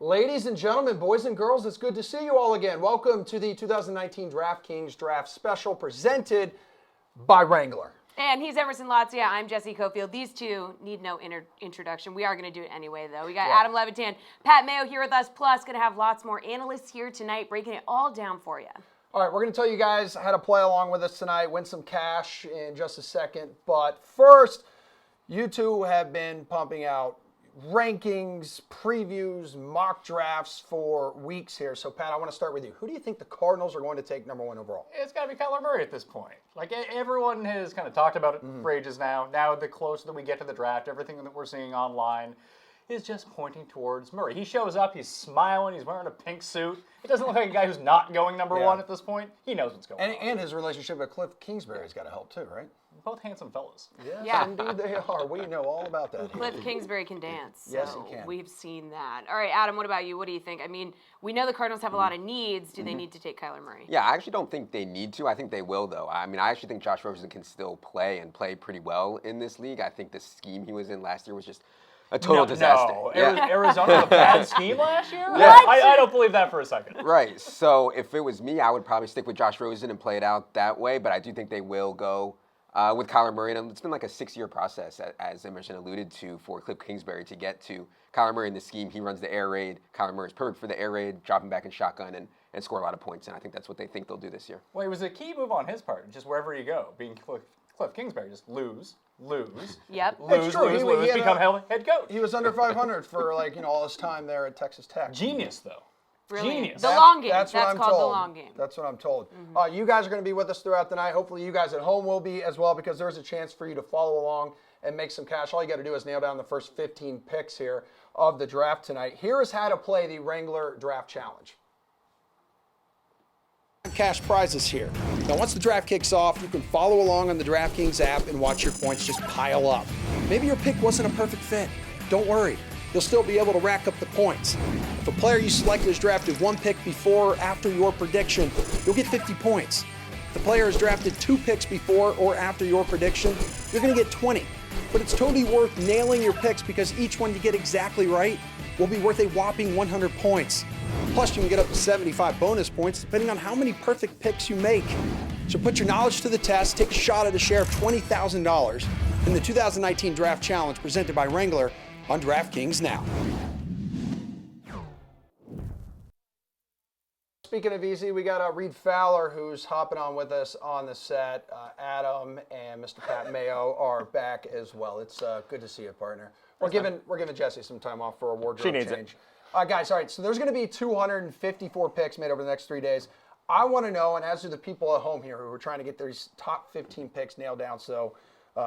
Ladies and gentlemen, boys and girls, it's good to see you all again. Welcome to the 2019 DraftKings Draft Special presented by Wrangler. And he's Emerson Lotzia. I'm Jessie, Coffield. These two need no introduction. We are going to do it anyway, though. We got Adam Levitan, Pat Mayo here with us, plus going to have lots more analysts here tonight breaking it all down for you. All right, we're going to tell you guys how to play along with us tonight, win some cash in just a second. But first, you two have been pumping out rankings, previews, mock drafts for weeks here. So, Pat, I want to start with you. Who do you think the Cardinals are going to take number one overall? It's got to be Kyler Murray at this point. Like, everyone has kind of talked about it for ages now. Now, the closer that we get to the draft, everything that we're seeing online is just pointing towards Murray. He shows up, he's smiling, he's wearing a pink suit. It doesn't look like a guy who's not going number one at this point. He knows what's going on. And his relationship with Cliff Kingsbury's got to help too, right? Both handsome fellas. Yes, indeed they are. We know all about that. Cliff Kingsbury can dance. So yes, he can. We've seen that. All right, Adam, what about you? What do you think? I mean, we know the Cardinals have a lot of needs. Do they need to take Kyler Murray? Yeah, I actually don't think they need to. I think they will, though. I mean, I actually think Josh Rosen can still play and play pretty well in this league. I think the scheme he was in last year was just a total disaster. No, Arizona was a bad scheme last year? Yeah. I don't believe that for a second. Right. So if it was me, I would probably stick with Josh Rosen and play it out that way. But I do think they will go with Kyler Murray. And it's been like a 6-year process, as Emerson alluded to, for Cliff Kingsbury to get to Kyler Murray in the scheme. He runs the air raid. Kyler Murray is perfect for the air raid, drop him back in shotgun and score a lot of points. And I think that's what they think they'll do this year. Well, it was a key move on his part, just wherever you go, being Cliff Kingsbury, just lose. Yep. Lose, become head coach. He was under 500 for all his time there at Texas Tech. Genius, though. Brilliant. Genius. The long game. That's what I'm called told. the long game. That's what I'm told. You guys are going to be with us throughout the night. Hopefully you guys at home will be as well, because there's a chance for you to follow along and make some cash. All you got to do is nail down the first 15 picks here of the draft tonight. Here is how to play the Wrangler Draft Challenge. Cash prizes here. Now, once the draft kicks off, you can follow along on the DraftKings app and watch your points just pile up. Maybe your pick wasn't a perfect fit. Don't worry. You'll still be able to rack up the points. If a player you selected is drafted one pick before or after your prediction, you'll get 50 points. If the player is drafted 2 picks before or after your prediction, you're going to get 20. But it's totally worth nailing your picks, because each one you get exactly right will be worth a whopping 100 points. Plus, you can get up to 75 bonus points depending on how many perfect picks you make. So put your knowledge to the test, take a shot at a share of $20,000 in the 2019 Draft Challenge presented by Wrangler on DraftKings now. Speaking of easy, we got Reid Fowler, who's hopping on with us on the set. Adam and Mr. Pat Mayo are back as well. It's good to see you, partner. We're giving Jessie some time off for a wardrobe change. It. Guys, all right, so there's going to be 254 picks made over the next 3 days. I want to know, and as do the people at home here who are trying to get these top 15 picks nailed down so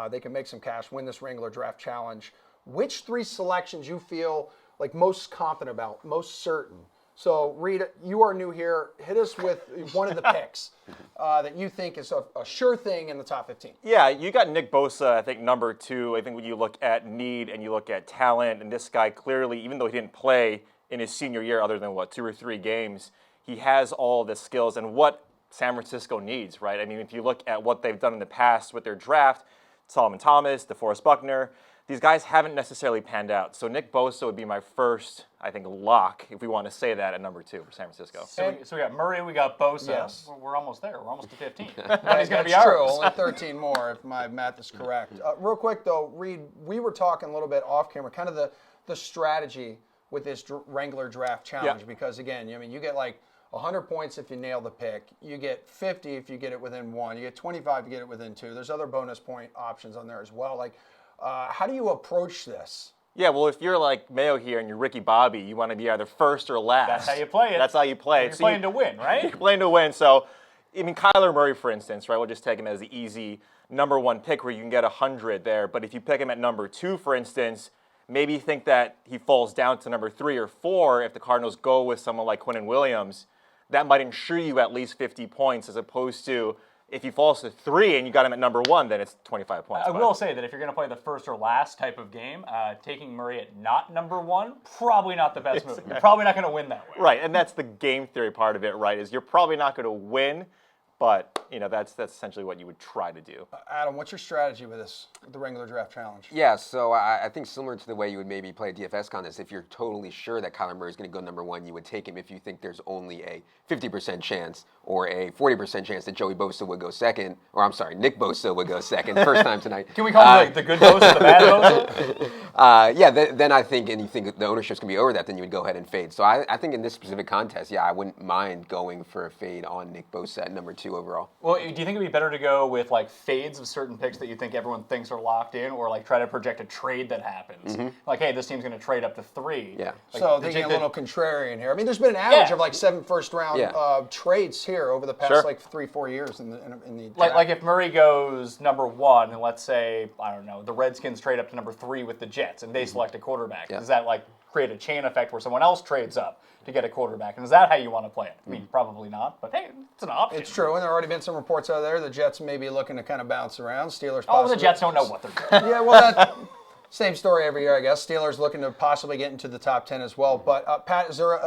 they can make some cash, win this Wrangler Draft Challenge, which 3 selections you feel like most confident about, most certain? So, Reid, you are new here. Hit us with one of the picks that you think is a sure thing in the top 15. Yeah, you got Nick Bosa, I think, number 2. I think when you look at need and you look at talent, and this guy clearly, even though he didn't play in his senior year other than, 2 or 3 games, he has all the skills and what San Francisco needs, right? I mean, if you look at what they've done in the past with their draft, Solomon Thomas, DeForest Buckner, these guys haven't necessarily panned out. So Nick Bosa would be my first, I think, lock, if we want to say that, at number 2 for San Francisco. So we got Murray, we got Bosa. Yes. We're almost there. We're almost to 15. He's going to be ours. Only 13 more, if my math is correct. Real quick, though, Reid, we were talking a little bit off camera, kind of the strategy with this Wrangler Draft Challenge, because, again, I mean, you get 100 points if you nail the pick. You get 50 if you get it within 1. You get 25 if you get it within 2. There's other bonus point options on there as well. How do you approach this? Yeah, well, if you're like Mayo here and you're Ricky Bobby, you want to be either first or last. That's how you play it. That's how you play it. You're playing to win, right? You're playing to win. So, I mean, Kyler Murray, for instance, right? We'll just take him as the easy number 1 pick where you can get 100 there. But if you pick him at number 2, for instance, maybe you think that he falls down to number 3 or 4 if the Cardinals go with someone like Quinnen Williams. That might ensure you at least 50 points, as opposed to if he falls to 3 and you got him at number 1, then it's 25 points. I will say that if you're going to play the first or last type of game, taking Murray at not number 1, probably not the best move. You're probably not going to win that way. Right, and that's the game theory part of it, right, is you're probably not going to win, But that's essentially what you would try to do. Adam, what's your strategy with this, the Wrangler Draft Challenge? Yeah, so I think similar to the way you would maybe play a DFS contest, if you're totally sure that Kyler Murray is going to go number 1, you would take him. If you think there's only a 50% chance or a 40% chance that Nick Bosa would go second, first time tonight. Can we call him the good Bosa, the bad Bosa? Then I think, and you think the ownership's going to be over that, then you would go ahead and fade. So I think in this specific contest, I wouldn't mind going for a fade on Nick Bosa at number 2 overall. Well, do you think it'd be better to go with like fades of certain picks that you think everyone thinks are locked in, or like try to project a trade that happens? Like, hey, this team's going to trade up to 3. Yeah. Like, So thinking a little contrarian here. I mean, there's been an average of like 7 first-round trades here over the past 3-4 years in the draft. Like if Murray goes number 1, and let's say, I don't know, the Redskins trade up to number 3 with the Jets, and they select a quarterback. Does that like create a chain effect where someone else trades up to get a quarterback? And is that how you want to play it? I mean, probably not, but hey, it's an option. It's true, and there have already been some reports out there. The Jets may be looking to kind of bounce around. Steelers Oh, possibly. the Jets don't know what they're doing. Yeah, well, same story every year, I guess. Steelers looking to possibly get into the top 10 as well. But Pat, is there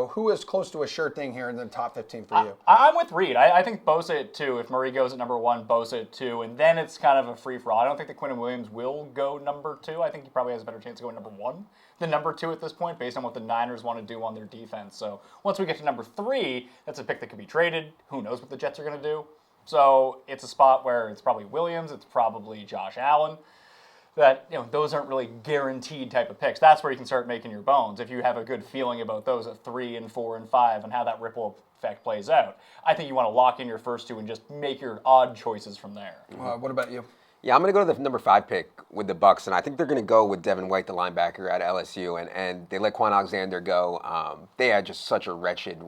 who is close to a sure thing here in the top 15 for you? I'm with Reid. I think Bosa at 2. If Murray goes at number 1, Bosa at 2, and then it's kind of a free-for-all. I don't think that Quinnen Williams will go number 2. I think he probably has a better chance of going number 1 than number 2 at this point, based on what the Niners want to do on their defense. So once we get to number 3, that's a pick that could be traded. Who knows what the Jets are going to do? So it's a spot where it's probably Williams, it's probably Josh Allen. That those aren't really guaranteed type of picks. That's where you can start making your bones. If you have a good feeling about those at 3 and 4 and 5 and how that ripple effect plays out, I think you want to lock in your first 2 and just make your odd choices from there. What about you? Yeah, I'm going to go to the number 5 pick with the Bucs, and I think they're going to go with Devin White, the linebacker at LSU, and they let Quan Alexander go. They had just such a wretched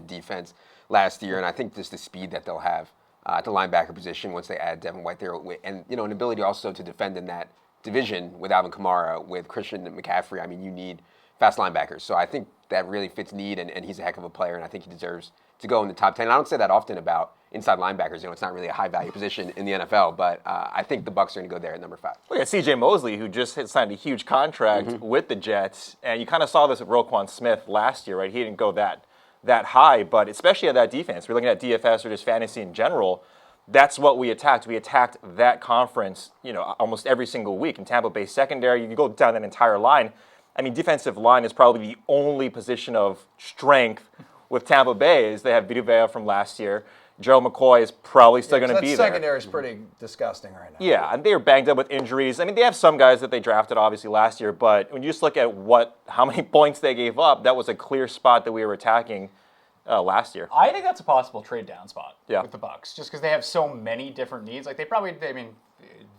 defense last year, and I think just the speed that they'll have at the linebacker position once they add Devin White there, and an ability also to defend in that division with Alvin Kamara, with Christian McCaffrey. I mean, you need fast linebackers, so I think that really fits need, and he's a heck of a player, and I think he deserves to go in the top 10. And I don't say that often about inside linebackers. It's not really a high-value position in the NFL, but I think the Bucs are going to go there at number 5. Well, yeah, C.J. Mosley, who just had signed a huge contract with the Jets, and you kind of saw this with Roquan Smith last year, right? He didn't go that high, but especially at that defense. We're looking at DFS or just fantasy in general. That's what we attacked. We attacked that conference, almost every single week. In Tampa Bay secondary, you can go down that entire line. I mean, defensive line is probably the only position of strength with Tampa Bay. Is they have Vita Vea from last year. Gerald McCoy is probably still going to be there. Secondary is pretty disgusting right now. Yeah, and they were banged up with injuries. I mean, they have some guys that they drafted obviously last year, but when you just look at how many points they gave up, that was a clear spot that we were attacking last year. I think that's a possible trade down spot with the Bucs, just because they have so many different needs. Like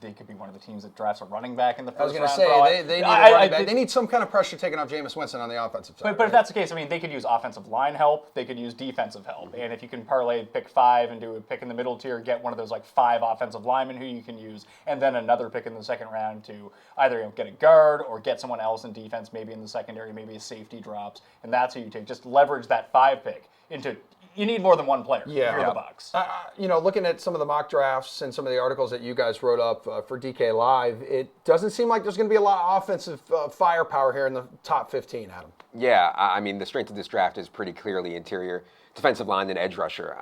they could be one of the teams that drafts a running back in the first round. I was going to say, they need a running back. They need some kind of pressure taken off Jameis Winston on the offensive side. But if that's the case, they could use offensive line help. They could use defensive help. And if you can parlay pick 5 and do a pick in the middle tier, get one of those 5 offensive linemen who you can use, and then another pick in the second round to either get a guard or get someone else in defense, maybe in the secondary, maybe a safety drops, and that's who you take. Just leverage that 5 pick into. You need more than one player for the Bucs. Looking at some of the mock drafts and some of the articles that you guys wrote up for DK Live, it doesn't seem like there's going to be a lot of offensive firepower here in the top 15, Adam. Yeah, I mean, the strength of this draft is pretty clearly interior defensive line and edge rusher.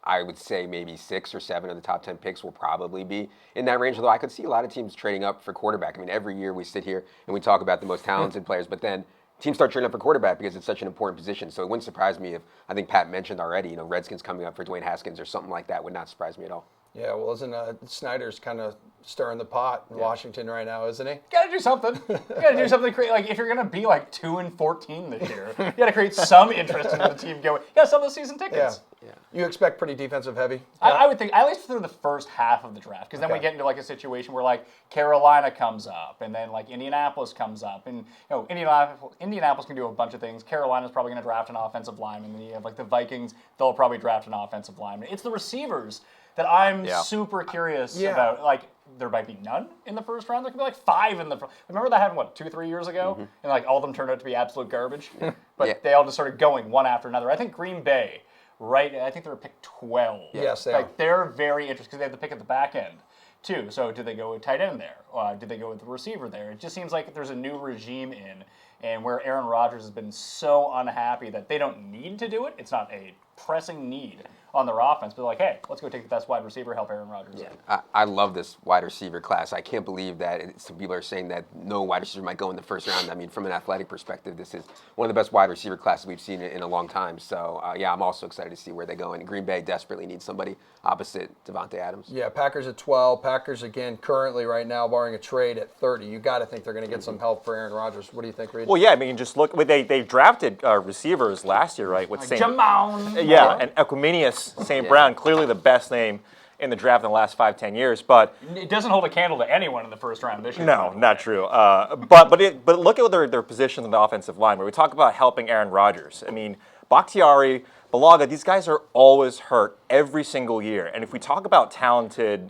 I would say maybe 6 or 7 of the top 10 picks will probably be in that range, although I could see a lot of teams trading up for quarterback. I mean, every year we sit here and we talk about the most talented players, but then teams start trading up for quarterback because it's such an important position. So it wouldn't surprise me if, I think Pat mentioned already, Redskins coming up for Dwayne Haskins or something like that would not surprise me at all. Yeah, well, isn't Snyder's kind of stirring the pot in Washington right now, isn't he? Got to do something. You got to do something. If you're going to be 2-14 this year, you got to create some interest in the team going. You got to sell those season tickets. Yeah. You expect pretty defensive heavy? I would think, at least through the first half of the draft, because then we get into a situation where Carolina comes up, and then Indianapolis comes up, and Indianapolis can do a bunch of things. Carolina's probably going to draft an offensive lineman, and then you have the Vikings, they'll probably draft an offensive lineman. It's the receivers that I'm super curious about. There might be none in the first round. There could be 5 in the first. Remember that happened, 2-3 years ago? Mm-hmm. And all of them turned out to be absolute garbage. But they all just started going one after another. I think Green Bay, I think they're pick 12. Yes, they are. They're very interested because they have the pick at the back end, too. So do they go with tight end there? Do they go with the receiver there? It just seems like there's a new regime in, and where Aaron Rodgers has been so unhappy that they don't need to do it. It's not a pressing need on their offense. But like, hey, let's go take the best wide receiver, help Aaron Rodgers. Yeah, I love this wide receiver class. I can't believe that some people are saying that no wide receiver might go in the first round. I mean, from an athletic perspective, this is one of the best wide receiver classes we've seen in a long time. So, yeah, I'm also excited to see where they go. And Green Bay desperately needs somebody opposite Devontae Adams. Yeah, Packers at 12. Packers, again, currently right now, barring a trade at 30. You got to think they're going to get some help for Aaron Rodgers. What do you think, Reid? Well, yeah, I mean, just look. They drafted receivers last year, right? With St. Jamon. Yeah, and Equiminius St. Brown, clearly the best name in the draft in the last 5-10 years. But it doesn't hold a candle to anyone in the first round this year. no, not true. But look at their positions on the offensive line. Where we talk about helping Aaron Rodgers. I mean, Bakhtiari, Balaga, these guys are always hurt every single year. And if we talk about talented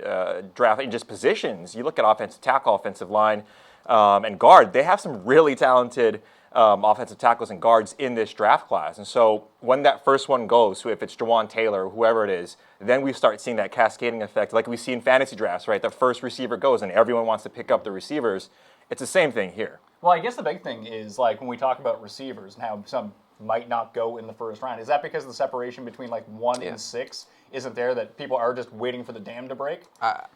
draft and just positions, you look at offensive tackle, offensive line, and guard, they have some really talented offensive tackles and guards in this draft class. And so when that first one goes, so if it's Jawan Taylor or whoever it is, then we start seeing that cascading effect like we see in fantasy drafts, right? The first receiver goes and everyone wants to pick up the receivers. It's the same thing here. Well, I guess the big thing is like when we talk about receivers and how some might not go in the first round. Is that because the separation between like 1 and 6 isn't there, that people are just waiting for the dam to break?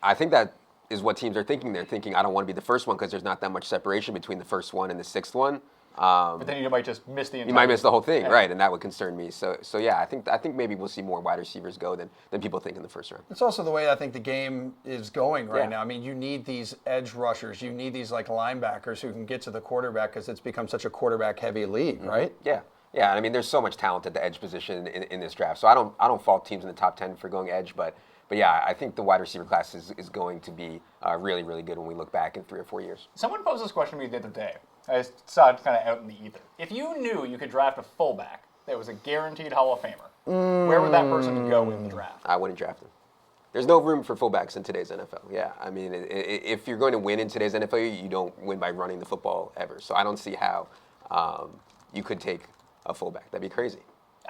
I think that is what teams are thinking. They're thinking, I don't want to be the first one because there's not that much separation between the first one and the sixth one. But then you might just miss the entire. You might miss the whole thing, right? And that would concern me. So yeah, I think maybe we'll see more wide receivers go than people think in the first round. It's also the way I think the game is going right now. I mean, you need these edge rushers. You need these like linebackers who can get to the quarterback because it's become such a quarterback-heavy league, right? Yeah. Yeah, I mean, there's so much talent at the edge position in this draft. So I don't fault teams in the top 10 for going edge, but yeah, I think the wide receiver class is going to be really, really good when we look back in 3 or 4 years. Someone posed this question to me the other day. I saw it kind of out in the ether. If you knew you could draft a fullback that was a guaranteed Hall of Famer, where would that person go in the draft? I wouldn't draft him. There's no room for fullbacks in today's NFL. Yeah, I mean, if you're going to win in today's NFL, you don't win by running the football ever. So I don't see how you could take a fullback. That'd be crazy.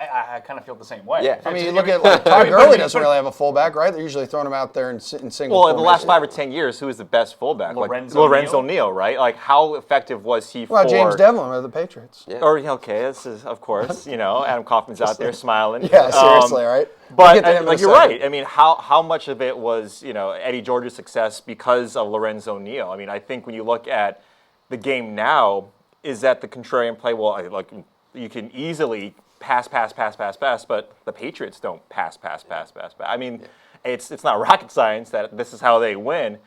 I kind of feel the same way. Yeah. I mean, you look at like Todd Gurley doesn't really have a fullback, right? They're usually throwing him out there in single. Well, in the last 5 or 10 years, who is the best fullback? Lorenzo Neal, right? Like, how effective was he for? James Devlin of the Patriots. Yeah. Or okay, this is of course, Adam Kaufman's out there smiling. Yeah, seriously, right? But like you're right. I mean, how much of it was Eddie George's success because of Lorenzo Neal? I mean, I think when you look at the game now, is that the contrarian play? Well, like you can easily pass, but the Patriots don't pass. I mean, it's not rocket science that this is how they win.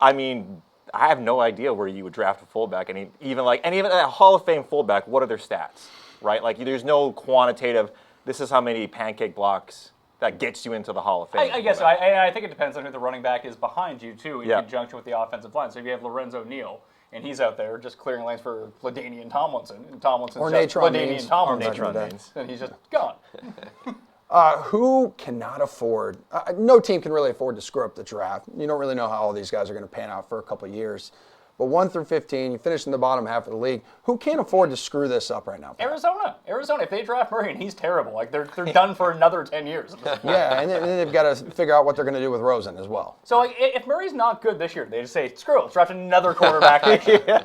I mean, I have no idea where you would draft a fullback, and even a Hall of Fame fullback, what are their stats, right? Like, there's no quantitative, this is how many pancake blocks that gets you into the Hall of Fame. I guess so. I think it depends on who the running back is behind you, too, in Yeah. conjunction with the offensive line. So if you have Lorenzo Neal, and he's out there just clearing lanes for LaDainian Tomlinson, and Tomlinson's Or just Natron LaDainian Means. Tomlinson, Natron Means. then he's just gone. Who cannot afford? No team can really afford to screw up the draft. You don't really know how all these guys are going to pan out for a couple of years. But 1 through 15, you finish in the bottom half of the league. Who can't afford to screw this up right now? Pat? Arizona. If they draft Murray and he's terrible, like they're done for another 10 years. Yeah, and then they've got to figure out what they're going to do with Rosen as well. So like, if Murray's not good this year, they just say, screw it, let's draft another quarterback next year.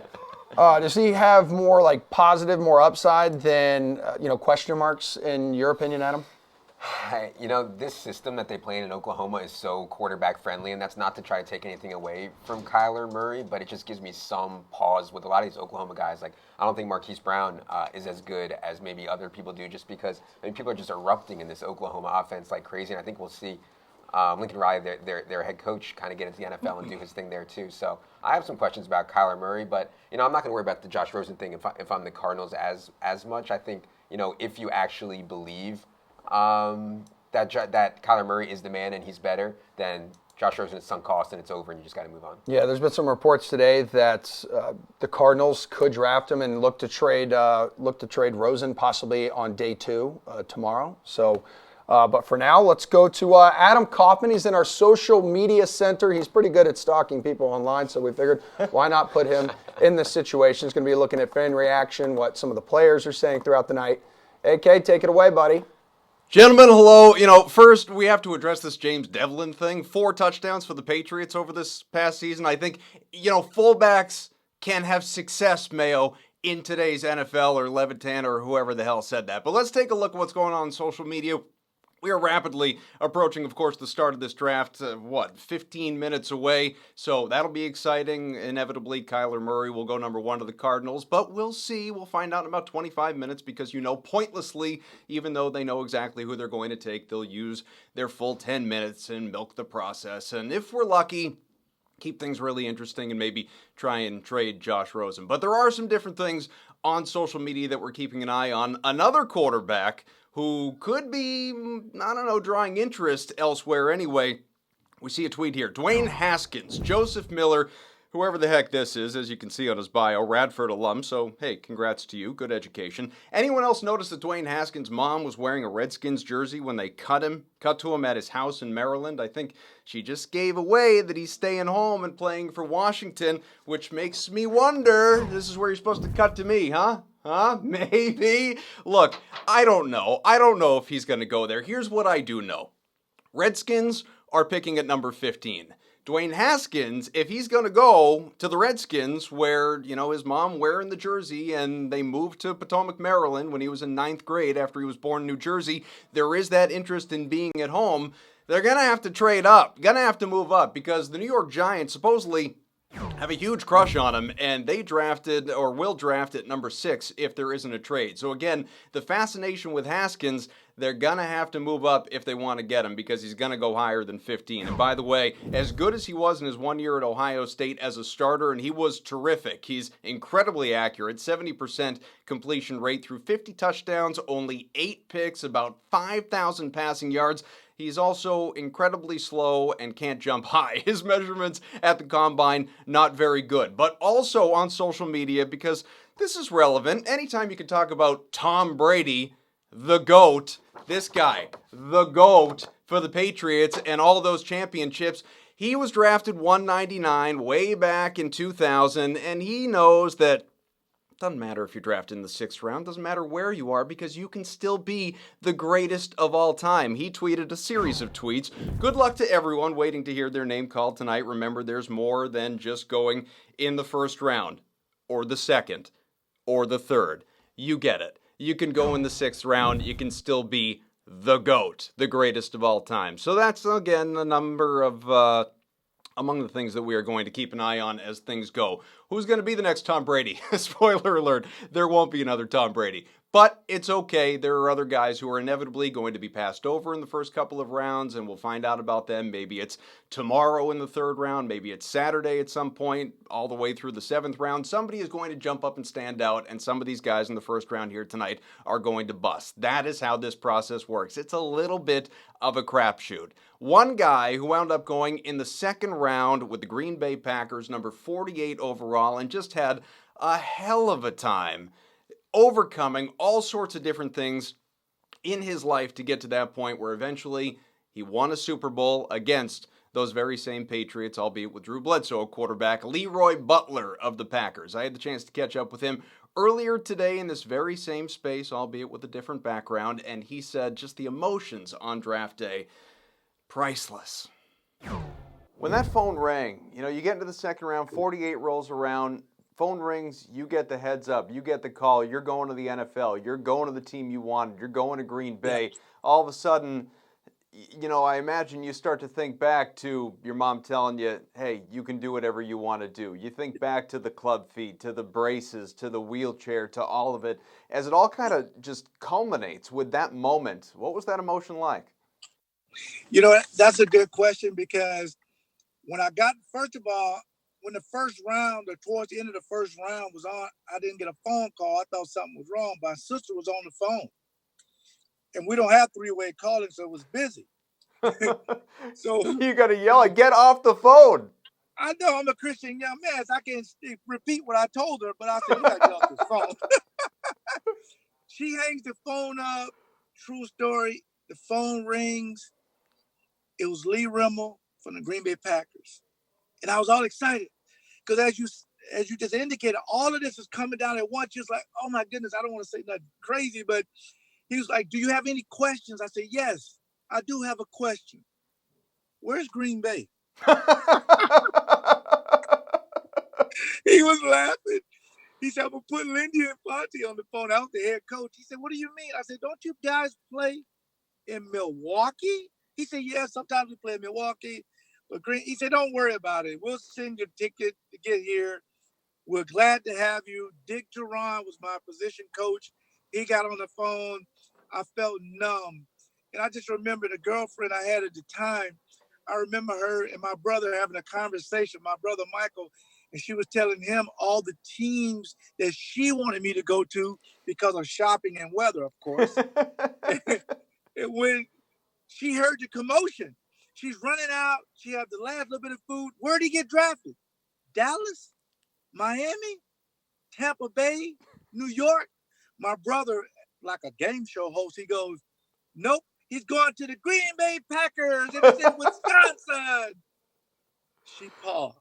Does he have more like positive, more upside than question marks in your opinion, Adam? This system that they play in Oklahoma is so quarterback friendly, and that's not to try to take anything away from Kyler Murray, but it just gives me some pause with a lot of these Oklahoma guys. Like, I don't think Marquise Brown is as good as maybe other people do, just because people are just erupting in this Oklahoma offense like crazy, and I think we'll see Lincoln Riley, their head coach, kind of get into the NFL and do his thing there too. So I have some questions about Kyler Murray, but I'm not going to worry about the Josh Rosen thing if I'm the Cardinals as much. I think if you actually believe that Kyler Murray is the man and he's better, then Josh Rosen is sunk cost and it's over and you just got to move on. Yeah, there's been some reports today that the Cardinals could draft him and look to trade Rosen possibly on day 2 tomorrow. So. But for now, let's go to Adam Kaufman. He's in our social media center. He's pretty good at stalking people online, so we figured why not put him in this situation. He's going to be looking at fan reaction, what some of the players are saying throughout the night. AK, take it away, buddy. Gentlemen, hello. First we have to address this James Devlin thing. 4 touchdowns for the Patriots over this past season. I think, fullbacks can have success, Mayo, in today's NFL, or Levitan or whoever the hell said that. But let's take a look at what's going on social media We are rapidly approaching, of course, the start of this draft, 15 minutes away. So that'll be exciting. Inevitably, Kyler Murray will go number 1 to the Cardinals, but we'll see. We'll find out in about 25 minutes because, pointlessly, even though they know exactly who they're going to take, they'll use their full 10 minutes and milk the process. And if we're lucky, keep things really interesting and maybe try and trade Josh Rosen. But there are some different things on social media that we're keeping an eye on. Another quarterback who could be, drawing interest elsewhere anyway. We see a tweet here. Dwayne Haskins, Joseph Miller, whoever the heck this is, as you can see on his bio, Radford alum, so hey, congrats to you, good education. Anyone else notice that Dwayne Haskins' mom was wearing a Redskins jersey when they cut to him at his house in Maryland? I think she just gave away that he's staying home and playing for Washington, which makes me wonder, this is where you're supposed to cut to me, huh? Maybe? Look, I don't know. I don't know if he's going to go there. Here's what I do know. Redskins are picking at number 15. Dwayne Haskins, if he's going to go to the Redskins where, his mom wearing the jersey and they moved to Potomac, Maryland when he was in 9th grade after he was born in New Jersey, there is that interest in being at home. They're going to have to trade up, going to have to move up because the New York Giants supposedly have a huge crush on him, and they drafted or will draft at number 6 if there isn't a trade. So again, the fascination with Haskins, they're going to have to move up if they want to get him because he's going to go higher than 15. And by the way, as good as he was in his 1 year at Ohio State as a starter, and he was terrific, he's incredibly accurate, 70% completion rate through 50 touchdowns, only 8 picks, about 5,000 passing yards. He's also incredibly slow and can't jump high. His measurements at the combine, not very good. But also on social media, because this is relevant, anytime you can talk about Tom Brady, the GOAT, this guy, the GOAT for the Patriots and all of those championships, he was drafted 199 way back in 2000, and he knows that doesn't matter if you're drafted in the 6th round. Doesn't matter where you are because you can still be the greatest of all time. He tweeted a series of tweets. Good luck to everyone waiting to hear their name called tonight. Remember, there's more than just going in the 1st round or the 2nd or the 3rd. You get it. You can go in the 6th round. You can still be the GOAT, the greatest of all time. So that's, again, a number of among the things that we are going to keep an eye on as things go. Who's going to be the next Tom Brady? Spoiler alert, there won't be another Tom Brady. But it's okay. There are other guys who are inevitably going to be passed over in the first couple of rounds, and we'll find out about them. Maybe it's tomorrow in the 3rd round. Maybe it's Saturday at some point, all the way through the 7th round. Somebody is going to jump up and stand out, and some of these guys in the 1st round here tonight are going to bust. That is how this process works. It's a little bit of a crapshoot. One guy who wound up going in the 2nd round with the Green Bay Packers, number 48 overall, and just had a hell of a time overcoming all sorts of different things in his life to get to that point where eventually he won a Super Bowl against those very same Patriots, albeit with Drew Bledsoe, quarterback Leroy Butler of the Packers. I had the chance to catch up with him earlier today in this very same space, albeit with a different background, and he said just the emotions on draft day, priceless. When that phone rang, you get into the 2nd round, 48 rolls around, phone rings, you get the heads up, you get the call, you're going to the NFL, you're going to the team you wanted, you're going to Green Bay. Yeah. All of a sudden, I imagine you start to think back to your mom telling you, hey, you can do whatever you want to do. You think back to the club feet, to the braces, to the wheelchair, to all of it. As it all kind of just culminates with that moment, what was that emotion like? That's a good question because when I got, first of all, when the 1st round or towards the end of the 1st round was on, I didn't get a phone call. I thought something was wrong. My sister was on the phone. And we don't have 3-way calling, so it was busy. So you got to yell, get off the phone. I know I'm a Christian young man, so I can't repeat what I told her, but I said, you got to get off the phone. She hangs the phone up. True story. The phone rings. It was Lee Rimmel from the Green Bay Packers. And I was all excited because as you just indicated, all of this is coming down at once. Just like, oh my goodness, I don't want to say nothing crazy, but he was like, do you have any questions? I said, yes, I do have a question. Where's Green Bay? He was laughing. He said, I'm going to put Lindy and Fonte on the phone. I was the head coach. He said, what do you mean? I said, don't you guys play in Milwaukee? He said, yeah, sometimes we play in Milwaukee. But Green, he said, don't worry about it. We'll send your ticket to get here. We're glad to have you. Dick Duran was my position coach. He got on the phone. I felt numb. And I just remember the girlfriend I had at the time. I remember her and my brother having a conversation, my brother Michael, and she was telling him all the teams that she wanted me to go to because of shopping and weather, of course. And when she heard the commotion, she's running out. She had the last little bit of food. Where'd he get drafted? Dallas? Miami? Tampa Bay? New York? My brother, like a game show host, he goes, nope, he's going to the Green Bay Packers, and it's in Wisconsin. She paused.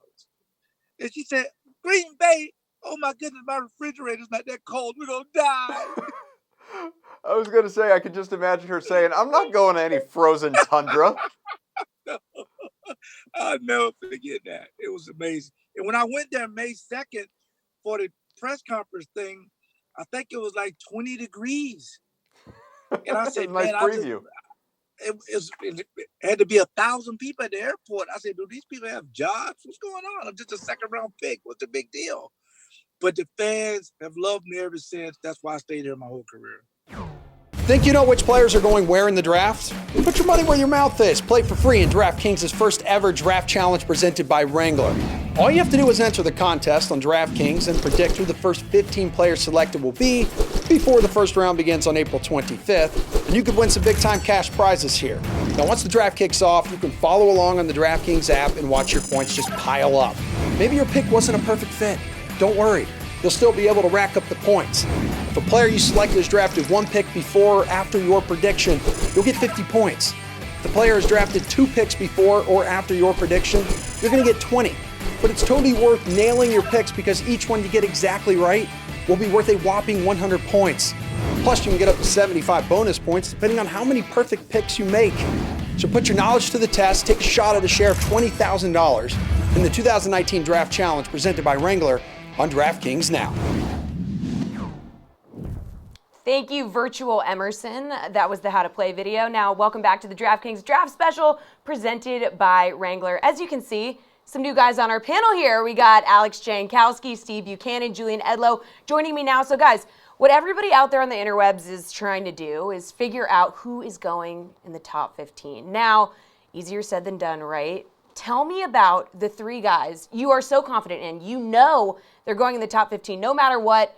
And she said, Green Bay? Oh, my goodness, my refrigerator's not that cold. We're going to die. I was going to say, I could just imagine her saying, I'm not going to any frozen tundra. No. I'll never forget that. It was amazing. And when I went there May 2nd for the press conference thing, I think it was like 20 degrees. And I said, nice man, preview. It had to be 1,000 people at the airport. I said, do these people have jobs? What's going on? I'm just a second-round pick. What's the big deal? But the fans have loved me ever since. That's why I stayed here my whole career. Think you know which players are going where in the draft? Put your money where your mouth is. Play for free in DraftKings' first ever draft challenge presented by Wrangler. All you have to do is enter the contest on DraftKings and predict who the first 15 players selected will be before the first round begins on April 25th, and you could win some big-time cash prizes here. Now, once the draft kicks off, you can follow along on the DraftKings app and watch your points just pile up. Maybe your pick wasn't a perfect fit. Don't worry. You'll still be able to rack up the points. If a player you selected is drafted one pick before or after your prediction, you'll get 50 points. If the player is drafted 2 picks before or after your prediction, you're going to get 20. But it's totally worth nailing your picks because each one you get exactly right will be worth a whopping 100 points. Plus, you can get up to 75 bonus points depending on how many perfect picks you make. So put your knowledge to the test, take a shot at a share of $20,000 in the 2019 Draft Challenge presented by Wrangler on DraftKings now. Thank you, Virtual Emerson. That was the How to Play video. Now, welcome back to the DraftKings Draft Special presented by Wrangler. As you can see, some new guys on our panel here. We got Alex Jankowski, Steve Buchanan, Julian Edlow joining me now. So, guys, what everybody out there on the interwebs is trying to do is figure out who is going in the top 15. Now, easier said than done, right? Tell me about the 3 guys you are so confident in. You know they're going in the top 15 no matter what.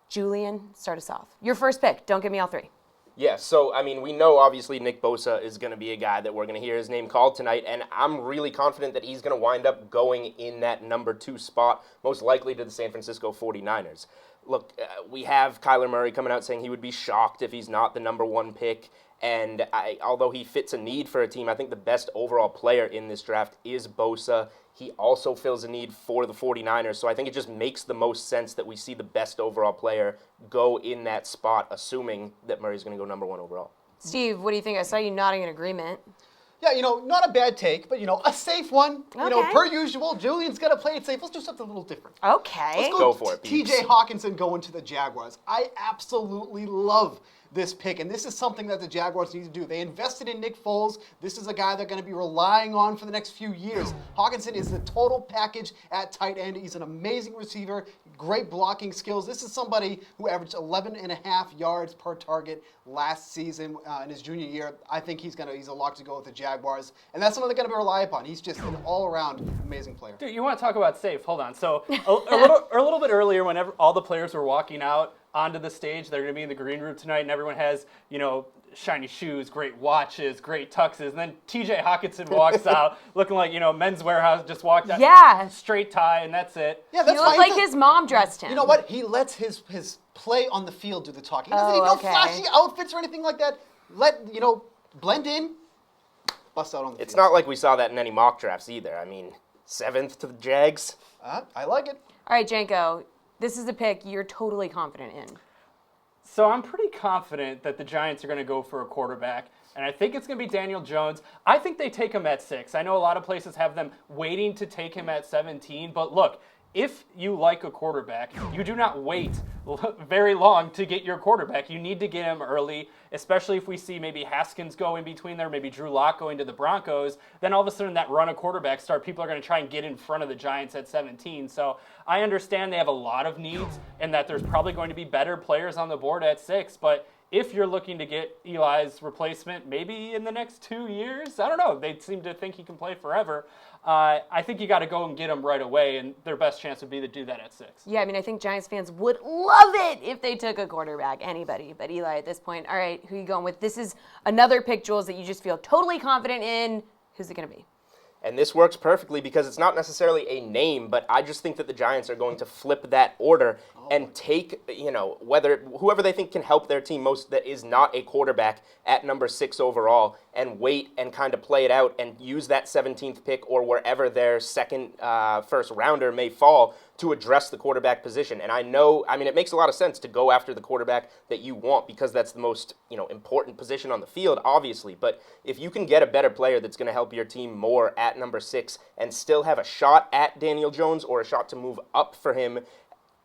Julian, start us off. Your first pick. Don't give me all 3. Yeah, so, I mean, we know, obviously, Nick Bosa is going to be a guy that we're going to hear his name called tonight, and I'm really confident that he's going to wind up going in that number 2 spot, most likely to the San Francisco 49ers. Look, we have Kyler Murray coming out saying he would be shocked if he's not the number 1 pick, and although he fits a need for a team, I think the best overall player in this draft is Bosa. He also fills a need for the 49ers, so I think it just makes the most sense that we see the best overall player go in that spot, assuming that Murray's going to go number 1 overall. Steve, what do you think? I saw you nodding in agreement. Yeah, not a bad take, but, a safe one. Okay. Per usual, Julian's going to play it safe. Let's do something a little different. Okay. Go for it, TJ Hawkinson going to the Jaguars. I absolutely love this pick, and this is something that the Jaguars need to do. They invested in Nick Foles. This is a guy they're going to be relying on for the next few years. Hawkinson is the total package at tight end. He's an amazing receiver, great blocking skills. This is somebody who averaged 11.5 yards per target last season in his junior year. I think he's a lock to go with the Jaguars, and that's something they're going to be reliant upon. He's just an all-around amazing player. Dude, you want to talk about safe? Hold on. So a little bit earlier, whenever all the players were walking out onto the stage, they're going to be in the green room tonight, and everyone has, shiny shoes, great watches, great tuxes, and then TJ Hawkinson walks out looking like, Men's Warehouse just walked out. Yeah. Straight tie, and that's it. Yeah, that's He looked fine. like his mom dressed him. You know what? He lets his play on the field do the talking. He doesn't need no flashy outfits or anything like that. Blend in, bust out on the field. It's not like we saw that in any mock drafts either. I mean, 7th to the Jags. I like it. All right, Janko, this is a pick you're totally confident in. So I'm pretty confident that the Giants are going to go for a quarterback, and I think it's going to be Daniel Jones. I think they take him at 6. I know a lot of places have them waiting to take him at 17, but look, if you like a quarterback, you do not wait very long to get your quarterback. You need to get him early, especially if we see maybe Haskins go in between there, maybe Drew Lock going to the Broncos. Then all of a sudden that run of quarterback start, people are going to try and get in front of the Giants at 17. So I understand they have a lot of needs and that there's probably going to be better players on the board at 6, but if you're looking to get Eli's replacement maybe in the next 2 years, I don't know. They seem to think he can play forever. I think you got to go and get him right away, and their best chance would be to do that at 6. Yeah, I mean, I think Giants fans would love it if they took a quarterback, anybody. But Eli, at this point, all right, who are you going with? This is another pick, Jules, that you just feel totally confident in. Who's it going to be? And this works perfectly because it's not necessarily a name, but I just think that the Giants are going to flip that order and take, whoever they think can help their team most that is not a quarterback at number 6 overall, and wait and kind of play it out and use that 17th pick or wherever their first rounder may fall to address the quarterback position. And it makes a lot of sense to go after the quarterback that you want because that's the most, important position on the field, obviously. But if you can get a better player that's going to help your team more at number 6 and still have a shot at Daniel Jones or a shot to move up for him,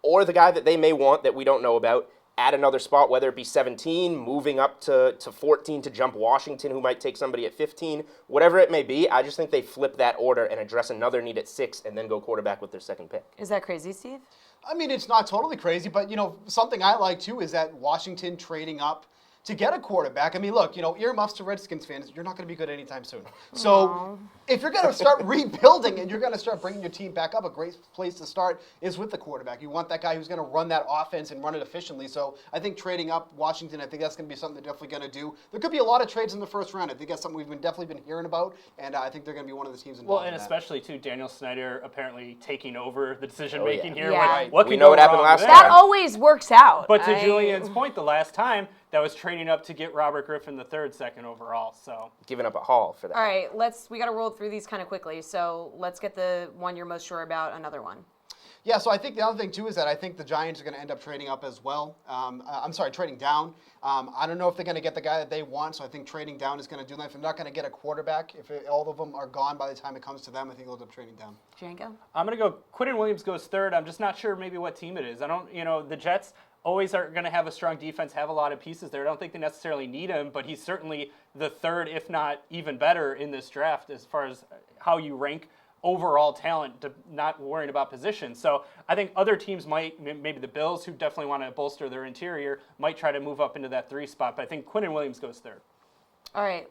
or the guy that they may want that we don't know about, at another spot, whether it be 17, moving up to 14 to jump Washington, who might take somebody at 15, whatever it may be, I just think they flip that order and address another need at 6 and then go quarterback with their second pick. Is that crazy, Steve? I mean, it's not totally crazy, but, something I like, too, is that Washington trading up to get a quarterback. I mean, look, earmuffs to Redskins fans, you're not going to be good anytime soon. So if you're going to start rebuilding and you're going to start bringing your team back up, a great place to start is with the quarterback. You want that guy who's going to run that offense and run it efficiently. So I think trading up Washington, I think that's going to be something they're definitely going to do. There could be a lot of trades in the first round. I think that's something we've definitely been hearing about, and I think they're going to be one of the teams involved. Well, and especially, too, Daniel Snyder apparently taking over the decision-making here. Yeah. What we know what happened last time. That always works out. But to Julian's point, the last time, that was trading up to get Robert Griffin III second overall. So giving up a haul for that. All right, we got to roll through these kind of quickly. So let's get the one you're most sure about, another one. Yeah, so I think the other thing, too, is that I think the Giants are going to end up trading up as well. Trading down. I don't know if they're going to get the guy that they want, so I think trading down is going to do that. If they're not going to get a quarterback, all of them are gone by the time it comes to them, I think they'll end up trading down. Janko? I'm going to go Quinnen Williams goes third. I'm just not sure maybe what team it is. The Jets always are going to have a strong defense, have a lot of pieces there. I don't think they necessarily need him, but he's certainly the third, if not even better, in this draft as far as how you rank overall talent, not worrying about position. So I think other teams might, maybe the Bills, who definitely want to bolster their interior, might try to move up into that 3 spot, but I think Quinnen Williams goes third. All right,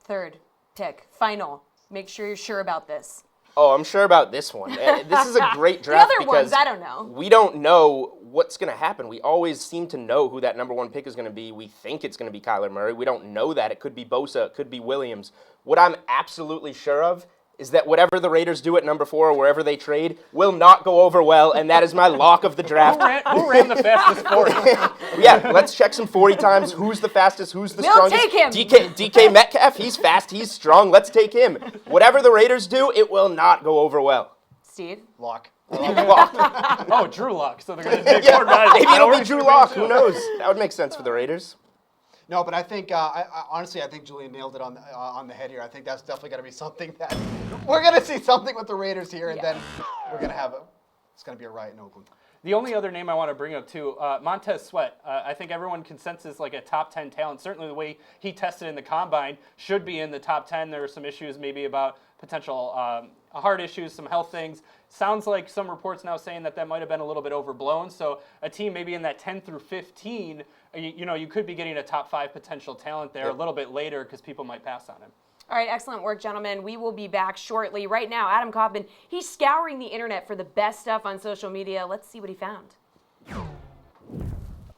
third pick, final. Make sure you're sure about this. Oh, I'm sure about this one. This is a great draft the other because ones, I don't know. We don't know what's going to happen. We always seem to know who that number 1 pick is going to be. We think it's going to be Kyler Murray. We don't know that. It could be Bosa. It could be Williams. What I'm absolutely sure of is that whatever the Raiders do at number 4 or wherever they trade will not go over well, and that is my lock of the draft. Who ran the fastest 40? Yeah, let's check some 40 times. Who's the fastest? Who's the strongest? Take him. DK Metcalf, he's fast, he's strong. Let's take him. Whatever the Raiders do, it will not go over well. Steve? Lock. Lock. Oh, Drew Lock. So they're going to take Yeah, more guys. maybe it'll be Drew Lock. Who knows? That would make sense for the Raiders. No, but I think, honestly, I think Julian nailed it on the head here. I think that's definitely going to be something that we're going to see something with the Raiders here, and then we're going to have it's going to be a riot in Oakland. The only other name I want to bring up, too, Montez Sweat. I think everyone consensus like a top 10 talent. Certainly the way he tested in the combine should be in the top 10. There are some issues maybe about potential heart issues, some health things. Sounds like some reports now saying that might have been a little bit overblown. So a team maybe in that 10 through 15, you could be getting a top 5 potential talent there a little bit later because people might pass on him. All right, excellent work, gentlemen. We will be back shortly. Right now, Adam Kaufman, he's scouring the internet for the best stuff on social media. Let's see what he found.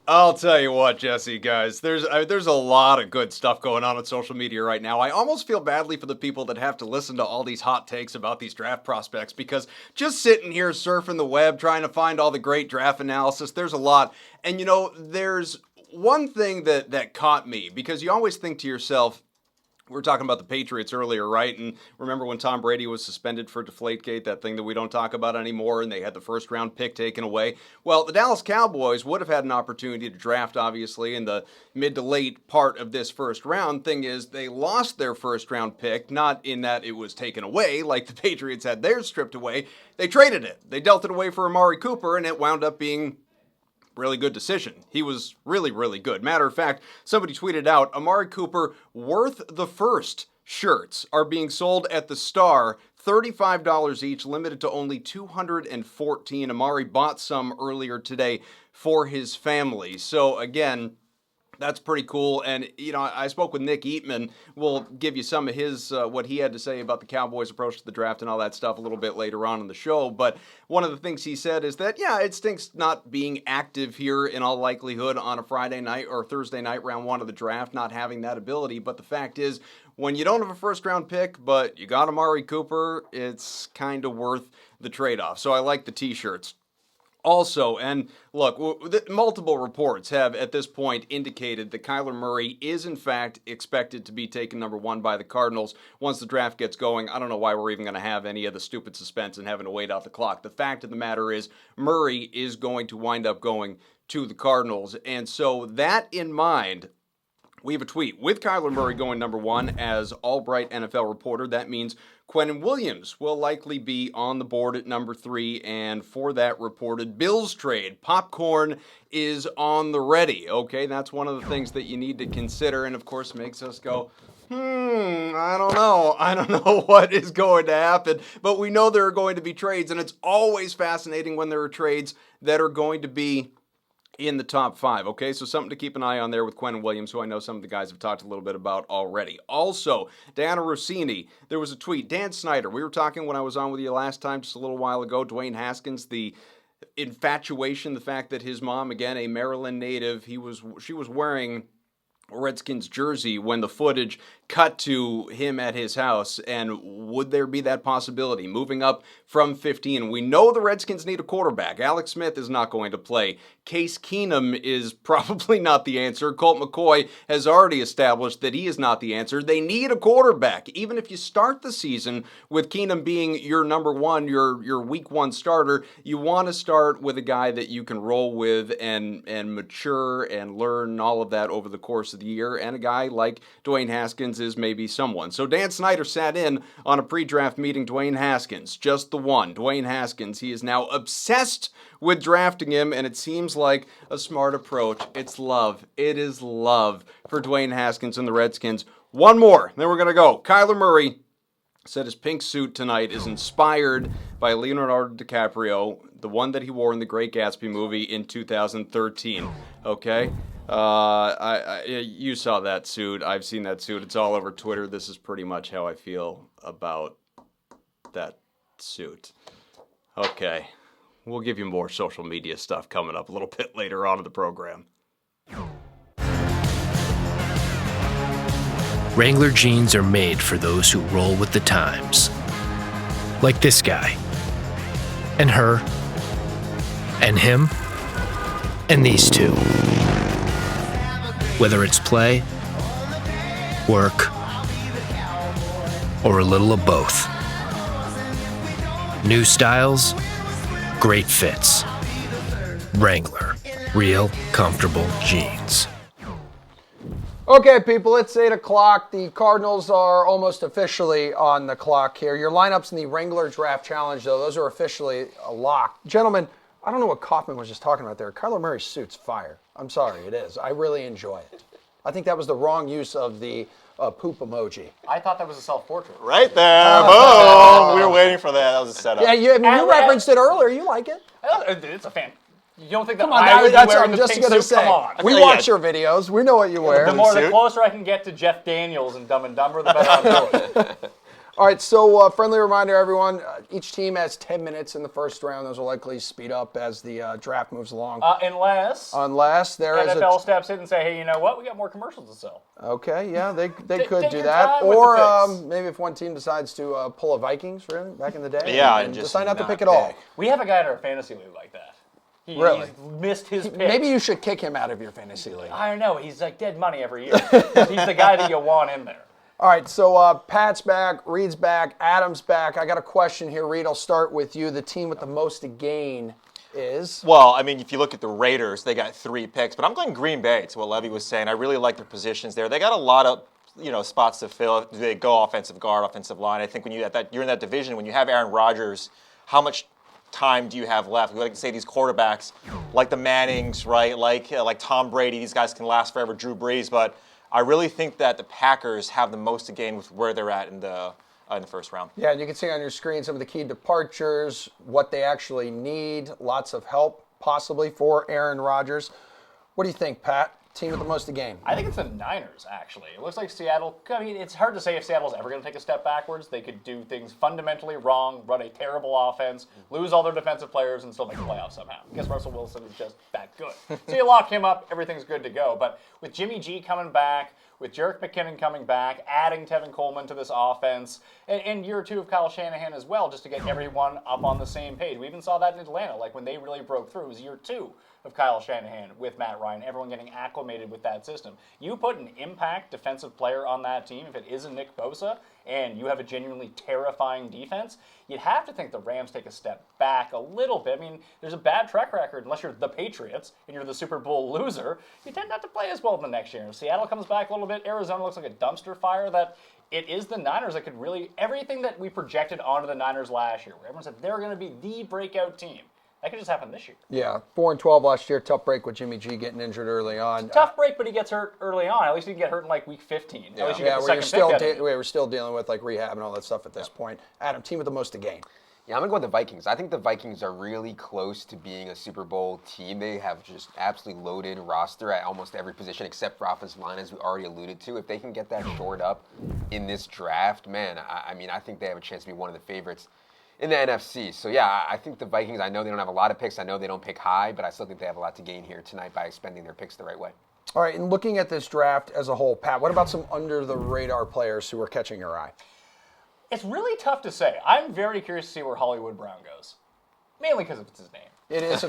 I'll tell you what, Jessie, guys, there's a lot of good stuff going on social media right now. I almost feel badly for the people that have to listen to all these hot takes about these draft prospects because just sitting here surfing the web trying to find all the great draft analysis, there's a lot. And, there's one thing that caught me because you always think to yourself, we were talking about the Patriots earlier, right? And remember when Tom Brady was suspended for Deflategate, that thing that we don't talk about anymore, and they had the first-round pick taken away? Well, the Dallas Cowboys would have had an opportunity to draft, obviously, in the mid to late part of this first round. Thing is, they lost their first-round pick, not in that it was taken away, like the Patriots had theirs stripped away. They traded it. They dealt it away for Amari Cooper, and it wound up being really good decision. He was really, really good. Matter of fact, somebody tweeted out, Amari Cooper worth the first shirts are being sold at the Star, $35 each, limited to only 214. Amari bought some earlier today for his family. So again, that's pretty cool. And, you know, I spoke with Nick Eatman. We'll give you some of his, what he had to say about the Cowboys' approach to the draft and all that stuff a little bit later on in the show. But one of the things he said is that, yeah, it stinks not being active here in all likelihood on a Friday night or Thursday night, round one of the draft, not having that ability. But the fact is, when you don't have a first-round pick, but you got Amari Cooper, it's kind of worth the trade-off. So I like the T-shirts. Also, and look, multiple reports have at this point indicated that Kyler Murray is in fact expected to be taken number 1 by the Cardinals once the draft gets going. I don't know why we're even going to have any of the stupid suspense and having to wait out the clock. The fact of the matter is Murray is going to wind up going to the Cardinals. And so that in mind, we have a tweet with Kyler Murray going number 1 as Albright NFL reporter. That means Quentin Williams will likely be on the board at number 3, and for that reported Bills trade, popcorn is on the ready. Okay, that's one of the things that you need to consider, and of course makes us go, I don't know what is going to happen, but we know there are going to be trades, and it's always fascinating when there are trades that are going to be in the top 5, okay? So something to keep an eye on there with Quentin Williams, who I know some of the guys have talked a little bit about already. Also, Diana Rossini, there was a tweet. Dan Snyder, we were talking when I was on with you last time, just a little while ago, Dwayne Haskins, the infatuation, the fact that his mom, again, a Maryland native, she was wearing a Redskins jersey when the footage cut to him at his house, and would there be that possibility? Moving up from 15, we know the Redskins need a quarterback. Alex Smith is not going to play. Case Keenum is probably not the answer. Colt McCoy has already established that he is not the answer. They need a quarterback. Even if you start the season with Keenum being your number 1, your week 1 starter, you want to start with a guy that you can roll with and mature and learn all of that over the course of the year, and a guy like Dwayne Haskins is maybe someone. So Dan Snyder sat in on a pre-draft meeting. Dwayne Haskins, just the one. Dwayne Haskins, he is now obsessed with drafting him, and it seems like a smart approach. It's love. It is love for Dwayne Haskins and the Redskins. One more, then we're going to go. Kyler Murray said his pink suit tonight is inspired by Leonardo DiCaprio, the one that he wore in the Great Gatsby movie in 2013. Okay? You saw that suit. I've seen that suit. It's all over Twitter. This is pretty much how I feel about that suit. Okay. We'll give you more social media stuff coming up a little bit later on in the program. Wrangler jeans are made for those who roll with the times. Like this guy. And her. And him. And these two. Whether it's play, work, or a little of both. New styles, great fits. Wrangler, real comfortable jeans. Okay, people, it's 8 o'clock. The Cardinals are almost officially on the clock here. Your lineups in the Wrangler Draft Challenge, though, those are officially locked. Gentlemen, I don't know what Kaufman was just talking about there. Kyler Murray's suit's fire. I'm sorry, it is. I really enjoy it. I think that was the wrong use of the poop emoji. I thought that was a self-portrait. Right there. Boom. We were waiting for that. That was a setup. Yeah, you referenced it earlier. You like it. It's a fan. You don't think that Come on, I would be wearing I'm the just pink gonna suit? say. Come on. We watch your videos. We know what you wear. The closer I can get to Jeff Daniels and Dumb and Dumber, the better I'm doing. All right, so friendly reminder, everyone. Each team has 10 minutes in the first round. Those will likely speed up as the draft moves along. Unless there is NFL steps in and say, hey, you know what? We got more commercials to sell. Okay, yeah, they could take do your that. time with Or the picks. maybe if one team decides to pull a Vikings for him back in the day. Yeah, and just decide not to not pick at all. We have a guy in our fantasy league like that. He's missed his pick. Maybe you should kick him out of your fantasy league. I don't know. He's like dead money every year. He's the guy that you want in there. All right, so Pat's back, Reid's back, Adam's back. I got a question here, Reid. I'll start with you. The team with the most to gain is? Well, I mean, if you look at the Raiders, they got 3 picks, but I'm going Green Bay, to what Levy was saying. I really like their positions there. They got a lot of spots to fill. They go offensive guard, offensive line. I think when you're in that division, when you have Aaron Rodgers, how much time do you have left? We like to say these quarterbacks, like the Mannings, right? Like Tom Brady, these guys can last forever. Drew Brees, but I really think that the Packers have the most to gain with where they're at in the first round. Yeah, and you can see on your screen some of the key departures, what they actually need, lots of help possibly for Aaron Rodgers. What do you think, Pat? Team with the most to gain? I think it's the Niners, actually. It looks like Seattle, I mean, it's hard to say if Seattle's ever going to take a step backwards. They could do things fundamentally wrong, run a terrible offense, lose all their defensive players, and still make the playoffs somehow. I guess Russell Wilson is just that good. So you lock him up, everything's good to go. But with Jimmy G coming back, with Jerick McKinnon coming back, adding Tevin Coleman to this offense, and year 2 of Kyle Shanahan as well, just to get everyone up on the same page. We even saw that in Atlanta, like when they really broke through. It was year 2 of Kyle Shanahan with Matt Ryan, everyone getting acclimated with that system. You put an impact defensive player on that team, if it isn't Nick Bosa, and you have a genuinely terrifying defense, you'd have to think the Rams take a step back a little bit. I mean, there's a bad track record, unless you're the Patriots and you're the Super Bowl loser, you tend not to play as well the next year. If Seattle comes back a little bit, Arizona looks like a dumpster fire, that it is the Niners that could really, everything that we projected onto the Niners last year, where everyone said they're going to be the breakout team, that could just happen this year. Yeah, 4-12 last year. Tough break with Jimmy G getting injured early on. Tough break, but he gets hurt early on. At least he didn't get hurt in like week 15. At least you get the second pick. We're still dealing with like rehab and all that stuff at this point. Adam, team with the most to gain. Yeah, I'm going to go with the Vikings. I think the Vikings are really close to being a Super Bowl team. They have just absolutely loaded roster at almost every position except for offensive line, as we already alluded to. If they can get that shored up in this draft, man, I mean, I think they have a chance to be one of the favorites in the NFC. So, yeah, I think the Vikings, I know they don't have a lot of picks. I know they don't pick high, but I still think they have a lot to gain here tonight by spending their picks the right way. All right, and looking at this draft as a whole, Pat, what about some under-the-radar players who are catching your eye? It's really tough to say. I'm very curious to see where Hollywood Brown goes, mainly because it's his name. It is a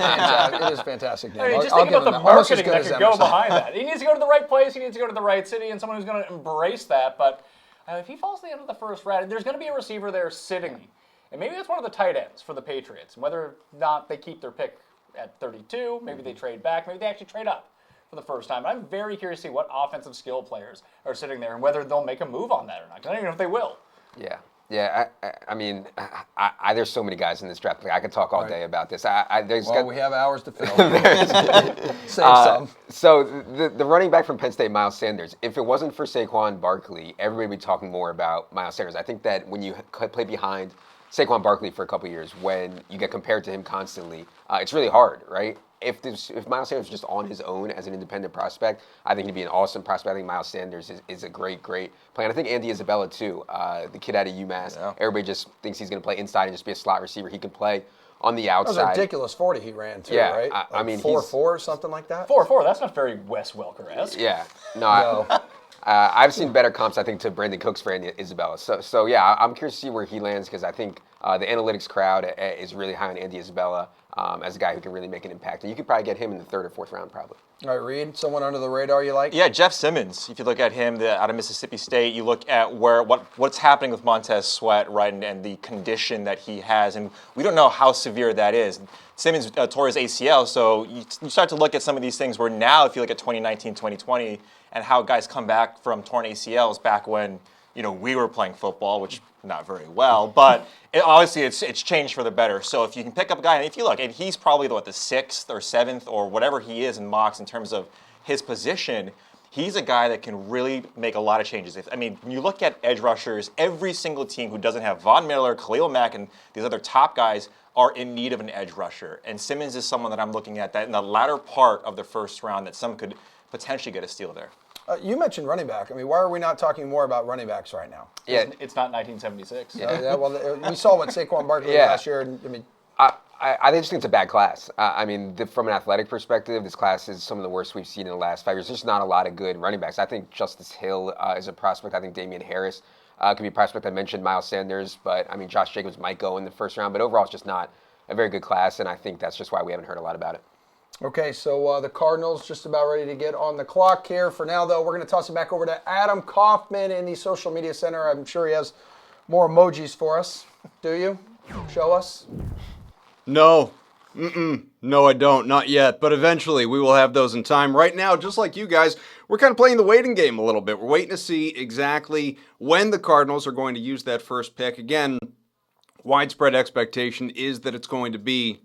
fantastic name. I mean, just think about the marketing that could go behind that. He needs to go to the right place. He needs to go to the right city, and someone who's going to embrace that. But if he falls to the end of the first round, there's going to be a receiver there sitting. And maybe that's one of the tight ends for the Patriots. And whether or not they keep their pick at 32, maybe they trade back, maybe they actually trade up for the first time. I'm very curious to see what offensive skill players are sitting there and whether they'll make a move on that or not. I don't even know if they will. Yeah, I mean, there's so many guys in this draft. I could talk all day about this. We have hours to fill. Save some. So the running back from Penn State, Miles Sanders, if it wasn't for Saquon Barkley, everybody would be talking more about Miles Sanders. I think that when you play behind Saquon Barkley for a couple of years, when you get compared to him constantly, it's really hard, right? If Miles Sanders was just on his own as an independent prospect, I think he'd be an awesome prospect. I think Miles Sanders is a great player. And I think Andy Isabella, too, the kid out of UMass. Yeah. Everybody just thinks he's going to play inside and just be a slot receiver. He can play on the outside. That was a ridiculous 40 he ran, too, right? I mean, 4.4 or something like that? 4.4, that's not very Wes Welker-esque. Yeah. No. I've seen better comps, I think, to Brandon Cooks for Andy Isabella. So yeah, I'm curious to see where he lands because I think the analytics crowd is really high on Andy Isabella as a guy who can really make an impact. And you could probably get him in the 3rd or 4th round, probably. All right, Reid, someone under the radar you like? Yeah, Jeff Simmons. If you look at him out of Mississippi State, you look at what's happening with Montez Sweat, right, and the condition that he has. And we don't know how severe that is. Simmons tore his ACL, so you start to look at some of these things where now, if you look at 2019, 2020, and how guys come back from torn ACLs back when we were playing football, which not very well, but obviously it's changed for the better. So if you can pick up a guy, and if you look, and he's probably the 6th or 7th or whatever he is in mocks in terms of his position, he's a guy that can really make a lot of changes. When you look at edge rushers, every single team who doesn't have Von Miller, Khalil Mack, and these other top guys are in need of an edge rusher. And Simmons is someone that I'm looking at that in the latter part of the first round that some could potentially get a steal there. You mentioned running back. Why are we not talking more about running backs right now? Yeah, it's not 1976. Well, we saw what Saquon Barkley last year. I just think it's a bad class. From an athletic perspective, this class is some of the worst we've seen in the last 5 years. There's not a lot of good running backs. I think Justice Hill is a prospect. I think Damian Harris could be a prospect. I mentioned Miles Sanders, but Josh Jacobs might go in the first round. But overall, it's just not a very good class, and I think that's just why we haven't heard a lot about it. Okay, so the Cardinals just about ready to get on the clock here. For now, though, we're going to toss it back over to Adam Kaufman in the social media center. I'm sure he has more emojis for us. Do you? Show us. No. No, I don't. Not yet. But eventually we will have those in time. Right now, just like you guys, we're kind of playing the waiting game a little bit. We're waiting to see exactly when the Cardinals are going to use that first pick. Again, widespread expectation is that it's going to be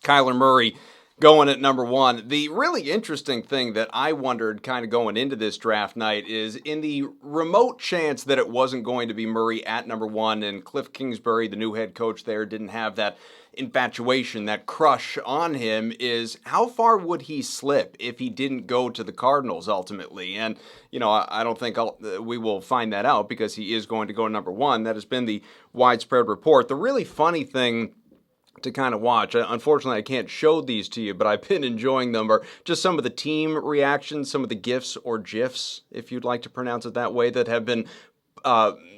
Kyler Murray going at number 1. The really interesting thing that I wondered kind of going into this draft night is in the remote chance that it wasn't going to be Murray at number 1 and Cliff Kingsbury, the new head coach there, didn't have that infatuation, that crush on him, is how far would he slip if he didn't go to the Cardinals ultimately? And, I don't think we will find that out because he is going to go number 1. That has been the widespread report. The really funny thing to kind of watch, unfortunately I can't show these to you, but I've been enjoying them, are just some of the team reactions, some of the GIFs or GIFs, if you'd like to pronounce it that way, that have been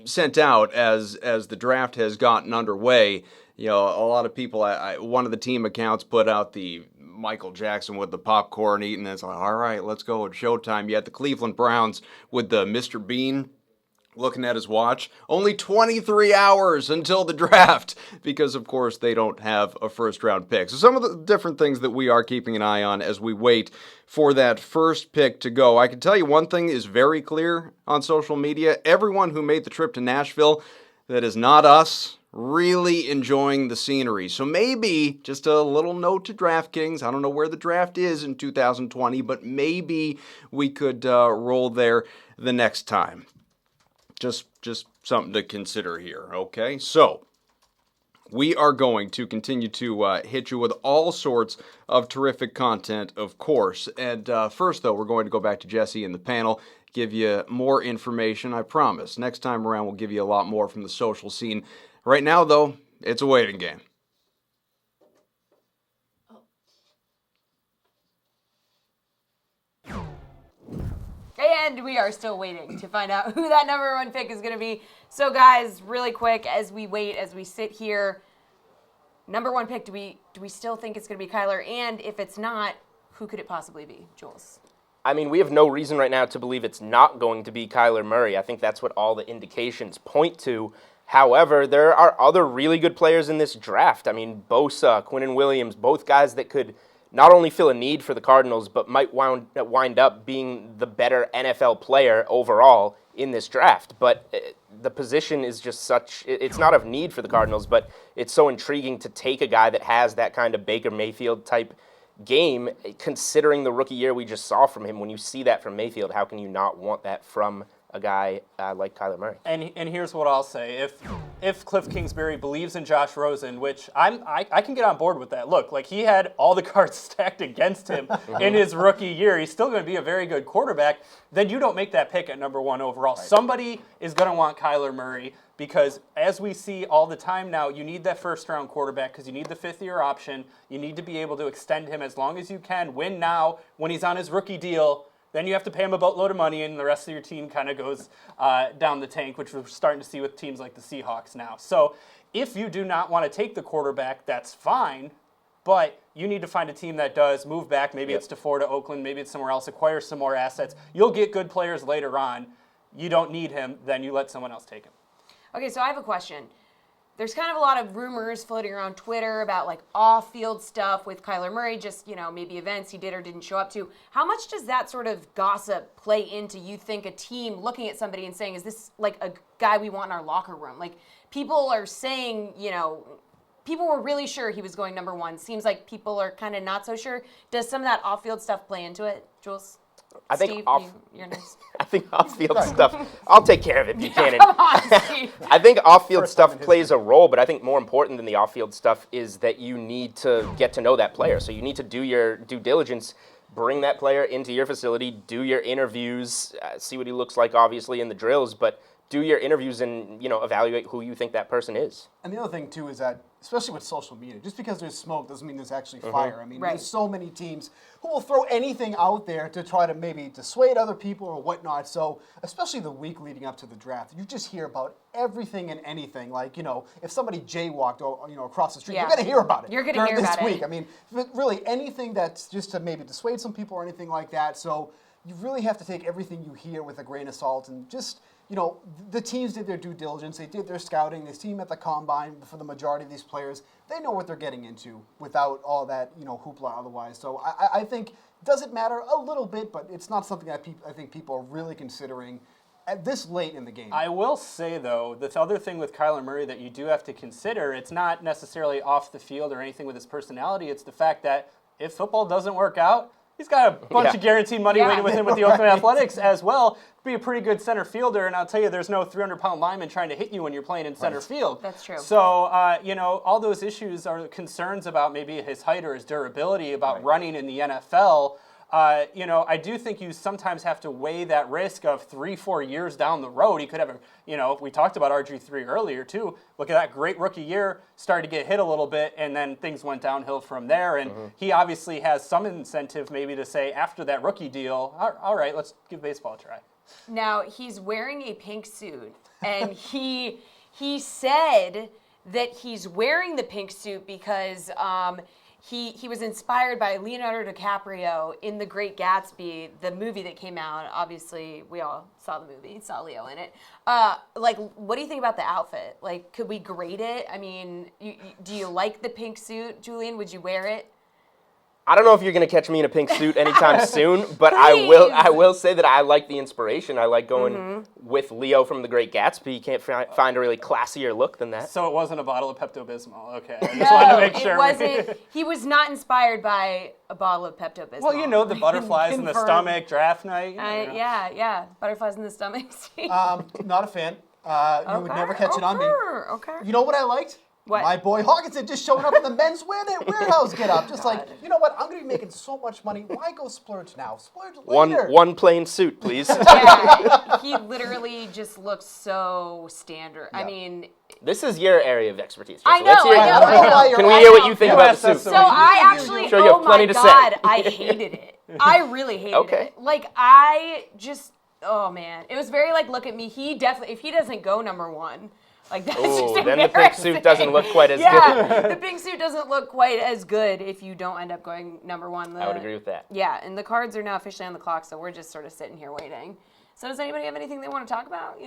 sent out as the draft has gotten underway. A lot of people, one of the team accounts put out the Michael Jackson with the popcorn eating. It's like, all right, let's go. It's showtime. You had the Cleveland Browns with the Mr. Bean looking at his watch. Only 23 hours until the draft because, of course, they don't have a first-round pick. So some of the different things that we are keeping an eye on as we wait for that first pick to go. I can tell you one thing is very clear on social media. Everyone who made the trip to Nashville, that is not us, really enjoying the scenery. So maybe just a little note to DraftKings. I don't know where the draft is in 2020, but maybe we could roll there the next time. Just something to consider here, okay? So we are going to continue to hit you with all sorts of terrific content, of course. And first, though, we're going to go back to Jessie and the panel, give you more information, I promise. Next time around, we'll give you a lot more from the social scene. Right now, though, it's a waiting game. And we are still waiting to find out who that number 1 pick is going to be. So, guys, really quick, as we wait, as we sit here, number 1 pick, do we still think it's going to be Kyler? And if it's not, who could it possibly be? Jules? I mean, we have no reason right now to believe it's not going to be Kyler Murray. I think that's what all the indications point to. However, there are other really good players in this draft. I mean, Bosa, Quinnen Williams, both guys that could not only fill a need for the Cardinals, but might wind up being the better NFL player overall in this draft. But the position is just such, it's not of need for the Cardinals, but it's so intriguing to take a guy that has that kind of Baker Mayfield type game, considering the rookie year we just saw from him. When you see that from Mayfield, how can you not want that from a guy like Kyler Murray? And here's what I'll say: if Cliff Kingsbury believes in Josh Rosen, which I can get on board with that. Look, like, he had all the cards stacked against him in his rookie year. He's still going to be a very good quarterback. Then you don't make that pick at number 1 overall. Right. Somebody is going to want Kyler Murray because, as we see all the time now, you need that first-round quarterback because you need the 5th-year option. You need to be able to extend him as long as you can. Win now when he's on his rookie deal. Then you have to pay him a boatload of money, and the rest of your team kind of goes down the tank, which we're starting to see with teams like the Seahawks now. So if you do not want to take the quarterback, that's fine, but you need to find a team that does move back. Maybe it's to Florida, Oakland, maybe it's somewhere else, acquire some more assets. You'll get good players later on. You don't need him, then you let someone else take him. Okay, so I have a question. There's kind of a lot of rumors floating around Twitter about, like, off-field stuff with Kyler Murray, just, maybe events he did or didn't show up to. How much does that sort of gossip play into, you think, a team looking at somebody and saying, is this, like, a guy we want in our locker room? Like, people are saying, people were really sure he was going number 1. Seems like people are kind of not so sure. Does some of that off-field stuff play into it, Jules? I think Steve, you're next. I think off-field stuff. I'll take care of it, Buchanan. Come on, Steve. I think off-field stuff plays a role, but I think more important than the off-field stuff is that you need to get to know that player. So you need to do your due diligence, bring that player into your facility, do your interviews, see what he looks like, obviously, in the drills, but do your interviews and, evaluate who you think that person is. And the other thing, too, is that, especially with social media, just because there's smoke doesn't mean there's actually fire. I mean, there's so many teams who will throw anything out there to try to maybe dissuade other people or whatnot. So, especially the week leading up to the draft, you just hear about everything and anything. Like, if somebody jaywalked, across the street, you're going to hear about it. You're going to hear about this week. it. I mean, really, anything that's just to maybe dissuade some people or anything like that. So, you really have to take everything you hear with a grain of salt and just... the teams did their due diligence. They did their scouting. They see them at the combine for the majority of these players. They know what they're getting into without all that, hoopla otherwise. So I think does it matter a little bit, but it's not something that I think people are really considering at this late in the game. I will say, though, the other thing with Kyler Murray that you do have to consider, it's not necessarily off the field or anything with his personality. It's the fact that if football doesn't work out, he's got a bunch of guaranteed money waiting with him with the Oakland Athletics as well. Be a pretty good center fielder, and I'll tell you, there's no 300-pound lineman trying to hit you when you're playing in center field. That's true. So, all those issues are concerns about maybe his height or his durability, about running in the NFL. I do think you sometimes have to weigh that risk of 3-4 years down the road. He could have we talked about RG3 earlier too. Look at that great rookie year, started to get hit a little bit, and then things went downhill from there. And he obviously has some incentive maybe to say after that rookie deal, all right, let's give baseball a try. Now, he's wearing a pink suit, and he said that he's wearing the pink suit because he was inspired by Leonardo DiCaprio in The Great Gatsby, the movie that came out. Obviously, we all saw the movie, saw Leo in it. What do you think about the outfit? Like, could we grade it? I mean, do you like the pink suit, Julian? Would you wear it? I don't know if you're going to catch me in a pink suit anytime soon, but I will say that I like the inspiration. I like going with Leo from The Great Gatsby. You can't find a really classier look than that. So it wasn't a bottle of Pepto-Bismol. Okay, I just wanted to make sure. It wasn't. He was not inspired by a bottle of Pepto-Bismol. Well, the butterflies in the stomach, draft night. Yeah, butterflies in the stomach. Not a fan. You would never catch it on me. Okay. You know what I liked? What? My boy Hawkinson just showing up in the men's warehouse get up. Just like, you know what? I'm going to be making so much money. Why go splurge now? Splurge later. One plain suit, please. Yeah, he literally just looks so standard. Yeah. I mean... This is your area of expertise. I know. Can we hear what you think about the suit? So I actually, oh my God, I hated it. I really hated it. Like, oh man. It was very like, look at me. If he doesn't go number one... Like that's just then the pink suit doesn't look quite as good. Yeah, the pink suit doesn't look quite as good if you don't end up going number one. I would agree with that. Yeah, and the Cards are now officially on the clock, so we're just sort of sitting here waiting. So does anybody have anything they want to talk about,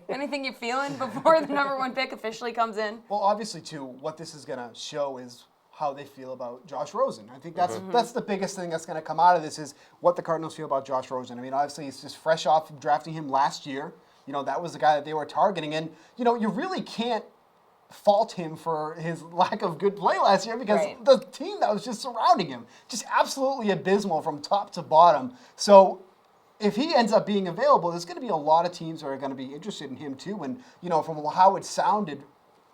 Anything you're feeling before the number one pick officially comes in? Well, obviously, too, what this is going to show is how they feel about Josh Rosen. I think that's the biggest thing that's going to come out of this is what the Cardinals feel about Josh Rosen. I mean, obviously, he's just fresh off of drafting him last year. That was the guy that they were targeting. And, you really can't fault him for his lack of good play last year because the team that was just surrounding him, just absolutely abysmal from top to bottom. So if he ends up being available, there's going to be a lot of teams that are going to be interested in him too. And, from how it sounded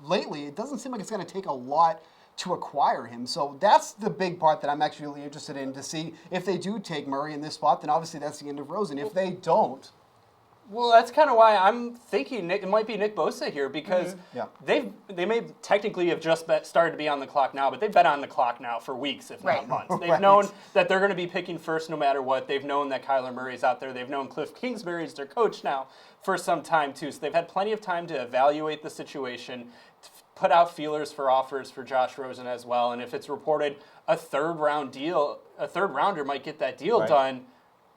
lately, it doesn't seem like it's going to take a lot to acquire him. So that's the big part that I'm actually really interested in to see if they do take Murray in this spot, then obviously that's the end of Rosen. If they don't... Well, that's kind of why I'm thinking it might be Nick Bosa here because they may technically have just started to be on the clock now, but they've been on the clock now for weeks, if not months. They've known that they're going to be picking first no matter what. They've known that Kyler Murray's out there. They've known Cliff Kingsbury is their coach now for some time too. So they've had plenty of time to evaluate the situation, put out feelers for offers for Josh Rosen as well. And if it's reported a third rounder might get that deal done,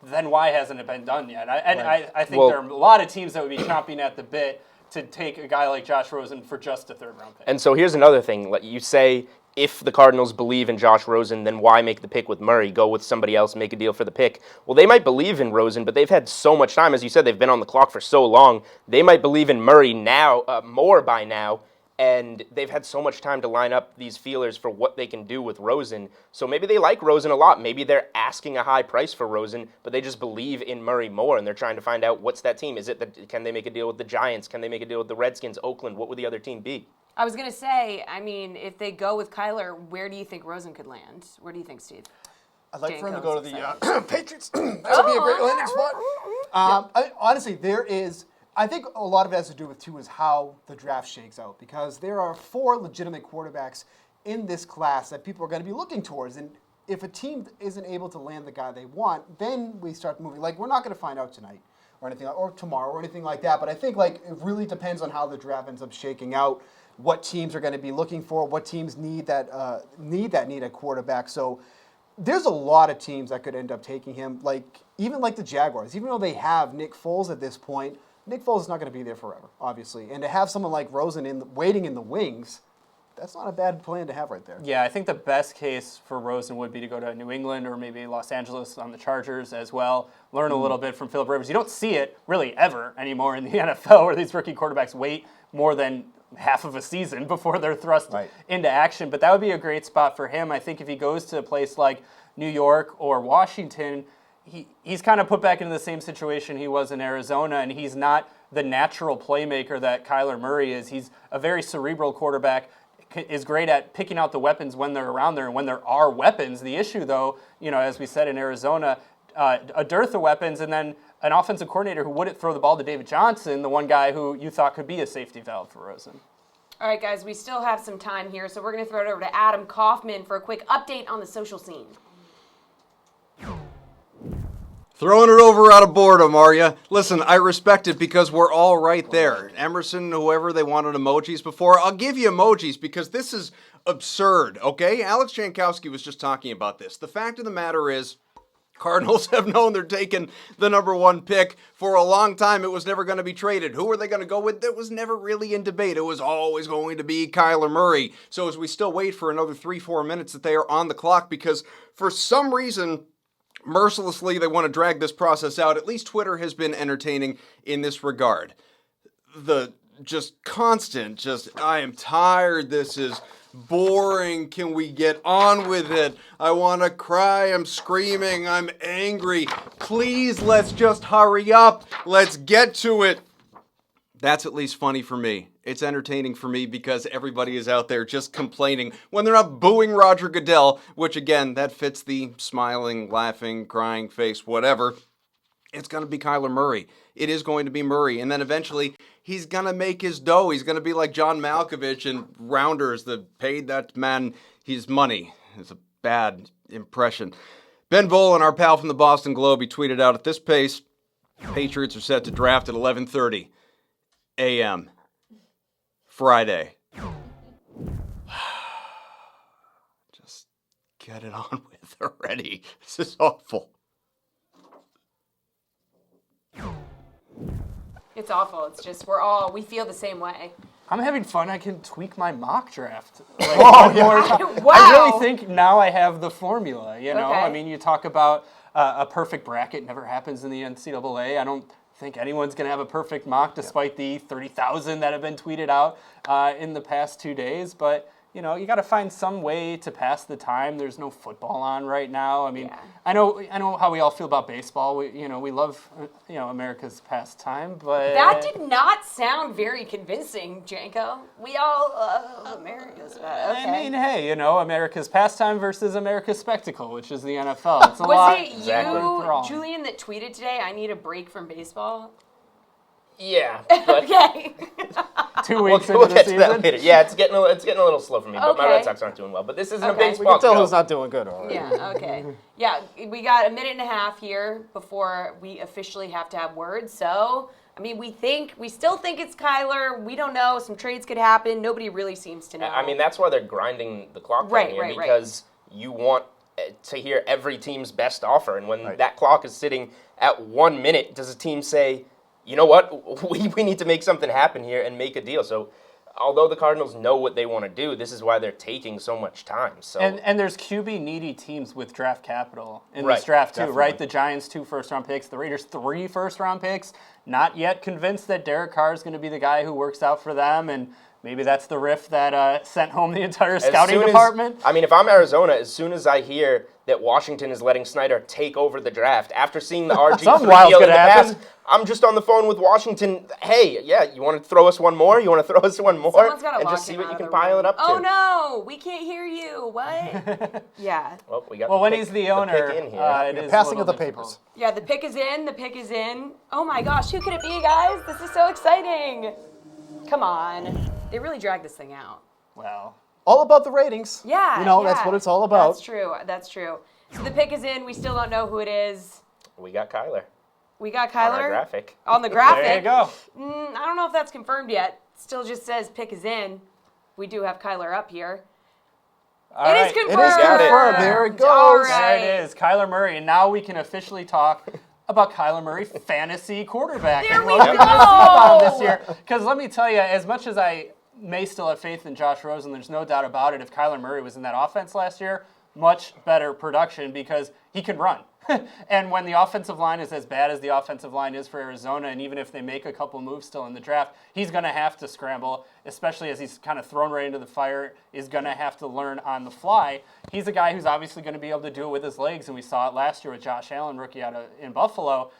then why hasn't it been done yet? I think there are a lot of teams that would be chomping at the bit to take a guy like Josh Rosen for just a third-round pick. And so here's another thing. Like you say, if the Cardinals believe in Josh Rosen, then why make the pick with Murray? Go with somebody else, make a deal for the pick. Well, they might believe in Rosen, but they've had so much time. As you said, they've been on the clock for so long. They might believe in Murray now, more by now, and they've had so much time to line up these feelers for what they can do with Rosen. So maybe they like Rosen a lot. Maybe they're asking a high price for Rosen, but they just believe in Murray more, and they're trying to find out what's that team. Can they make a deal with the Giants? Can they make a deal with the Redskins, Oakland? What would the other team be? I was going to say, I mean, if they go with Kyler, where do you think Rosen could land? Where do you think, Steve? I'd like for him to go to the Patriots. That would be a great landing spot. Honestly, there is I think a lot of it has to do with, too, is how the draft shakes out, because there are 4 legitimate quarterbacks in this class that people are going to be looking towards. And if a team isn't able to land the guy they want, then we start moving. Like, we're not going to find out tonight or anything, or tomorrow or anything like that. But I think, like, it really depends on how the draft ends up shaking out, what teams are going to be looking for, what teams need a quarterback. So there's a lot of teams that could end up taking him, like even like the Jaguars. Even though they have Nick Foles at this point, Nick Foles is not going to be there forever, obviously. And to have someone like Rosen waiting in the wings, that's not a bad plan to have right there. Yeah, I think the best case for Rosen would be to go to New England or maybe Los Angeles on the Chargers as well. Learn a little bit from Phillip Rivers. You don't see it really ever anymore in the NFL where these rookie quarterbacks wait more than half of a season before they're thrust into action. But that would be a great spot for him. I think if he goes to a place like New York or Washington, he's kind of put back into the same situation he was in Arizona, and he's not the natural playmaker that Kyler Murray is. He's a very cerebral quarterback, is great at picking out the weapons when they're around there and when there are weapons. The issue, though, as we said in Arizona, a dearth of weapons, and then an offensive coordinator who wouldn't throw the ball to David Johnson, the one guy who you thought could be a safety valve for Rosen. All right, guys, we still have some time here, so we're going to throw it over to Adam Kaufman for a quick update on the social scene. Throwing it over out of boredom, are you? Listen, I respect it because we're all right there. Emerson, whoever, they wanted emojis before. I'll give you emojis because this is absurd, okay? Alex Jankowski was just talking about this. The fact of the matter is, Cardinals have known they're taking the number 1 pick for a long time. It was never going to be traded. Who are they going to go with? It was never really in debate. It was always going to be Kyler Murray. So as we still wait for another 3-4 minutes that they are on the clock, because for some reason, mercilessly, they want to drag this process out. At least Twitter has been entertaining in this regard. The constant, I am tired. This is boring. Can we get on with it? I want to cry. I'm screaming. I'm angry. Please, let's just hurry up. Let's get to it. That's at least funny for me. It's entertaining for me because everybody is out there just complaining when they're not booing Roger Goodell, which again, that fits the smiling, laughing, crying face, whatever. It's going to be Kyler Murray. It is going to be Murray. And then eventually, he's going to make his dough. He's going to be like John Malkovich and Rounders that paid that man his money. It's a bad impression. Ben Bolin, our pal from the Boston Globe, he tweeted out, at this pace, Patriots are set to draft at 11:30 a.m. Friday. Just get it on with already. This is awful. It's awful. It's just, we feel the same way. I'm having fun. I can tweak my mock draft. Wow. I really think now I have the formula, Okay. I mean, you talk about a perfect bracket. Never happens in the NCAA. I don't think anyone's going to have a perfect mock despite the 30,000 that have been tweeted out in the past 2 days. But, you got to find some way to pass the time. There's no football on right now. I mean, I know how we all feel about baseball. We love, America's pastime, but that did not sound very convincing, Janko. We all love America's pastime. Okay. I mean, hey, America's pastime versus America's spectacle, which is the NFL. It's a Was it you, Julian, that tweeted today, I need a break from baseball? Yeah. But okay. 2 weeks we'll into the get season. to that later. Yeah, it's getting a little slow for me, but my Okay. Red Sox aren't doing well. But this isn't a Okay. baseball Tell show. who's not doing good already. Yeah, okay. Yeah, we got a minute and a half here before we officially have to have words. So, I mean, we still think it's Kyler. We don't know. Some trades could happen. Nobody really seems to know. I mean, that's why they're grinding the clock down here, because you want to hear every team's best offer. And when that clock is sitting at 1 minute, does a team say, you know what, we need to make something happen here and make a deal? So although the Cardinals know what they want to do, this is why they're taking so much time. So And there's QB needy teams with draft capital in Right, this draft too, definitely. right? The Giants 2 first-round picks, the Raiders 3 first-round picks. Not yet convinced that Derek Carr is going to be the guy who works out for them, and maybe that's the riff that sent home the entire scouting department. If I'm Arizona, as soon as I hear that Washington is letting Snyder take over the draft. After seeing the RG3 Something wild's deal in gonna the happen. past, I'm just on the phone with Washington. Hey, yeah, you want to throw us one more? You want to throw us one more? Someone's gotta And lock just see him what out you of can the pile room. it up to. Oh no, we can't hear you. What? Yeah. Well, we got Well, the when pick- he's the owner, pick in here. it is Passing a of the little papers. difficult. Yeah, the pick is in. The pick is in. Oh my gosh, who could it be, guys? This is so exciting. Come on. They really dragged this thing out. Well, All about the ratings. Yeah. You know, that's yeah. what it's all about. That's true. That's true. So the pick is in. We still don't know who it is. We got Kyler We got on our Kyler graphic. on the graphic. there you go. I don't know if that's confirmed yet. Still just says pick is in. We do have Kyler up here. All It is right. confirmed. It is Got it. confirmed. There it goes. All There right. it is, Kyler Murray. And now we can officially talk about Kyler Murray, fantasy quarterback. There and we what we're gonna see about him go. this year. Because let me tell you, as much as I may still have faith in Josh Rosen, there's no doubt about it. If Kyler Murray was in that offense last year, much better production because he can run. And when the offensive line is as bad as the offensive line is for Arizona, and even if they make a couple moves still in the draft, he's going to have to scramble, especially as he's kind of thrown right into the fire, is going to have to learn on the fly. He's a guy who's obviously going to be able to do it with his legs, and we saw it last year with Josh Allen, rookie in Buffalo.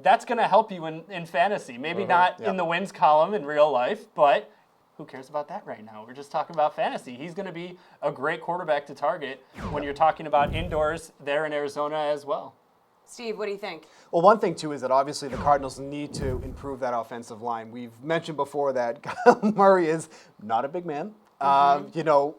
That's going to help you in fantasy. Maybe not in the wins column in real life, but who cares about that right now? We're just talking about fantasy. He's going to be a great quarterback to target when you're talking about indoors there in Arizona as well. Steve, what do you think? Well, one thing, too, is that obviously the Cardinals need to improve that offensive line. We've mentioned before that Kyler Murray is not a big man. You know,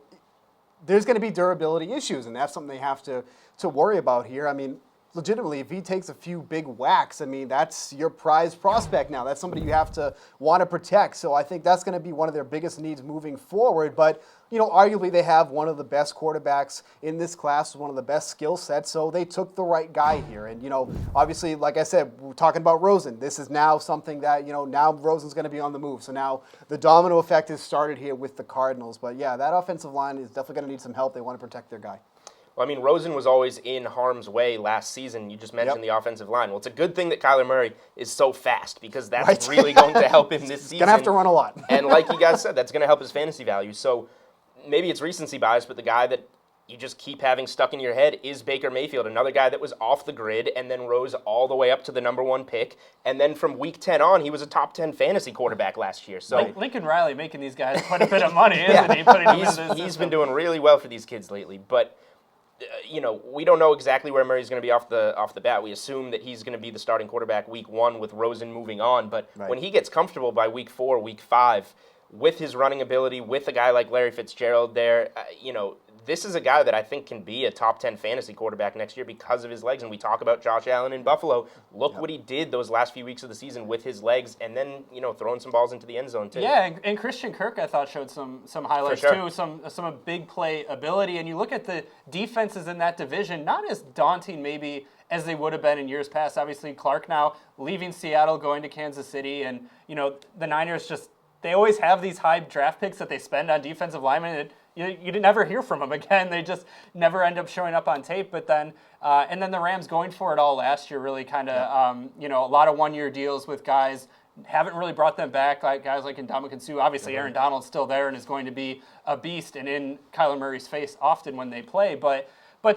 there's going to be durability issues, and that's something they have to worry about here. I mean, legitimately, if he takes a few big whacks, I mean, that's your prized prospect now. That's somebody you have to want to protect. So I think that's going to be one of their biggest needs moving forward. But, you know, arguably they have one of the best quarterbacks in this class, one of the best skill sets. So they took the right guy here. And, you know, obviously, like I said, we're talking about Rosen. This is now something that, you know, now Rosen's going to be on the move. So now the domino effect has started here with the Cardinals. But, yeah, that offensive line is definitely going to need some help. They want to protect their guy. Well, I mean, Rosen was always in harm's way last season. You just mentioned the offensive line. Well, it's a good thing that Kyler Murray is so fast because that's really going to help him this season. Going to have to run a lot. And like you guys said, that's going to help his fantasy value. So maybe it's recency bias, but the guy that you just keep having stuck in your head is Baker Mayfield, another guy that was off the grid and then rose all the way up to the #1 pick. And then from week 10 on, he was a top 10 fantasy quarterback last year. So Lincoln Riley making these guys quite a bit of money, isn't he? Putting them into this he's system. been doing really well for these kids lately. But you know, we don't know exactly where Murray's going to be off the bat. We assume that he's going to be the starting quarterback week 1 with Rosen moving on. But when he gets comfortable by week 4, week 5, with his running ability, with a guy like Larry Fitzgerald there, you know, this is a guy that I think can be a top 10 fantasy quarterback next year because of his legs. And we talk about Josh Allen in Buffalo. Look what he did those last few weeks of the season with his legs and then, you know, throwing some balls into the end zone too. Yeah, and Christian Kirk, I thought, showed some highlights For sure. too, some big play ability. And you look at the defenses in that division, not as daunting maybe as they would have been in years past. Obviously, Clark now leaving Seattle, going to Kansas City. And, you know, the Niners just, they always have these high draft picks that they spend on defensive linemen. You never hear from them again. They just never end up showing up on tape. But then, and then the Rams going for it all last year, really kind of, you know, a lot of one-year deals with guys. Haven't really brought them back, like guys like Ndamukong Suh. Obviously, Aaron Donald's still there and is going to be a beast and in Kyler Murray's face often when they play. But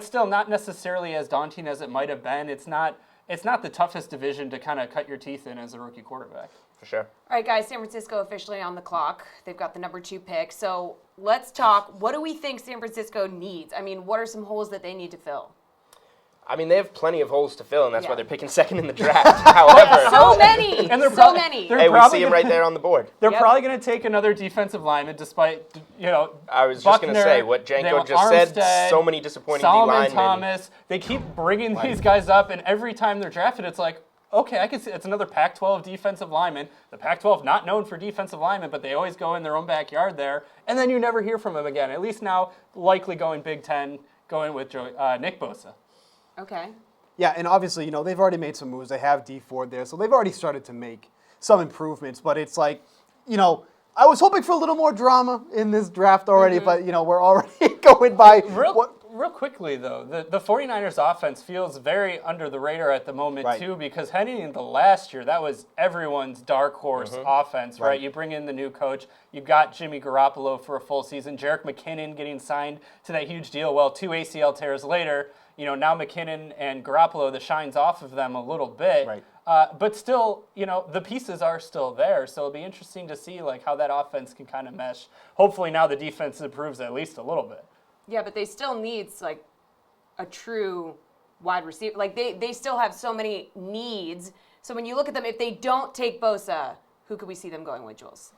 still not necessarily as daunting as it might have been. It's not the toughest division to kind of cut your teeth in as a rookie quarterback. For sure. All right, guys, San Francisco officially on the clock. They've got the #2 pick. So let's talk. What do we think San Francisco needs? I mean, what are some holes that they need to fill? I mean, they have plenty of holes to fill, and that's why Yeah. they're picking second in the draft. However, So many. And they're so probably- many. they're hey, we probably see him gonna- right there on the board. They're Yep. probably going to take another defensive lineman, despite, you know, I was just going to Buckner, say what they Janko want just said. Armstead, So many disappointing D Solomon linemen. Thomas. They keep bringing these guys up, and every time they're drafted, it's like, okay, I can see it's another Pac-12 defensive lineman. The Pac-12 not known for defensive linemen, but they always go in their own backyard there, and then you never hear from them again. At least now, likely going Big Ten, going with Nick Bosa. Okay. Yeah, and obviously, you know, they've already made some moves. They have D Ford there, so they've already started to make some improvements. But it's like, you know, I was hoping for a little more drama in this draft already, but, you know, we're already going by Real quickly, though, the 49ers offense feels very under the radar at the moment, too, because heading into last year, that was everyone's dark horse offense, right? You bring in the new coach. You've got Jimmy Garoppolo for a full season. Jerick McKinnon getting signed to that huge deal. Well, 2 ACL tears later, now McKinnon and Garoppolo, the shine's off of them a little bit. Right. But still, the pieces are still there. So it'll be interesting to see how that offense can kind of mesh. Hopefully now the defense improves at least a little bit. Yeah, but they still need a true wide receiver. They still have so many needs. So when you look at them, if they don't take Bosa, who could we see them going with, Jules?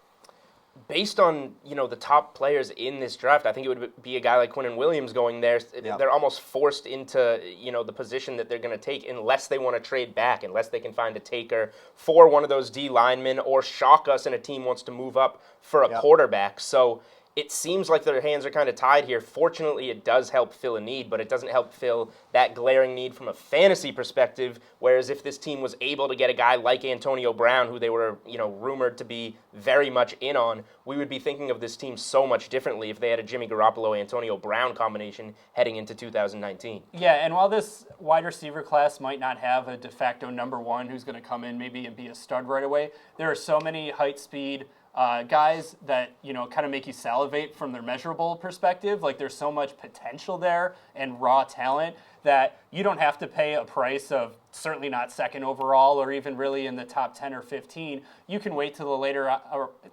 Based on, the top players in this draft, I think it would be a guy like Quinnen Williams going there. Yeah. They're almost forced into, the position that they're going to take unless they want to trade back, unless they can find a taker for one of those D linemen or shock us and a team wants to move up for a quarterback. So it seems like their hands are kind of tied here. Fortunately, it does help fill a need, but it doesn't help fill that glaring need from a fantasy perspective, whereas if this team was able to get a guy like Antonio Brown, who they were, rumored to be very much in on, we would be thinking of this team so much differently if they had a Jimmy Garoppolo-Antonio Brown combination heading into 2019. Yeah, and while this wide receiver class might not have a de facto number one who's going to come in maybe and be a stud right away, there are so many height, speed, guys that, kind of make you salivate from their measurable perspective. There's so much potential there and raw talent that you don't have to pay a price of certainly not second overall or even really in the top 10 or 15. You can wait till the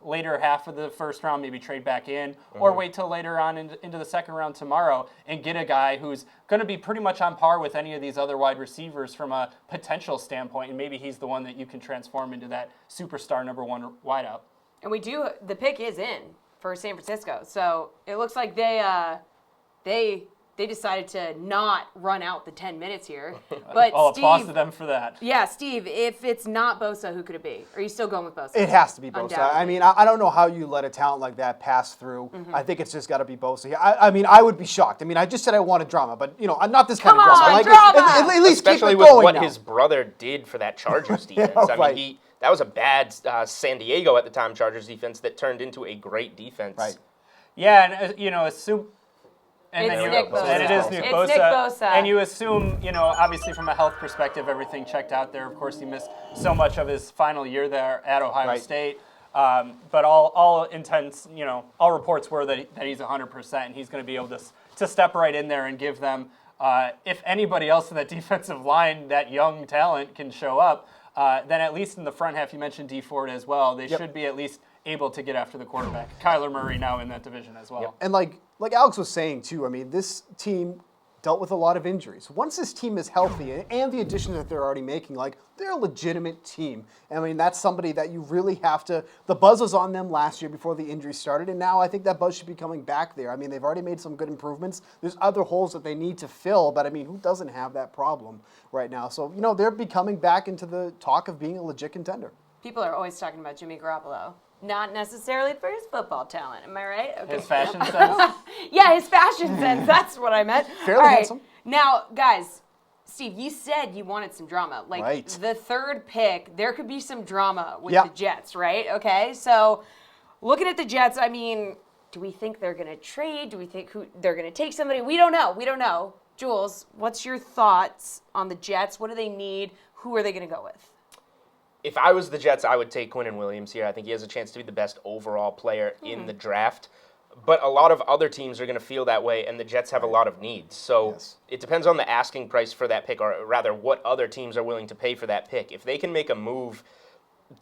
later half of the first round, maybe trade back in, or wait till later on into the second round tomorrow and get a guy who's going to be pretty much on par with any of these other wide receivers from a potential standpoint, and maybe he's the one that you can transform into that superstar number one wideout. And the pick is in for San Francisco. So it looks like they decided to not run out the 10 minutes here. But I'll Steve, applause to them for that. Yeah, Steve, if it's not Bosa, who could it be? Are you still going with Bosa? It has to be Bosa. Undoubtedly. I mean, I don't know how you let a talent like that pass through. I think it's just got to be Bosa here. I would be shocked. I mean, I just said I wanted drama, but, not this kind of drama. Drama! At least especially keep it with going what now. his brother did for that Chargers defense. Right. I mean, that was a bad San Diego at the time Chargers defense that turned into a great defense. Right. Yeah, and assume. And It's then Nick Bosa. And it is Nick Bosa. It's Nick Bosa. And you assume, obviously from a health perspective, everything checked out there. Of course, he missed so much of his final year there at Ohio State. But all intents, all reports were that he's 100% and he's going to be able to step right in there and give them, if anybody else in that defensive line, that young talent can show up, then at least in the front half, you mentioned D Ford as well, they should be at least able to get after the quarterback. Kyler Murray now in that division as well. And like Alex was saying too, I mean, this team dealt with a lot of injuries. Once this team is healthy and the additions that they're already making, they're a legitimate team. I mean, that's somebody that you really have to, the buzz was on them last year before the injury started, and now I think that buzz should be coming back there. I mean, they've already made some good improvements. There's other holes that they need to fill, but I mean, who doesn't have that problem right now? So, they're becoming back into the talk of being a legit contender. People are always talking about Jimmy Garoppolo. Not necessarily for his football talent. Am I right? Okay. His fashion sense? Yeah, his fashion sense. That's what I meant. Fairly All right. handsome. Now, guys, Steve, you said you wanted some drama. Right. The third pick, there could be some drama with the Jets, right? Okay, so looking at the Jets, I mean, do we think they're going to trade? Do we think they're going to take somebody? We don't know. Jules, what's your thoughts on the Jets? What do they need? Who are they going to go with? If I was the Jets, I would take Quinnen Williams here. I think he has a chance to be the best overall player in the draft. But a lot of other teams are going to feel that way, and the Jets have a lot of needs. So it depends on the asking price for that pick, or rather what other teams are willing to pay for that pick. If they can make a move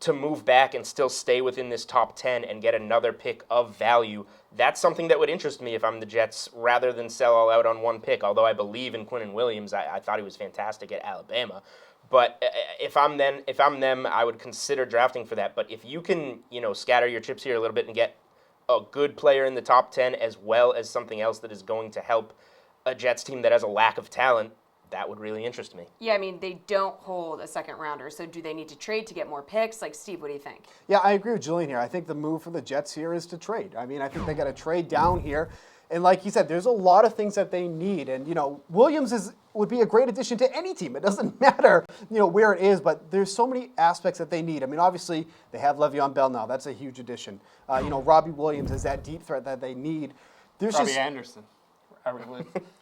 to move back and still stay within this top 10 and get another pick of value, that's something that would interest me if I'm the Jets, rather than sell all out on one pick. Although I believe in Quinnen Williams, I thought he was fantastic at Alabama. But if I'm them, I would consider drafting for that. But if you can, scatter your chips here a little bit and get a good player in the top 10 as well as something else that is going to help a Jets team that has a lack of talent, that would really interest me. Yeah, I mean, they don't hold a second rounder, so do they need to trade to get more picks? Steve, what do you think? Yeah, I agree with Julian here. I think the move for the Jets here is to trade. I mean, I think they got to trade down here. And like he said, there's a lot of things that they need. And, Williams would be a great addition to any team. It doesn't matter, where it is, but there's so many aspects that they need. I mean, obviously, they have Le'Veon Bell now. That's a huge addition. Robbie Williams is that deep threat that they need. There's Robbie Anderson.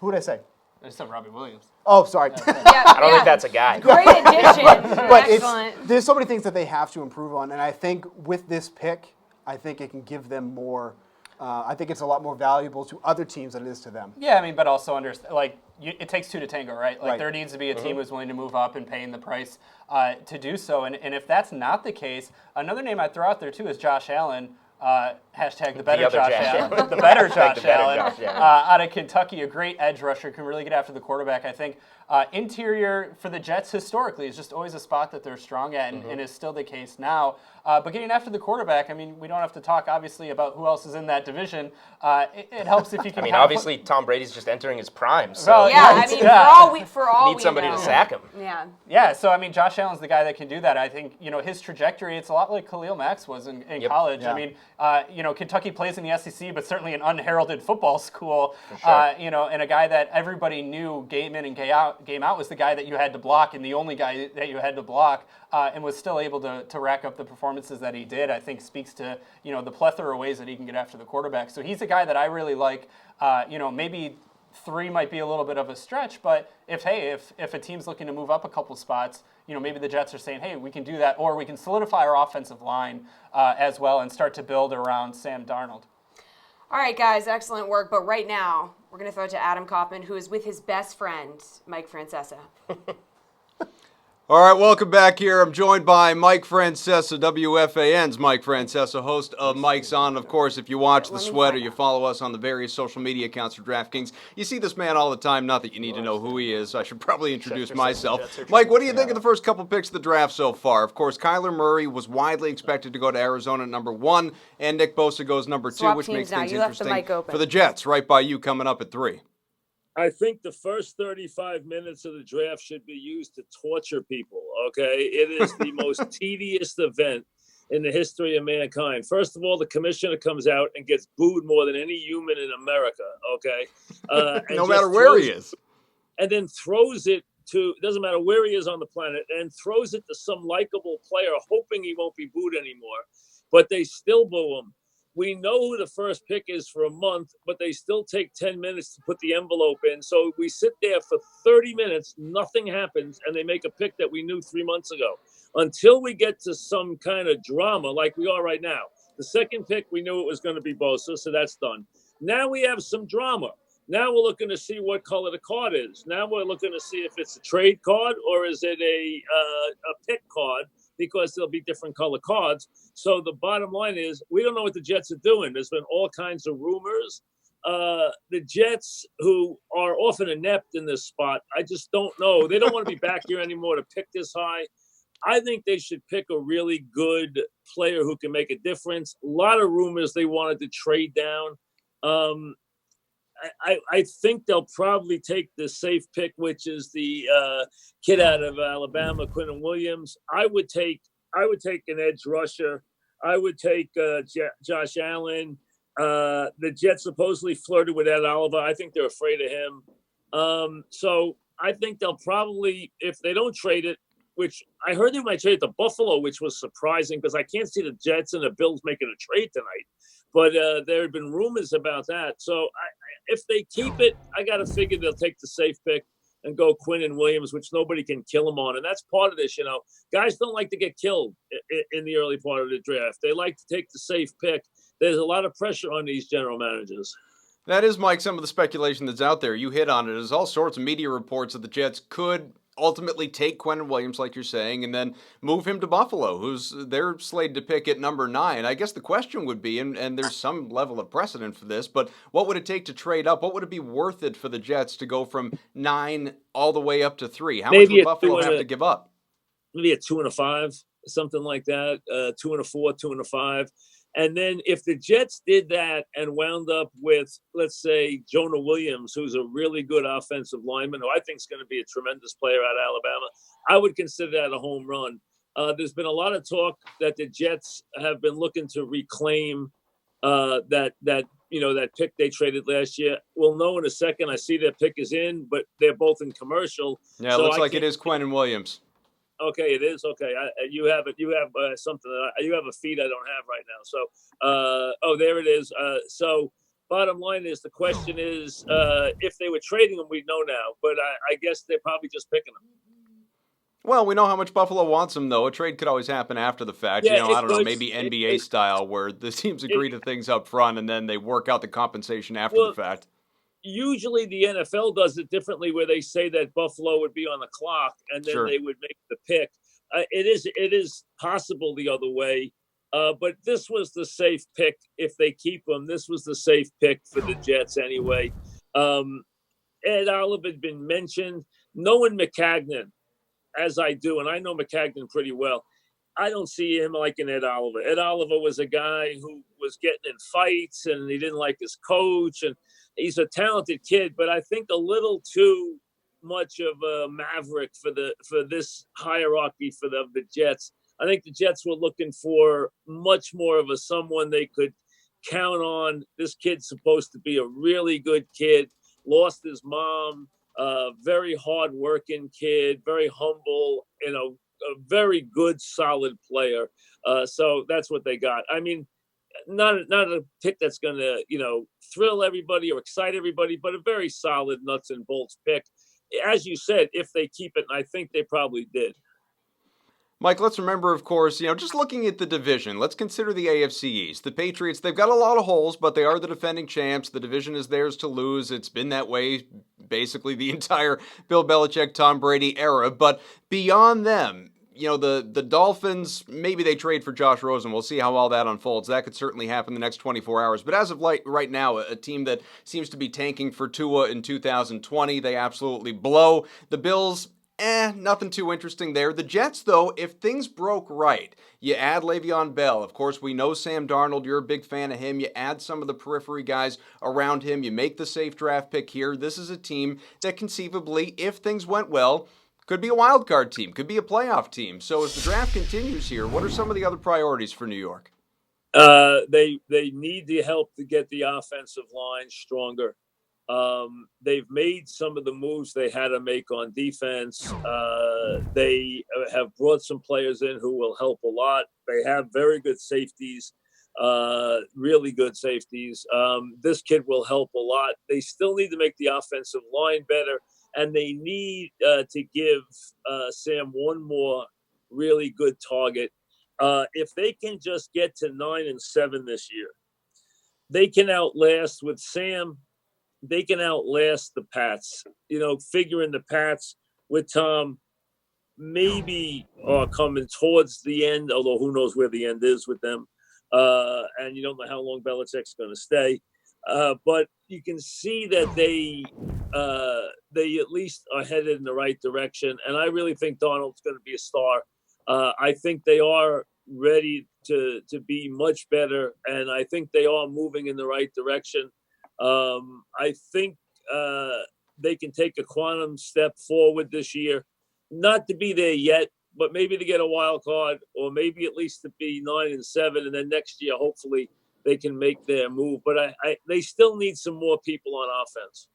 Who did I say? I said Robbie Williams. Oh, sorry. I don't think that's a guy. Great addition. But Excellent. there's so many things that they have to improve on. And I think with this pick, I think it can give them more I think it's a lot more valuable to other teams than it is to them. Yeah, I mean, but also understand, like, it takes two to tango, right? Like, Right. there needs to be a team who's willing to move up and paying the price to do so. And if that's not the case, another name I'd throw out there, too, is Josh Allen. Hashtag the better Josh Allen. The better Josh Allen out of Kentucky, a great edge rusher, can really get after the quarterback. I think interior for the Jets historically is just always a spot that they're strong at, and is still the case now. But getting after the quarterback, I mean, we don't have to talk obviously about who else is in that division. It helps if you can. I mean, obviously Tom Brady's just entering his prime, so well, Yeah, I mean, for all need we somebody know. to sack him. Yeah. Yeah, so I mean, Josh Allen's the guy that can do that. I think, his trajectory, it's a lot like Khalil Mack's was in college. Yeah. I mean, Kentucky plays in the SEC, but certainly an unheralded football school. And a guy that everybody knew game in and game out was the guy that you had to block, and the only guy that you had to block, and was still able to rack up the performances that he did. I think speaks to, the plethora of ways that he can get after the quarterback. So he's a guy that I really like. Maybe 3 might be a little bit of a stretch, but if a team's looking to move up a couple spots, maybe the Jets are saying, hey, we can do that, or we can solidify our offensive line as well and start to build around Sam Darnold. All right, guys, excellent work. But right now, we're going to throw it to Adam Kaufman, who is with his best friend, Mike Francesa. All right, welcome back here. I'm joined by Mike Francesa, WFAN's Mike Francesa, host of Mike's On. Of course, if you watch The Sweat or you follow us on the various social media accounts for DraftKings, you see this man all the time. Not that you need to know who he is. I should probably introduce myself. Mike, what do you think of the first couple picks of the draft so far? Of course, Kyler Murray was widely expected to go to Arizona at number 1, and Nick Bosa goes number 2, which makes things interesting for the Jets, right by you coming up at 3. I think the first 35 minutes of the draft should be used to torture people, okay? It is the most tedious event in the history of mankind. First of all, the commissioner comes out and gets booed more than any human in America, okay? No matter where he is. And then throws it to, doesn't matter where he is on the planet, and throws it to some likable player, hoping he won't be booed anymore. But they still boo him. We know who the first pick is for a month, but they still take 10 minutes to put the envelope in. So we sit there for 30 minutes, nothing happens, and they make a pick that we knew 3 months ago. Until we get to some kind of drama like we are right now. The second pick, we knew it was going to be Bosa, so that's done. Now we have some drama. Now we're looking to see what color the card is. Now we're looking to see if it's a trade card or is it a pick card, because there'll be different color cards. So the bottom line is we don't know what the Jets are doing. There's been all kinds of rumors. The Jets, who are often inept in this spot, I just don't know. They don't want to be back here anymore to pick this high. I think they should pick a really good player who can make a difference. A lot of rumors they wanted to trade down. I think they'll probably take the safe pick, which is the kid out of Alabama, Quinnen Williams. I would take an edge rusher. I would take Josh Allen. The Jets supposedly flirted with Ed Oliver. I think they're afraid of him. So I think they'll probably, if they don't trade it, which I heard they might trade it to Buffalo, which was surprising because I can't see the Jets and the Bills making a trade tonight. But there have been rumors about that. So if they keep it, I got to figure they'll take the safe pick and go Quinnen Williams, which nobody can kill him on. And that's part of this, Guys don't like to get killed in the early part of the draft. They like to take the safe pick. There's a lot of pressure on these general managers. That is, Mike, some of the speculation that's out there. You hit on it. There's all sorts of media reports that the Jets could ultimately take Quinnen Williams, like you're saying, and then move him to Buffalo, who's they're slated to pick at number 9. I guess the question would be, and there's some level of precedent for this, but what would it take to trade up? What would it be worth it for the Jets to go from 9 all the way up to 3? How much would Buffalo have to give up? Maybe a 2 and a 5, something like that. 2 and a 4, 2 and a 5. And then if the Jets did that and wound up with, let's say, Jonah Williams, who's a really good offensive lineman, who I think is going to be a tremendous player out of Alabama, I would consider that a home run. There's been a lot of talk that the Jets have been looking to reclaim that pick they traded last year. We'll know in a second. I see that pick is in, but they're both in commercial. Yeah, it looks like it is Quinnen Williams. Okay, it is. Okay, you have it. You have something. You have a feed I don't have right now. So, there it is. So, bottom line is the question is if they were trading them, we'd know now. But I guess they're probably just picking them. Well, we know how much Buffalo wants him, though. A trade could always happen after the fact. Yeah, I don't know, but maybe NBA style, where the teams agree to things up front and then they work out the compensation after the fact. Usually the NFL does it differently, where they say that Buffalo would be on the clock and then they would make the pick. It is possible the other way, but this was the safe pick if they keep him. This was the safe pick for the Jets anyway. Ed Oliver had been mentioned. Knowing McCagnon, as I do, and I know McCagnon pretty well, I don't see him like an Ed Oliver. Ed Oliver was a guy who was getting in fights and he didn't like his coach, and he's a talented kid, but I think a little too much of a maverick for this hierarchy for the Jets. I think the Jets were looking for much more of someone they could count on. This kid's supposed to be a really good kid, lost his mom, very hard-working kid, very humble, a very good, solid player. So that's what they got. I mean, not a pick that's going to, thrill everybody or excite everybody, but a very solid nuts and bolts pick. As you said, if they keep it, and I think they probably did. Mike, let's remember, of course, just looking at the division, let's consider the AFC East. The Patriots, they've got a lot of holes, but they are the defending champs. The division is theirs to lose. It's been that way basically the entire Bill Belichick, Tom Brady era. But beyond them, the Dolphins, maybe they trade for Josh Rosen. We'll see how all that unfolds. That could certainly happen in the next 24 hours. But as of right now, a team that seems to be tanking for Tua in 2020, they absolutely blow. The Bills, nothing too interesting there. The Jets, though, if things broke right, you add Le'Veon Bell. Of course, we know Sam Darnold. You're a big fan of him. You add some of the periphery guys around him. You make the safe draft pick here. This is a team that conceivably, if things went well, could be a wild card team, could be a playoff team. So as the draft continues here, what are some of the other priorities for New York? They need the help to get the offensive line stronger. They've made some of the moves they had to make on defense. They have brought some players in who will help a lot. They have very good safeties, really good safeties. This kid will help a lot. They still need to make the offensive line better, and they need to give Sam one more really good target. If they can just get to 9-7 this year, they can outlast with Sam. They can outlast the Pats. Figuring the Pats with Tom maybe are coming towards the end, although who knows where the end is with them. And you don't know how long Belichick's going to stay. But you can see that they at least are headed in the right direction. And I really think Donald's going to be a star. I think they are ready to be much better, and I think they are moving in the right direction. I think they can take a quantum step forward this year, not to be there yet, but maybe to get a wild card, or maybe at least to be 9-7, and then next year hopefully they can make their move. But they still need some more people on offense.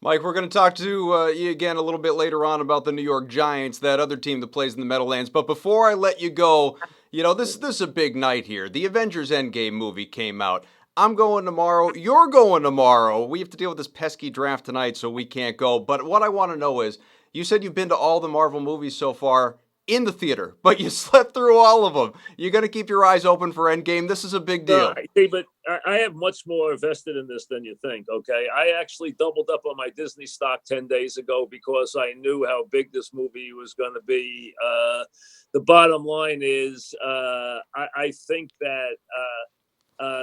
Mike, we're going to talk to you again a little bit later on about the New York Giants, that other team that plays in the Meadowlands. But before I let you go, this is a big night here. The Avengers Endgame movie came out. I'm going tomorrow. You're going tomorrow. We have to deal with this pesky draft tonight, so we can't go. But what I want to know is, you said you've been to all the Marvel movies so far in the theater, but you slept through all of them. You're going to keep your eyes open for Endgame. This is a big deal. But I have much more invested in this than you think, okay? I actually doubled up on my Disney stock 10 days ago because I knew how big this movie was going to be. The bottom line is I think that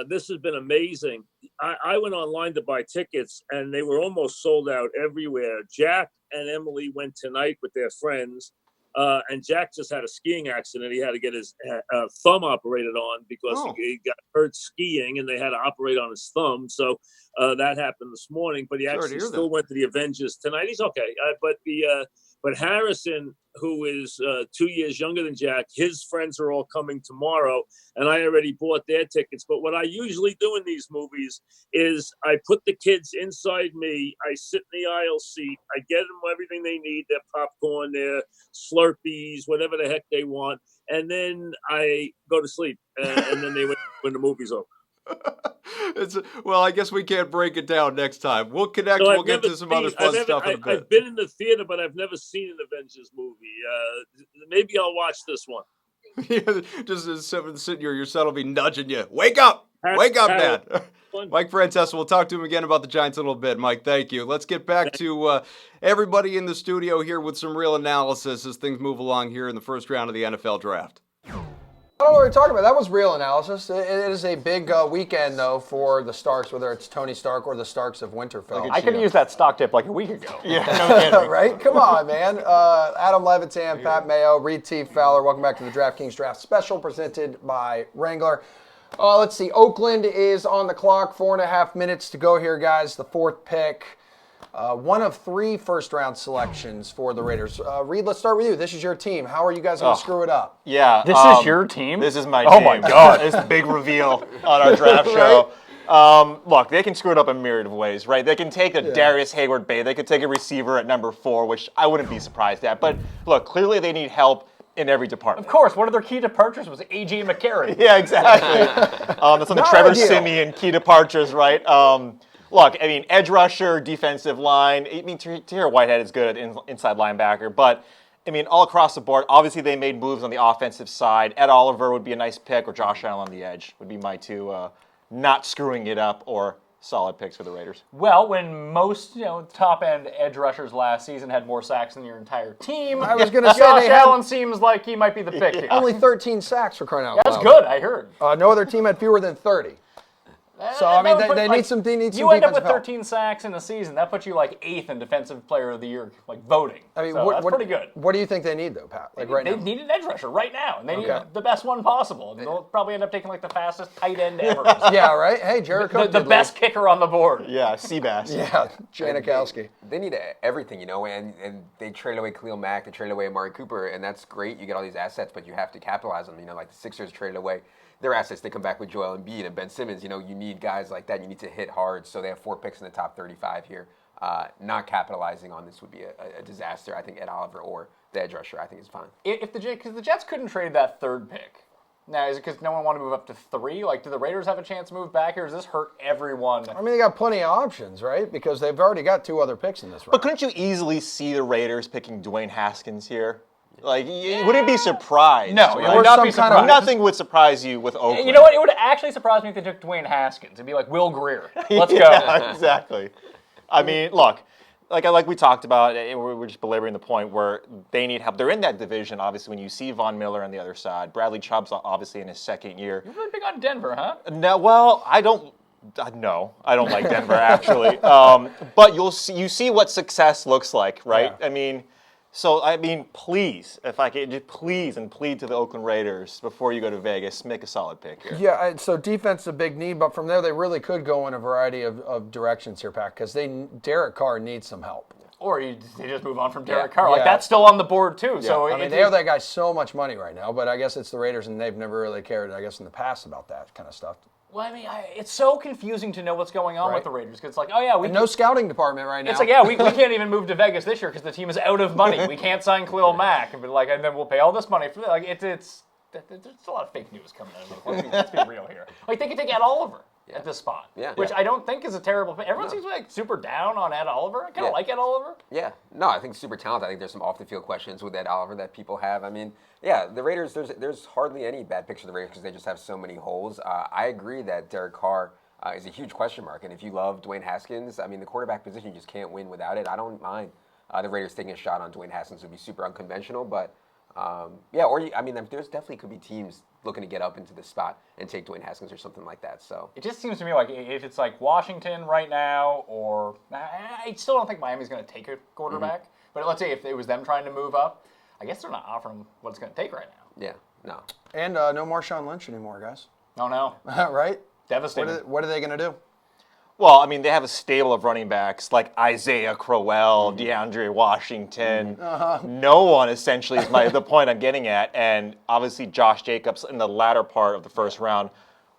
this has been amazing. I went online to buy tickets, and they were almost sold out everywhere. Jack and Emily went tonight with their friends. And Jack just had a skiing accident. He had to get his thumb operated on because he got hurt skiing, and they had to operate on his thumb. So that happened this morning. But he actually still went to the Avengers tonight. He's okay. But Harrison, who is 2 years younger than Jack, his friends are all coming tomorrow, and I already bought their tickets. But what I usually do in these movies is I put the kids inside me. I sit in the aisle seat. I get them everything they need, their popcorn, their Slurpees, whatever the heck they want, and then I go to sleep. And then they win when the movie's over. Well, I guess we can't break it down next time. We'll connect. So We'll get to some other fun stuff in a bit. I've been in the theater, but I've never seen an Avengers movie. Maybe I'll watch this one. Just sitting here, your son will be nudging you. Wake up! Wake up, Dad. Mike Francesa, we'll talk to him again about the Giants in a little bit. Mike, thank you. Let's get back to everybody in the studio here with some real analysis as things move along here in the first round of the NFL draft. I don't know what you're talking about. That was real analysis. It is a big weekend, though, for the Starks, whether it's Tony Stark or the Starks of Winterfell. I could have used that stock tip like a week ago. Yeah, no kidding. Right? Come on, man. Adam Levitan, Pat Mayo, Reid Fowler. Welcome back to the DraftKings Draft Special presented by Wrangler. Let's see. Oakland is on the clock. 4.5 minutes to go here, guys. The fourth pick. One of 3 first-round selections for the Raiders. Reid, let's start with you. This is your team. How are you guys going to screw it up? Yeah. This is your team? This is my team. Oh, my God. It's the big reveal on our draft show. Look, they can screw it up a myriad of ways, right? They can take a Darius Hayward bait. They could take a receiver at number 4, which I wouldn't be surprised at. But, look, clearly they need help in every department. Of course, one of their key departures was A.J. McCarron. Yeah, exactly. That's on the Trevor Siemian key departures, right? Look, I mean, edge rusher, defensive line. I mean, Tahir Whitehead is good at inside linebacker. But, I mean, all across the board, obviously they made moves on the offensive side. Ed Oliver would be a nice pick, or Josh Allen on the edge would be my 2 not screwing it up or solid picks for the Raiders. Well, when most top-end edge rushers last season had more sacks than your entire team, I was going to say Josh Allen seems like he might be the pick here. Only 13 sacks for crying out loud. That's good, I heard. No other team had fewer than 30. So, I mean, they need some defensive help. You end up with 13 sacks in the season. That puts you like 8th in Defensive Player of the Year, like voting. I mean, so that's pretty good. What do you think they need, though, Pat? Like right now? They need an edge rusher right now, and they need the best one possible. And they'll probably end up taking like the fastest tight end ever. Yeah, right? Hey, Jared Cook the best kicker on the board. Yeah, Seabass. Yeah, Jankowski. They need everything, and they traded away Khalil Mack, they traded away Amari Cooper, and that's great. You get all these assets, but you have to capitalize on them. Like the Sixers traded away their assets. They come back with Joel Embiid and Ben Simmons. You need guys like that. You need to hit hard. So they have 4 picks in the top 35 here. Not capitalizing on this would be a disaster. I think Ed Oliver or the edge rusher, I think is fine. Because the Jets couldn't trade that 3rd pick. Now, is it because no one wanted to move up to 3? Like, do the Raiders have a chance to move back, or does this hurt everyone? I mean, they got plenty of options, right? Because they've already got 2 other picks in this round. But couldn't you easily see the Raiders picking Dwayne Haskins here? Like, you wouldn't be surprised. No, right? you would not be surprised. Nothing would surprise you with Oakland. You know what? It would actually surprise me if they took Dwayne Haskins. It'd be like Will Greer. Let's go. Yeah, exactly. I mean, look, like we talked about, we're just belaboring the point where they need help. They're in that division, obviously, when you see Von Miller on the other side. Bradley Chubb's obviously in his 2nd year. You're really big on Denver, huh? No, well, I don't like Denver, actually. But you see what success looks like, right? Yeah. I mean, please, if I could just please and plead to the Oakland Raiders before you go to Vegas, make a solid pick here. Yeah, so defense is a big need, but from there they really could go in a variety of directions here, Pat, because Derek Carr needs some help. Or they just move on from Derek Carr. Like, that's still on the board, too. Yeah. So I mean, they owe that guy so much money right now, but I guess it's the Raiders, and they've never really cared, I guess, in the past about that kind of stuff. Well, I mean, it's so confusing to know what's going on with the Raiders. Because it's like, no scouting department right now. It's like, we can't even move to Vegas this year because the team is out of money. We can't sign Khalil Mack, and then we'll pay all this money for that. Like, there's a lot of fake news coming out of it. Let's be real here. Like, they could take Ed Oliver at this spot, which I don't think is a terrible thing. Everyone seems like super down on Ed Oliver. I kind of like Ed Oliver. Yeah, no, I think super talented. I think there's some off the field questions with Ed Oliver that people have. I mean, yeah, the Raiders. There's hardly any bad picks of the Raiders because they just have so many holes. I agree that Derek Carr is a huge question mark, and if you love Dwayne Haskins, I mean, the quarterback position you just can't win without it. I don't mind the Raiders taking a shot on Dwayne Haskins. Would be super unconventional, but there's definitely could be teams looking to get up into this spot and take Dwayne Haskins or something like that. So it just seems to me like if it's like Washington right now, or I still don't think Miami's going to take a quarterback. Mm-hmm. But let's say if it was them trying to move up, I guess they're not offering what it's going to take right now. Yeah, no. And no Marshawn Lynch anymore, guys. Oh no. Right? Devastating. What are they going to do? Well, I mean, they have a stable of running backs like Isaiah Crowell, DeAndre Washington. No one, essentially, is the point I'm getting at. And obviously, Josh Jacobs in the latter part of the first round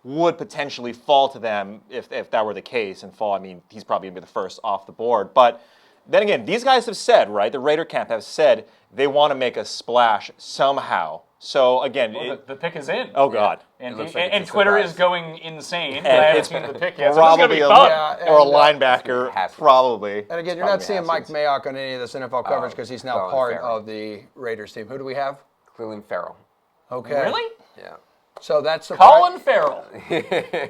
would potentially fall to them if that were the case. And fall, I mean, he's probably going to be the first off the board. But then again, these guys have said, right, the Raider camp have said they want to make a splash somehow So again, the pick is in. Oh God! And, looks like and it's a Twitter surprise. is going insane. And I haven't it's seen the pick yet. So this is gonna be Probably fun. or a and, linebacker, Haskins. probably. And again, you're not Probably seeing Mike Haskins. Mayock on any of this NFL coverage because he's now Colin part Farrell. of the Raiders team. Who do we have? Cleveland Farrell. Okay. Really? Yeah. So that's Colin Farrell.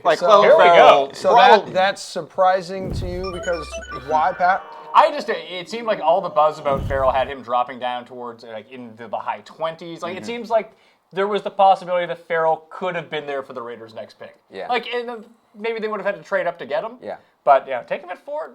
Like So- Here we go. So that's surprising to you because why, Pat? It seemed like all the buzz about Farrell had him dropping down towards into the high 20s. Like it seems like there was the possibility that Farrell could have been there for the Raiders' next pick. Yeah. And maybe they would have had to trade up to get him. Yeah. But take him at 4.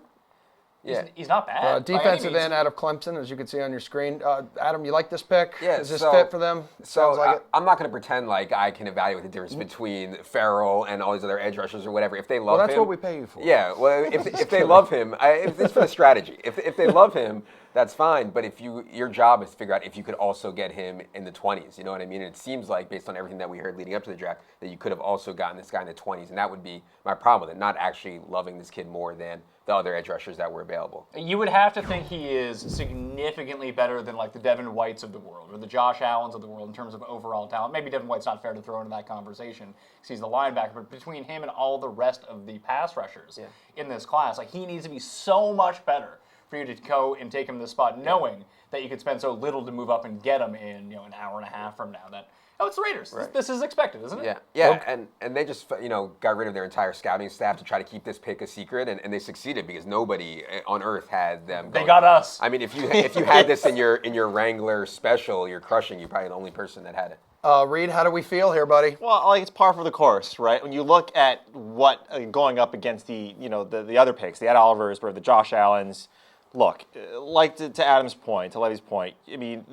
Yeah. He's not bad. by any Defensive means. end out of Clemson, as you can see on your screen. Adam, you like this pick? Yeah, Is this so- fit for them? Sounds like it. I'm not going to pretend like I can evaluate the difference between Farrell and all these other edge rushers or whatever. If they love Well, that's him, what we pay you for. Yeah, well, if they love him, if it's for the strategy. If they love him, that's fine. But if your job is to figure out if you could also get him in the 20s, you know what I mean? And it seems like based on everything that we heard leading up to the draft that you could have also gotten this guy in the 20s, and that would be my problem with it. Not actually loving this kid more than the other edge rushers that were available. You would have to think he is significantly better than like the Devin Whites of the world or the Josh Allens of the world in terms of overall talent. Maybe Devin White's not fair to throw into that conversation because he's the linebacker, but between him and all the rest of the pass rushers in this class, like he needs to be so much better for you to go and take him to the spot, knowing that you could spend so little to move up and get him in an hour and a half from now. That it's the Raiders. Right. This is expected, isn't it? Yeah, and they just got rid of their entire scouting staff to try to keep this pick a secret, and they succeeded because nobody on earth had them. They got us. I mean, if you had this in your Wrangler special, you're crushing. You're probably the only person that had it. Reid, how do we feel here, buddy? Well, like it's par for the course, right? When you look at what going up against the other picks, the Ed Olivers, or the Josh Allens. Look, like to Adam's point, to Levy's point. I mean,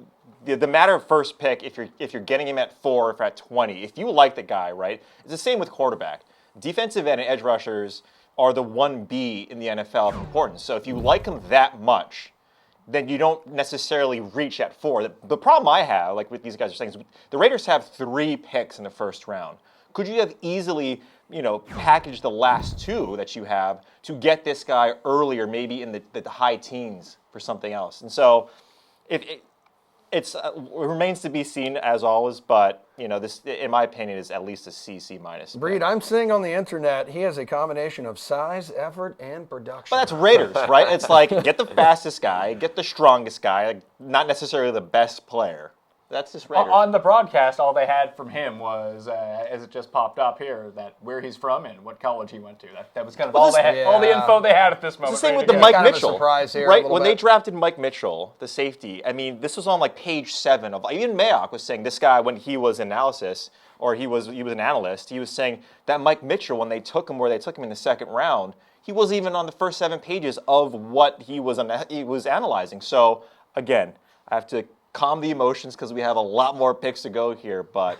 the matter of first pick, if you're getting him at 4, if at 20, if you like the guy, right? It's the same with quarterback. Defensive end and edge rushers are the 1B in the NFL of importance. So if you like him that much, then you don't necessarily reach at 4. The problem I have, like what these guys are saying, is the Raiders have 3 picks in the first round. Could you have easily, packaged the last 2 that you have to get this guy earlier, maybe in the high teens for something else? And so, it remains to be seen as always, but this, in my opinion, is at least a C minus. Reid, I'm seeing on the internet he has a combination of size, effort, and production. But that's Raiders, right? It's like get the fastest guy, get the strongest guy, like, not necessarily the best player. That's just Raiders. On the broadcast, all they had from him was, as it just popped up here, that where he's from and what college he went to. That was kind of all the info they had at this moment. It's the same with ready the to Mike kind of a Mitchell, surprise here a right? little When they bit. drafted Mike Mitchell, the safety, I mean, this was on like page 7 of even Mayock was saying this guy when he was analysis or he was an analyst, he was saying that Mike Mitchell when they took him where they took him in the second round, he wasn't even on the first 7 pages of what he was analyzing. So again, I have to calm the emotions because we have a lot more picks to go here, but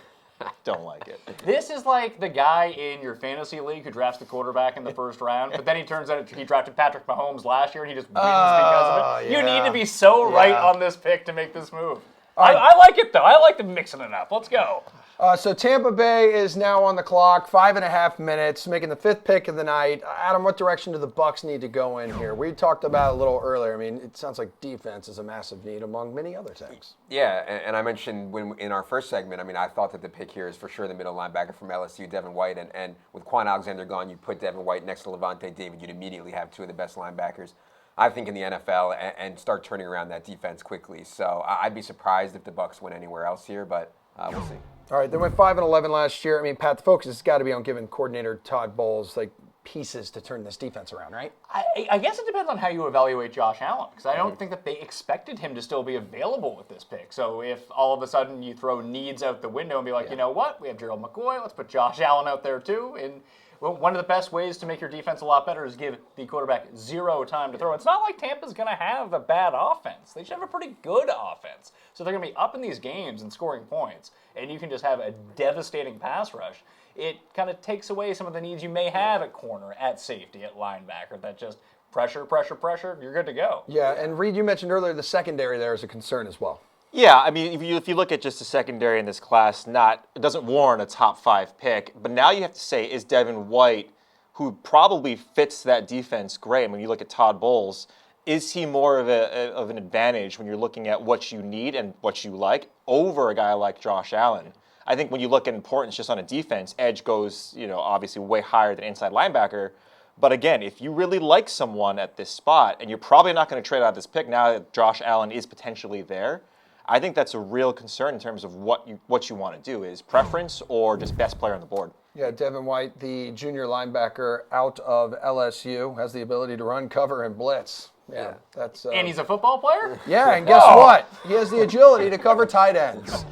don't like it. This is like the guy in your fantasy league who drafts the quarterback in the first round, but then he turns out he drafted Patrick Mahomes last year and he just wins because of it. You need to be so right on this pick to make this move. I like it, though. I like them mixing it up. Let's go. So Tampa Bay is now on the clock, 5.5 minutes, making the 5th pick of the night. Adam, what direction do the Bucs need to go in here? We talked about it a little earlier. I mean, it sounds like defense is a massive need among many other things. Yeah, and I mentioned in our first segment, I mean, I thought that the pick here is for sure the middle linebacker from LSU, Devin White, and with Quan Alexander gone, you put Devin White next to Levante David, you'd immediately have 2 of the best linebackers, I think, in the NFL, and start turning around that defense quickly. So I'd be surprised if the Bucs went anywhere else here, but we'll see. All right, they went 5-11 last year. I mean, Pat, the focus has got to be on giving coordinator Todd Bowles pieces to turn this defense around, right? I guess it depends on how you evaluate Josh Allen, because I don't think that they expected him to still be available with this pick. So if all of a sudden you throw needs out the window and be like, you know what, we have Gerald McCoy, let's put Josh Allen out there too. And one of the best ways to make your defense a lot better is give the quarterback 0 time to throw. It's not like Tampa's going to have a bad offense. They should have a pretty good offense. So they're going to be up in these games and scoring points, and you can just have a devastating pass rush. It kind of takes away some of the needs you may have at corner, at safety, at linebacker. That just pressure, you're good to go. Yeah, and Reid, you mentioned earlier the secondary there is a concern as well. Yeah, I mean, if you look at just the secondary in this class, it doesn't warrant a top 5 pick. But now you have to say, is Devin White, who probably fits that defense great? I mean, you look at Todd Bowles, is he more of an advantage when you're looking at what you need and what you like over a guy like Josh Allen? I think when you look at importance just on a defense, edge goes, obviously way higher than inside linebacker. But again, if you really like someone at this spot, and you're probably not going to trade out this pick now that Josh Allen is potentially there, I think that's a real concern in terms of what you want to do. Is preference or just best player on the board? Yeah, Devin White, the junior linebacker out of LSU, has the ability to run, cover, and blitz. Yeah, that's. And he's a football player? Yeah, and guess what? He has the agility to cover tight ends.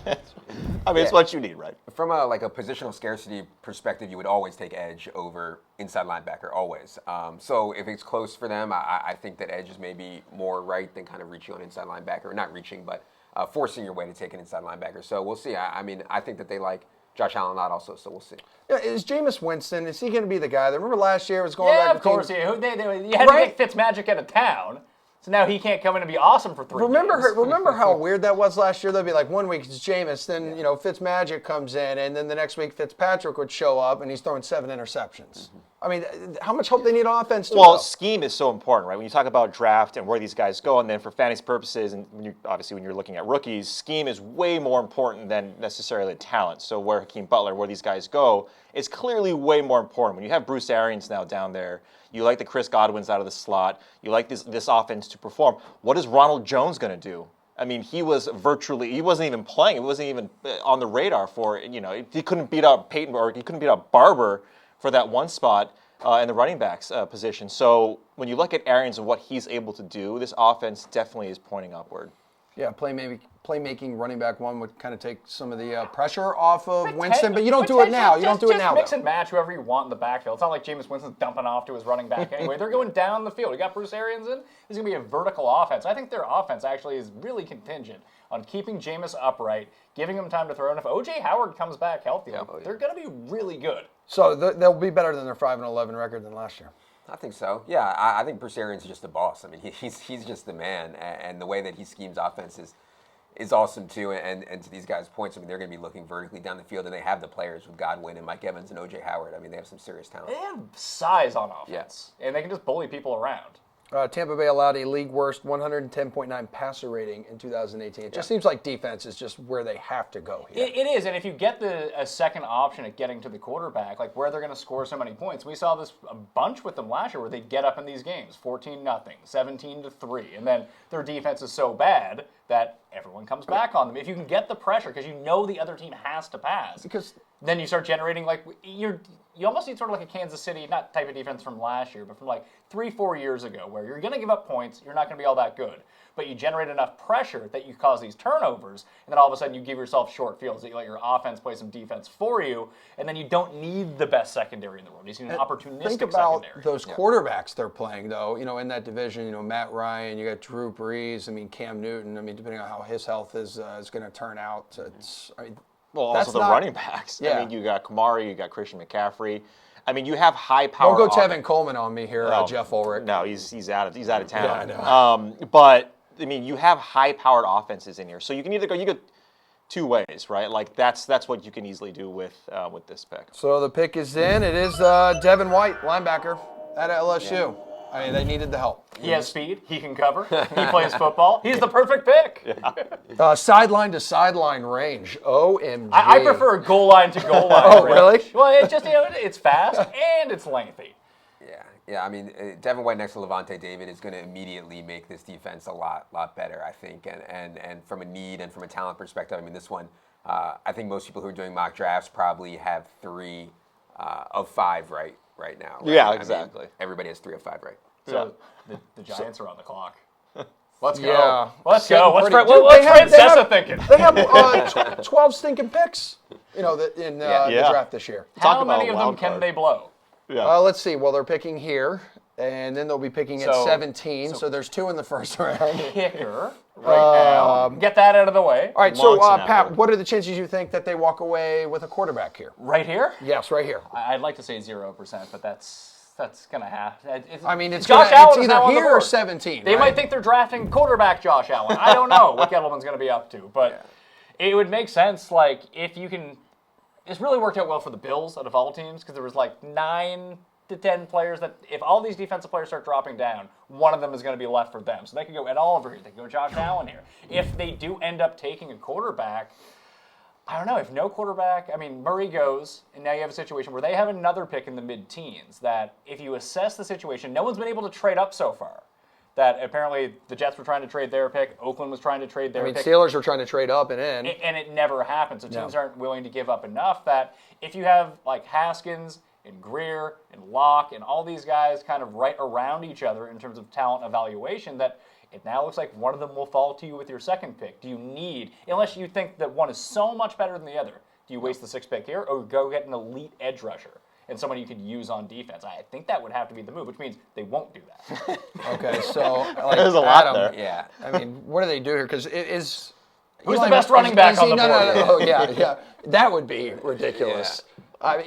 I mean, it's what you need, right? From a positional scarcity perspective, you would always take edge over inside linebacker, always. So if it's close for them, I think that edge is maybe more right than kind of reaching on inside linebacker, or not reaching, but forcing your way to take an inside linebacker. So we'll see. I mean, I think that they like Josh Allen a lot also, so we'll see. Yeah, is Jameis Winston, is he going to be the guy? Remember last year it was going back Yeah, of course. You had to get Fitzmagic out of town. So now he can't come in and be awesome for 3 games. Remember how weird that was last year? They'd be like, 1 week it's Jameis, then Fitzmagic comes in, and then the next week Fitzpatrick would show up, and he's throwing 7 interceptions. I mean, how much hope they need on offense? Well, scheme is so important, right? When you talk about draft and where these guys go, and then for fantasy purposes, and when you're looking at rookies, scheme is way more important than necessarily talent. So where Hakeem Butler, where these guys go, is clearly way more important. When you have Bruce Arians now down there, you like the Chris Godwins out of the slot, you like this offense to perform. What is Ronald Jones going to do? I mean, he wasn't even playing. It wasn't even on the radar for, he couldn't beat out Peyton, or he couldn't beat out Barber for that one spot in the running backs position. So when you look at Arians and what he's able to do, this offense definitely is pointing upward. Yeah, playmaking running back one would kind of take some of the pressure off of Winston, but you don't do it now. You don't do it now. Mix and match whoever you want in the backfield. It's not like Jameis Winston's dumping off to his running back anyway. They're going down the field. You got Bruce Arians in. This is going to be a vertical offense. I think their offense actually is really contingent on keeping Jameis upright, giving him time to throw. And if O.J. Howard comes back healthy, they're going to be really good. So they'll be better than their 5-11 record than last year. I think so. Yeah, I think Bruce Arians is just a boss. I mean, he's just the man, and the way that he schemes offenses is awesome too. And to these guys' points, I mean, they're going to be looking vertically down the field, and they have the players with Godwin and Mike Evans and O.J. Howard. I mean, they have some serious talent. They have size on offense, and they can just bully people around. Tampa Bay allowed a league worst 110.9 passer rating in 2018. It just seems like defense is just where they have to go here. It is, and if you get a second option at getting to the quarterback, like where they're going to score so many points, we saw this a bunch with them last year where they'd get up in these games, 14-0, 17-3, and then their defense is so bad that everyone comes back on them. If you can get the pressure, because you know the other team has to pass, then you start generating you almost need sort of like a Kansas City, not type of defense from last year, but from like 3-4 years ago, where you're going to give up points, you're not going to be all that good, but you generate enough pressure that you cause these turnovers, and then all of a sudden you give yourself short fields, that you let your offense play some defense for you, and then you don't need the best secondary in the world. You see an opportunistic Think about secondary. those quarterbacks they're playing, though. In that division, Matt Ryan, you got Drew Brees, Cam Newton. Depending on how his health is going to turn out, Also the running backs. Yeah. I mean, you got Kamara, you got Christian McCaffrey. I mean, you have high power. Don't go Tevin Coleman on me here, Jeff Ulrich. No, he's out of town. Yeah, I know. But I mean, you have high powered offenses in here, so you can either go two ways, right? Like that's what you can easily do with this pick. So the pick is in. It is Devin White, linebacker at LSU. Yeah. I mean, they needed the help. He has speed. He can cover. He plays football. He's the perfect pick. Yeah. Sideline to sideline range. OMG. I prefer goal line to goal line. Oh, really? Well, it's just it's fast and it's lengthy. Yeah. I mean, Devin White next to Levante David is going to immediately make this defense a lot better, I think. And from a need and from a talent perspective, I mean, this one, I think most people who are doing mock drafts probably have 3 of 5 right now. Right? Yeah, exactly. I mean, everybody has 3 of 5 right. So the Giants are on the clock. Let's go. Yeah. Let's go. What's Francesa Francesa thinking? They have 12 stinking picks, in the draft this year. How many of them can they blow? Yeah. Let's see. Well, they're picking here, and then they'll be picking at 17. So there's 2 in the first round. Kicker right now. Get that out of the way. All right. So Pat, what are the chances you think that they walk away with a quarterback here? Right here? Yes, right here. I'd like to say 0%, but that's gonna happen. It's either here or 17. They might think they're drafting quarterback Josh Allen. I don't know what Gettleman's gonna be up to, but it would make sense. Like if you can, it's really worked out well for the Bills out of all teams because there was like 9 to 10 players that if all these defensive players start dropping down, one of them is going to be left for them. So they could go Ed Oliver here. They could go Josh Allen here. If they do end up taking a quarterback, I don't know. If no quarterback, I mean, Murray goes, and now you have a situation where they have another pick in the mid-teens that if you assess the situation, no one's been able to trade up so far. That apparently the Jets were trying to trade their pick, Oakland was trying to trade their pick. Steelers were trying to trade up and in. And it never happened. So teams aren't willing to give up enough that if you have like Haskins and Greer and Locke and all these guys kind of right around each other in terms of talent evaluation, that it now looks like one of them will fall to you with your second pick. Do you need, unless you think that one is so much better than the other, do you waste the 6th pick here or go get an elite edge rusher and someone you could use on defense? I think that would have to be the move, which means they won't do that. Okay, so like There's a lot Adam, there. Yeah. I mean, what do they do here? Because it is. Who's the best running back on the board? No. Yeah. That would be ridiculous.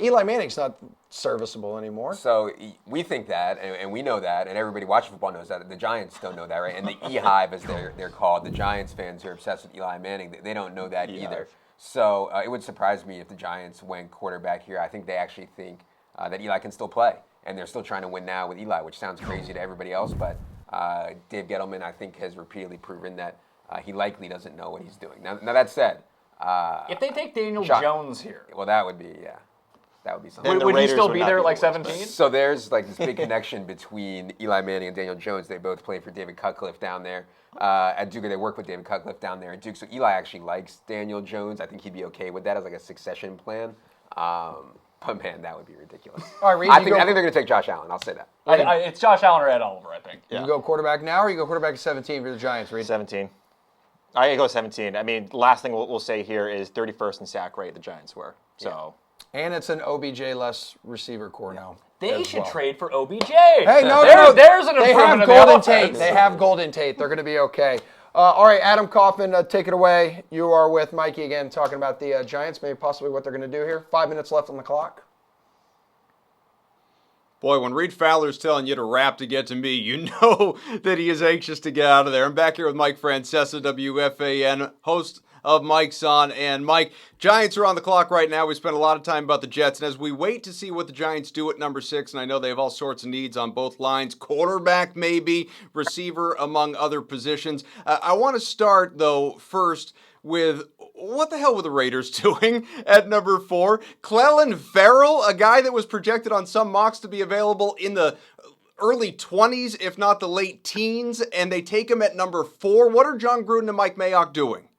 Eli Manning's not serviceable anymore. So we think that, and we know that, and everybody watching football knows that. The Giants don't know that, right? And the E-Hive, as they're called, the Giants fans who are obsessed with Eli Manning, they don't know that either. So it would surprise me if the Giants went quarterback here. I think they actually think that Eli can still play, and they're still trying to win now with Eli, which sounds crazy to everybody else, but Dave Gettleman, I think, has repeatedly proven that he likely doesn't know what he's doing. Now that said, if they take Daniel Jones here, well, that would be that would be something. Would he still be there at like 17? So there's like this big connection between Eli Manning and Daniel Jones. They both played for David Cutcliffe down there at Duke. They work with David Cutcliffe down there at Duke. So Eli actually likes Daniel Jones. I think he'd be okay with that as like a succession plan. But man, that would be ridiculous. All right, Reid, I think they're going to take Josh Allen. I'll say that. It's Josh Allen or Ed Oliver, I think. You go quarterback now, or you go quarterback at 17 for the Giants, Reid? 17. I go 17. I mean, last thing we'll say here is 31st in sack rate the Giants were. So. And it's an OBJ-less receiver core now. They should trade for OBJ. Hey, there's an improvement in the Golden offense. Tate. They have Golden Tate. They're going to be okay. All right, Adam Kaufman, take it away. You are with Mikey again, talking about the Giants, maybe possibly what they're going to do here. 5 minutes left on the clock. Boy, when Reid Fowler's telling you to rap to get to me, you know that he is anxious to get out of there. I'm back here with Mike Francesa, WFAN, host of Mike's On. And Mike, Giants are on the clock right now. We spent a lot of time about the Jets. And as we wait to see what the Giants do at number 6, and I know they have all sorts of needs on both lines, quarterback maybe, receiver, among other positions. I want to start, though, first with what the hell were the Raiders doing at number 4? Clelin Farrell, a guy that was projected on some mocks to be available in the early 20s, if not the late teens, and they take him at number 4. What are John Gruden and Mike Mayock doing?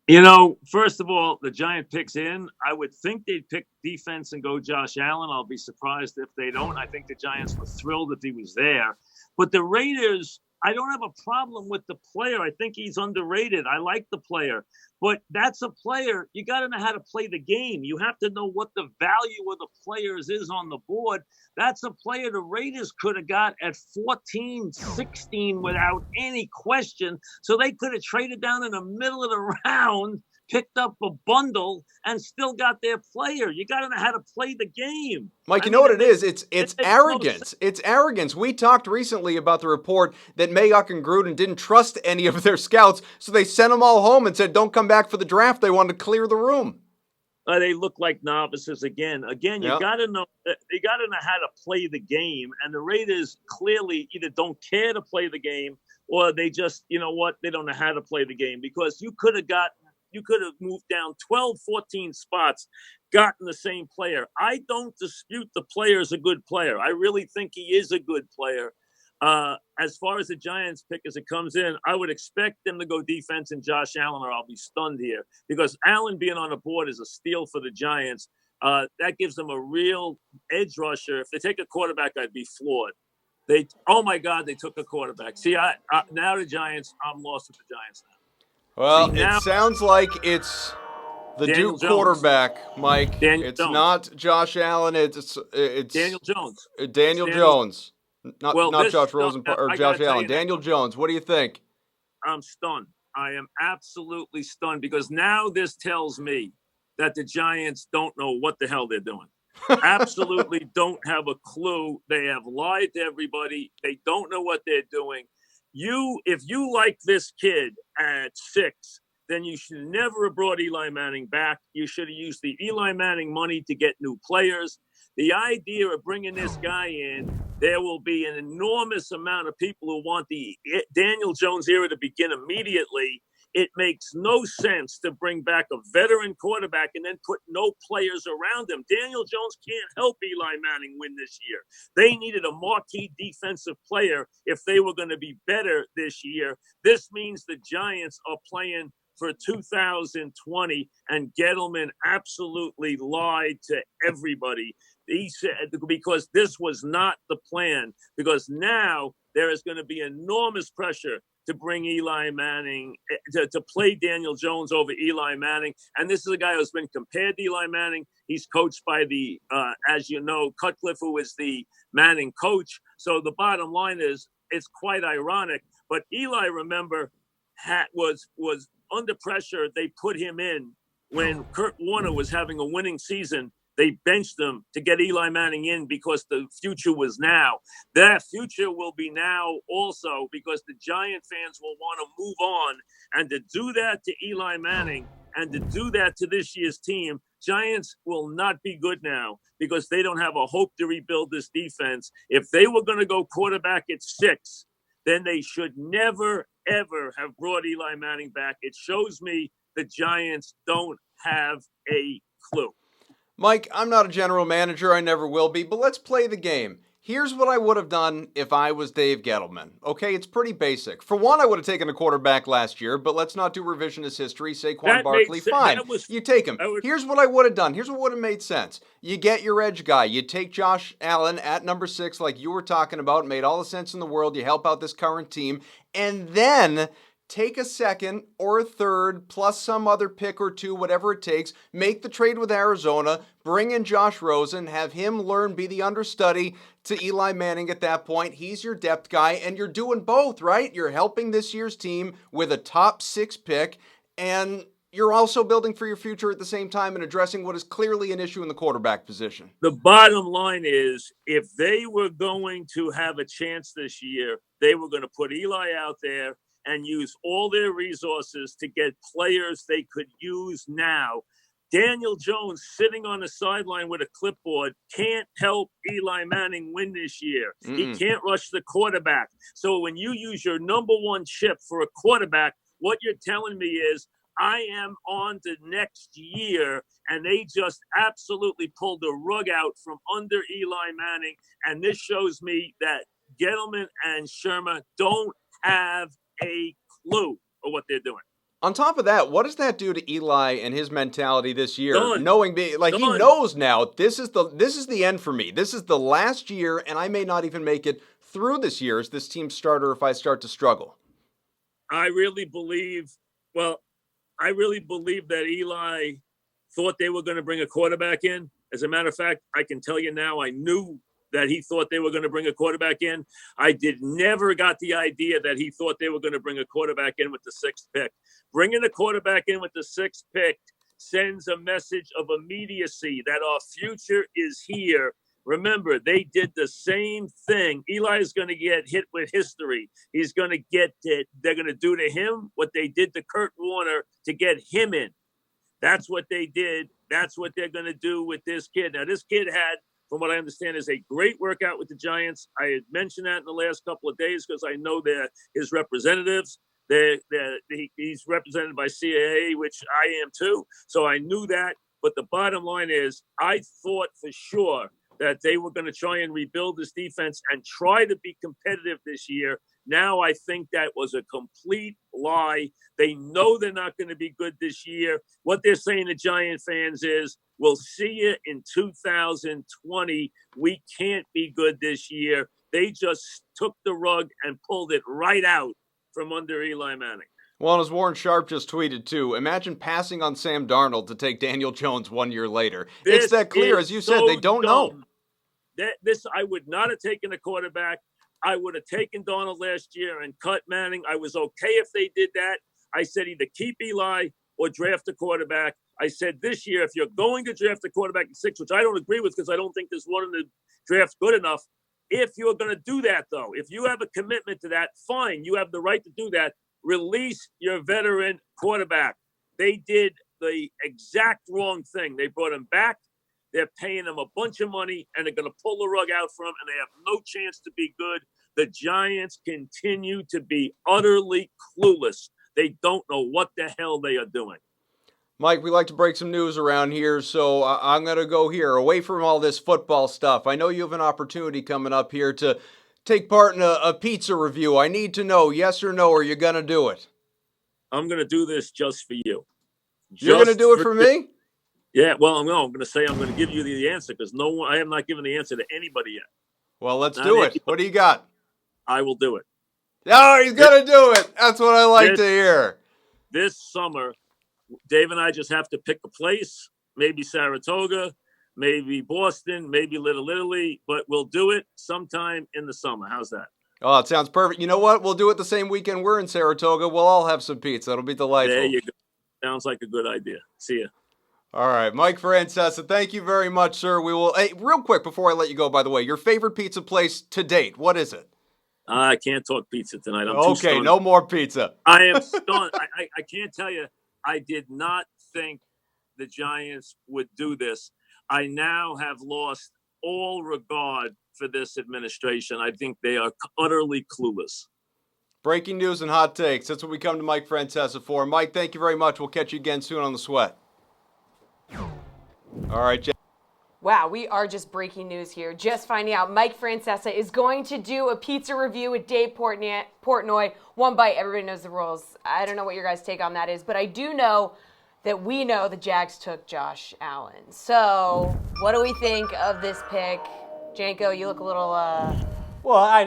You know, first of all, the Giant picks in. I would think they'd pick defense and go Josh Allen. I'll be surprised if they don't. I think the Giants were thrilled if he was there. But the Raiders, I don't have a problem with the player. I think he's underrated. I like the player. But that's a player. You got to know how to play the game. You have to know what the value of the players is on the board. That's a player the Raiders could have got at 14, 16 without any question. So they could have traded down in the middle of the round, picked up a bundle, and still got their player. You got to know how to play the game. Mike, you know what it is? It's arrogance. It's arrogance. We talked recently about the report that Mayock and Gruden didn't trust any of their scouts, so they sent them all home and said, don't come back for the draft. They wanted to clear the room. They look like novices again. Again, you got to know. You got to know how to play the game. And the Raiders clearly either don't care to play the game, or they just, you know what, they don't know how to play the game. Because you could have moved down 12, 14 spots, gotten the same player. I don't dispute the player is a good player. I really think he is a good player. As far as the Giants pick as it comes in, I would expect them to go defense and Josh Allen, or I'll be stunned here. Because Allen being on the board is a steal for the Giants. That gives them a real edge rusher. If they take a quarterback, I'd be floored. Oh my God, they took a quarterback. See, now the Giants, I'm lost with the Giants now. Well, it sounds like it's the Daniel Duke Jones. quarterback, Mike. Daniel it's Jones. not Josh Allen. It's Daniel Jones. Daniel Jones. Not Josh Rosen or I Josh gotta tell Allen. you, Daniel Jones. What do you think? I'm stunned. I am absolutely stunned, because now this tells me that the Giants don't know what the hell they're doing. Absolutely don't have a clue. They have lied to everybody. They don't know what they're doing. If you like this kid at 6, then you should never have brought Eli Manning back. You should have used the Eli Manning money to get new players. The idea of bringing this guy in, there will be an enormous amount of people who want the Daniel Jones era to begin immediately. It makes no sense to bring back a veteran quarterback and then put no players around him. Daniel Jones can't help Eli Manning win this year. They needed a marquee defensive player if they were going to be better this year. This means the Giants are playing for 2020, and Gettleman absolutely lied to everybody. He said, because this was not the plan, because now there is going to be enormous pressure to bring Eli Manning, to play Daniel Jones over Eli Manning. And this is a guy who's been compared to Eli Manning. He's coached by the, as you know, Cutcliffe, who is the Manning coach. So the bottom line is, it's quite ironic. But Eli, remember, was under pressure. They put him in when Kurt Warner was having a winning season. They benched him to get Eli Manning in because the future was now. That future will be now also, because the Giant fans will want to move on. And to do that to Eli Manning and to do that to this year's team, Giants will not be good now because they don't have a hope to rebuild this defense. If they were going to go quarterback at 6, then they should never, ever have brought Eli Manning back. It shows me the Giants don't have a clue. Mike, I'm not a general manager. I never will be, but let's play the game. Here's what I would have done if I was Dave Gettleman. Okay, it's pretty basic. For one, I would have taken a quarterback last year, but let's not do revisionist history. Saquon Barkley, fine. You take him. Here's what I would have done. Here's what would have made sense. You get your edge guy. You take Josh Allen at number 6, like you were talking about. Made all the sense in the world. You help out this current team. And then take a second or a third plus some other pick or two, whatever it takes. Make the trade with Arizona. Bring in Josh Rosen. Have him learn, be the understudy to Eli Manning at that point. He's your depth guy, and you're doing both, right? You're helping this year's team with a top 6 pick, and you're also building for your future at the same time and addressing what is clearly an issue in the quarterback position. The bottom line is, if they were going to have a chance this year, they were going to put Eli out there and use all their resources to get players they could use now. Daniel Jones sitting on the sideline with a clipboard can't help Eli Manning win this year. He can't rush the quarterback. So when you use your number 1 chip for a quarterback, what you're telling me is, I am on to next year, and they just absolutely pulled the rug out from under Eli Manning. And this shows me that Gettleman and Shermer don't have a clue of what they're doing. On top of that, what does that do to Eli and his mentality this year? Done. Knowing, like, he knows now, this is the end for me. This is the last year, and I may not even make it through this year as this team's starter if I start to struggle. I really believe that Eli thought they were going to bring a quarterback in. As a matter of fact, I can tell you now, I knew that he thought they were going to bring a quarterback in. I never got the idea that he thought they were going to bring a quarterback in with the 6th pick. Bringing a quarterback in with the 6th pick sends a message of immediacy that our future is here. Remember, they did the same thing. Eli is going to get hit with history. He's going to get it. They're going to do to him what they did to Kurt Warner to get him in. That's what they did. That's what they're going to do with this kid. Now, this kid had, from what I understand, is a great workout with the Giants. I had mentioned that in the last couple of days because I know they're his representatives. He's represented by CAA, which I am too. So I knew that. But the bottom line is, I thought for sure that they were going to try and rebuild this defense and try to be competitive this year. Now I think that was a complete lie. They know they're not going to be good this year. What they're saying to Giant fans is, we'll see you in 2020. We can't be good this year. They just took the rug and pulled it right out from under Eli Manning. Well, as Warren Sharp just tweeted too, imagine passing on Sam Darnold to take Daniel Jones 1 year later. It's that clear, as you said, they don't know. I would not have taken a quarterback. I would have taken Darnold last year and cut Manning. I was okay if they did that. I said either keep Eli or draft a quarterback. I said this year, if you're going to draft a quarterback at 6, which I don't agree with because I don't think there's one in the draft good enough. If you're going to do that, though, if you have a commitment to that, fine. You have the right to do that. Release your veteran quarterback. They did the exact wrong thing. They brought him back. They're paying him a bunch of money, and they're going to pull the rug out for him, and they have no chance to be good. The Giants continue to be utterly clueless. They don't know what the hell they are doing. Mike, we like to break some news around here, so I'm going to go here. Away from all this football stuff, I know you have an opportunity coming up here to take part in a pizza review. I need to know, yes or no, are you going to do it? I'm going to do this just for you. You're going to do it for me? Yeah, well, no, I'm going to say I'm going to give you the answer because I have not given the answer to anybody yet. Well, let's do it. What do you got? I will do it. Oh, he's going to do it. That's what I like to hear. This summer, Dave and I just have to pick a place, maybe Saratoga, maybe Boston, maybe Little Italy, but we'll do it sometime in the summer. How's that? Oh, it sounds perfect. You know what? We'll do it the same weekend we're in Saratoga. We'll all have some pizza. It'll be delightful. There you go. Sounds like a good idea. See ya. All right, Mike Francesa, thank you very much, sir. We will. Hey, real quick before I let you go, by the way, your favorite pizza place to date, what is it? I can't talk pizza tonight. I'm too okay, stunned. no more pizza. I am stunned. I can't tell you. I did not think the Giants would do this. I now have lost all regard for this administration. I think they are utterly clueless. Breaking news and hot takes. That's what we come to Mike Francesa for. Mike, thank you very much. We'll catch you again soon on The Sweat. All right, Jeff. Wow, we are just breaking news here. Just finding out Mike Francesa is going to do a pizza review with Dave Portnoy. One bite, everybody knows the rules. I don't know what your guys' take on that is, but I do know that we know the Jags took Josh Allen. So, what do we think of this pick? Janko, you look a little... Well, I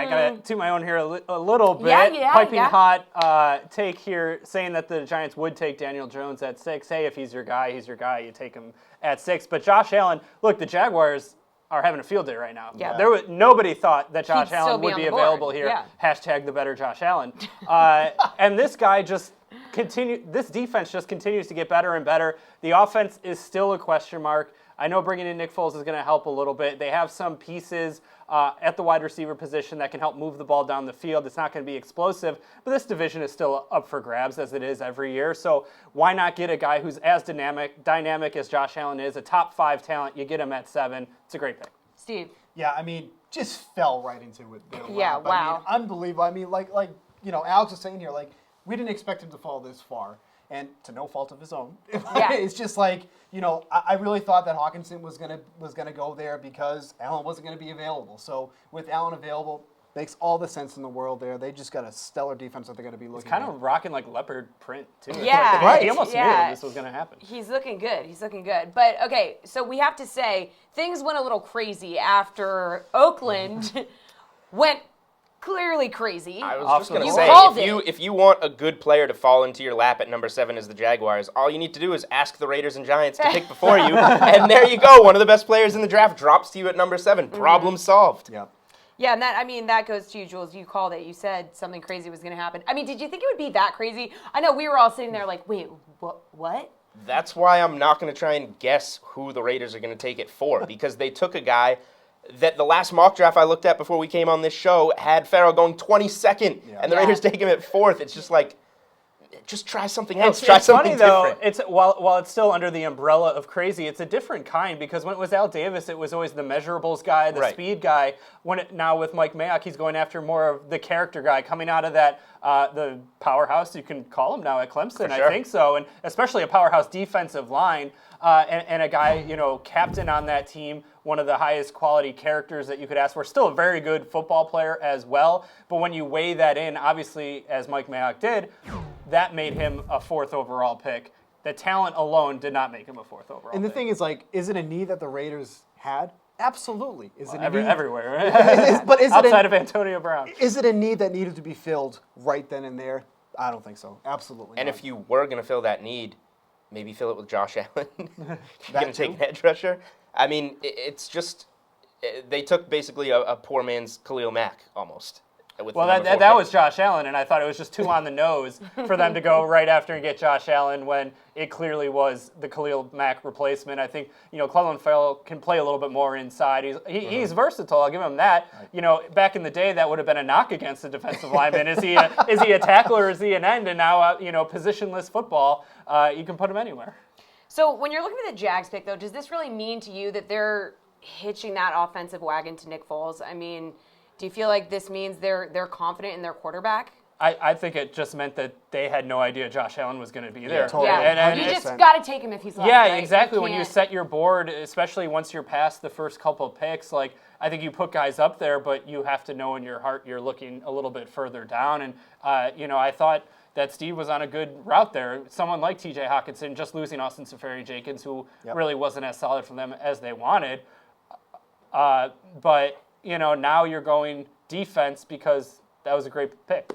got to toot my own here a little bit. Yeah, Piping hot take here, saying that the Giants would take Daniel Jones at 6. Hey, if he's your guy, he's your guy. You take him at 6. But Josh Allen, look, the Jaguars are having a field day right now. Yeah. Nobody thought that Josh He'd Allen still would be be on the board. available here. Yeah. Hashtag the better Josh Allen. And this guy just this defense just continues to get better and better. The offense is still a question mark. I know bringing in Nick Foles is going to help a little bit. They have some pieces at the wide receiver position that can help move the ball down the field. It's not going to be explosive, but this division is still up for grabs as it is every year. So why not get a guy who's as dynamic as Josh Allen is, a top 5 talent? You get him at 7. It's a great pick. Steve. Yeah, I mean, just fell right into it. Yeah, wow. I mean, unbelievable. I mean, like Alex was saying here, we didn't expect him to fall this far, and to no fault of his own. Yeah. It's just I really thought that Hawkinson was gonna go there because Allen wasn't gonna be available. So with Allen available, makes all the sense in the world there. They just got a stellar defense that they're gonna be looking. It's kind of rocking like leopard print too. Yeah, right. He almost knew this was gonna happen. He's looking good. But okay, so we have to say things went a little crazy after Oakland went clearly crazy. I was just going to You say, called if you want a good player to fall into your lap at number 7 as the Jaguars, all you need to do is ask the Raiders and Giants to pick before you, and there you go. One of the best players in the draft drops to you at number 7. Problem solved. Yeah. Yeah, and that goes to you, Jules. You called it. You said something crazy was going to happen. I mean, did you think it would be that crazy? I know we were all sitting there like, wait, what? That's why I'm not going to try and guess who the Raiders are going to take it for, because they took a guy that the last mock draft I looked at before we came on this show had Farrell going 22nd, and the Raiders take him at 4th. It's just like, just try something else. Try something different. It's while it's still under the umbrella of crazy, it's a different kind because when it was Al Davis, it was always the measurables guy, the speed guy. Now with Mike Mayock, he's going after more of the character guy coming out of that the powerhouse you can call him now at Clemson. I think so, and especially a powerhouse defensive line and a guy captain on that team. One of the highest quality characters that you could ask for. Still a very good football player as well. But when you weigh that in, obviously, as Mike Mayock did, that made him a 4th overall pick. The talent alone did not make him a 4th overall pick. And the thing is, is it a need that the Raiders had? Absolutely. Is it everywhere, right? But is outside of Antonio Brown? Is it a need that needed to be filled right then and there? I don't think so. Absolutely And not. if you were going to fill that need, maybe fill it with Josh Allen. You're going to take an edge rusher. I mean, it's just they took basically a poor man's Khalil Mack almost. Well, that was Josh Allen, and I thought it was just too on the nose for them to go right after and get Josh Allen when it clearly was the Khalil Mack replacement. I think Clelin Ferrell can play a little bit more inside. He's versatile. I'll give him that. Back in the day, that would have been a knock against the defensive lineman. Is he a tackler or is he an end? And now positionless football, you can put him anywhere. So when you're looking at the Jags pick, though, does this really mean to you that they're hitching that offensive wagon to Nick Foles? I mean, do you feel like this means they're confident in their quarterback? I think it just meant that they had no idea Josh Allen was going to be there. totally. Yeah, you just got to take him if he's left. Yeah, right? exactly. You When you can't- set your board, especially once you're past the first couple of picks, like I think you put guys up there, but you have to know in your heart you're looking a little bit further down. And I thought that Steve was on a good route there. Someone like T.J. Hawkinson, just losing Austin Seferi-Jenkins, who really wasn't as solid for them as they wanted. But now you're going defense because that was a great pick.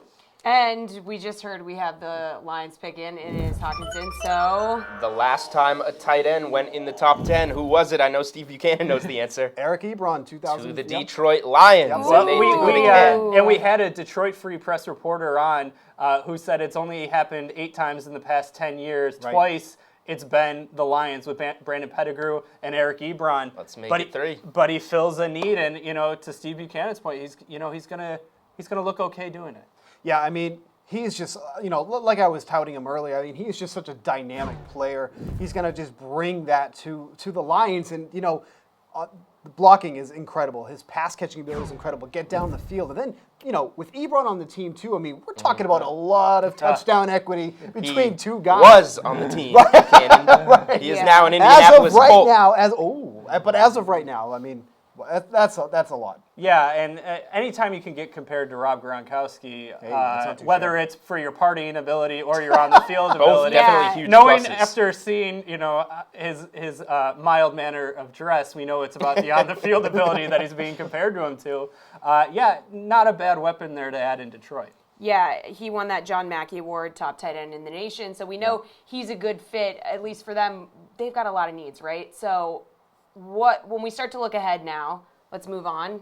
And we just heard we have the Lions pick in. It is Hawkinson. So The last time a tight end went in the top 10, who was it? I know Steve Buchanan knows the answer. Eric Ebron, 2000. To the Detroit Lions. Yep. And they do it again. And we had a Detroit Free Press reporter on who said it's only happened 8 times in the past 10 years. Right. Twice it's been the Lions with Brandon Pettigrew and Eric Ebron. Let's make it 3. But he fills a need, and to Steve Buchanan's point, he's gonna look okay doing it. Yeah, I mean, he's just, like I was touting him earlier, I mean, he's just such a dynamic player. He's going to just bring that to the Lions. And, the blocking is incredible. His pass catching ability is incredible. Get down the field. And then, with Ebron on the team, too, I mean, we're talking about a lot of touchdown equity between two guys. Was on the team. Buchanan. He is now an Indianapolis Colt. But as of right now, I mean, that's a lot. Yeah, and anytime you can get compared to Rob Gronkowski, whether it's for your partying ability or your on the field ability, definitely huge knowing pluses. after seeing his mild manner of dress, we know it's about the on the field ability that he's being compared to him to. Not a bad weapon there to add in Detroit. yeah, he won that John Mackey Award, top tight end in the nation. So we know he's a good fit, at least for them. They've got a lot of needs, right? So when we start to look ahead now, let's move on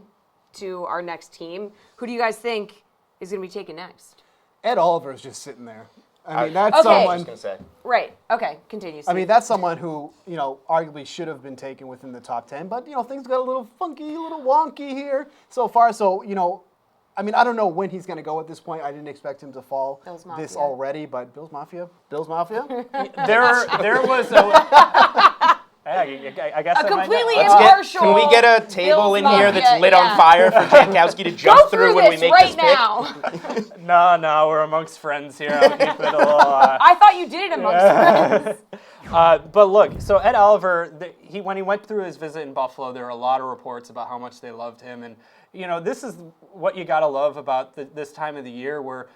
to our next team. Who do you guys think is going to be taken next? Ed Oliver's just sitting there. I mean, that's Okay. I was someone. going to say. Right. Okay. Continue. I Steve. mean, that's someone who, arguably should have been taken within the top 10, but, things got a little funky, a little wonky here so far. So, I don't know when he's going to go at this point. I didn't expect him to fall Bills this Mafia. already, but Bills Mafia? There was a. I guess a I might completely not- impartial. Can we get a table Bills in here that's Mafia, lit on fire for Jankowski to jump Go through when we this make right this pick? now. No, we're amongst friends here. I'll keep it a little. I thought you did it amongst friends. But look, so Ed Oliver, when he went through his visit in Buffalo, there were a lot of reports about how much they loved him. And, this is what you got to love about this time of the year where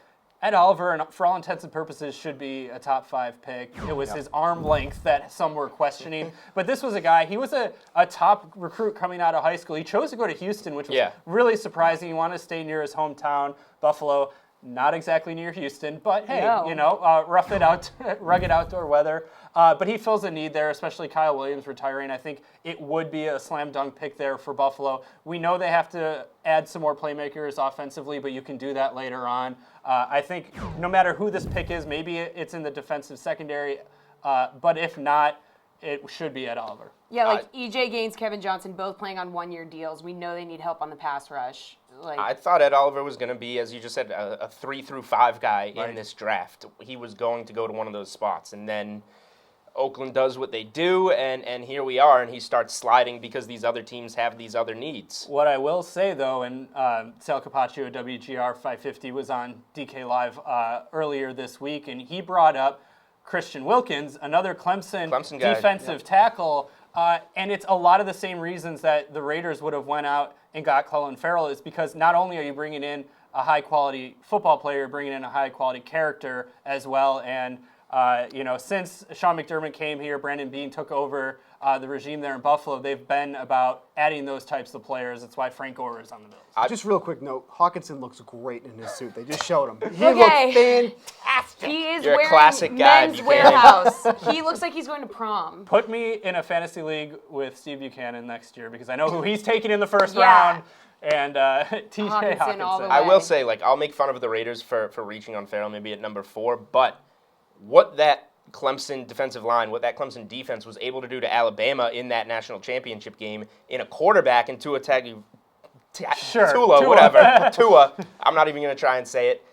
Ed Oliver, and for all intents and purposes, should be a top 5 pick. It was his arm length that some were questioning. But this was a guy, he was a top recruit coming out of high school. He chose to go to Houston, which was really surprising. He wanted to stay near his hometown, Buffalo. Not exactly near Houston, but hey, rugged outdoor weather. But he fills a need there, especially Kyle Williams retiring. I think it would be a slam dunk pick there for Buffalo. We know they have to add some more playmakers offensively, but you can do that later on. I think no matter who this pick is, maybe it's in the defensive secondary, but if not, it should be Ed Oliver. Yeah, like EJ Gaines, Kevin Johnson, both playing on 1-year deals. We know they need help on the pass rush. I thought Ed Oliver was going to be, as you just said, a 3 through 5 guy in this draft. He was going to go to one of those spots, and then Oakland does what they do, and here we are, and he starts sliding because these other teams have these other needs. What I will say, though, and Sal Capaccio, WGR 550, was on DK Live earlier this week, and he brought up Christian Wilkins, another Clemson guy, defensive tackle, and it's a lot of the same reasons that the Raiders would have went out and got Cullen Farrell is because not only are you bringing in a high-quality football player, you're bringing in a high-quality character as well, and since Sean McDermott came here, Brandon Beane took over the regime there in Buffalo, they've been about adding those types of players. That's why Frank Gore is on the Bills. Just real quick note, Hawkinson looks great in his suit. They just showed him. He Okay. looks fantastic. He is You're a wearing classic guy, Men's Buchanan. Warehouse. He looks like he's going to prom. Put me in a fantasy league with Steve Buchanan next year because I know who he's taking in the first Yeah. round. And TJ Hawkinson all the Hawkinson. way. I will say, I'll make fun of the Raiders for reaching on Farrell maybe at number 4, but what that Clemson defensive line, what that Clemson defense was able to do to Alabama in that national championship game in a quarterback and Tua, I'm not even going to try and say it.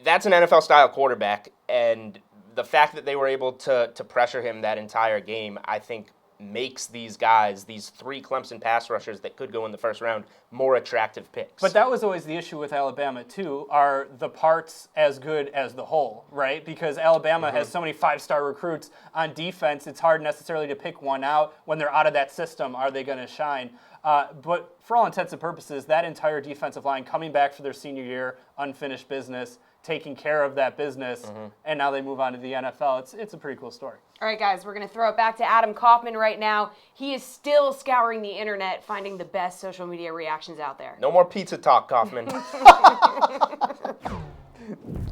That's an NFL-style quarterback, and the fact that they were able to pressure him that entire game, I think makes these guys, these 3 Clemson pass rushers that could go in the first round, more attractive picks. But that was always the issue with Alabama, too. Are the parts as good as the whole, right? Because Alabama has so many 5-star recruits on defense, it's hard necessarily to pick one out. When they're out of that system, are they going to shine? But for all intents and purposes, that entire defensive line coming back for their senior year, unfinished business, taking care of that business, and now they move on to the NFL. It's a pretty cool story. All right, guys, we're going to throw it back to Adam Kaufman right now. He is still scouring the internet, finding the best social media reactions out there. No more pizza talk, Kaufman.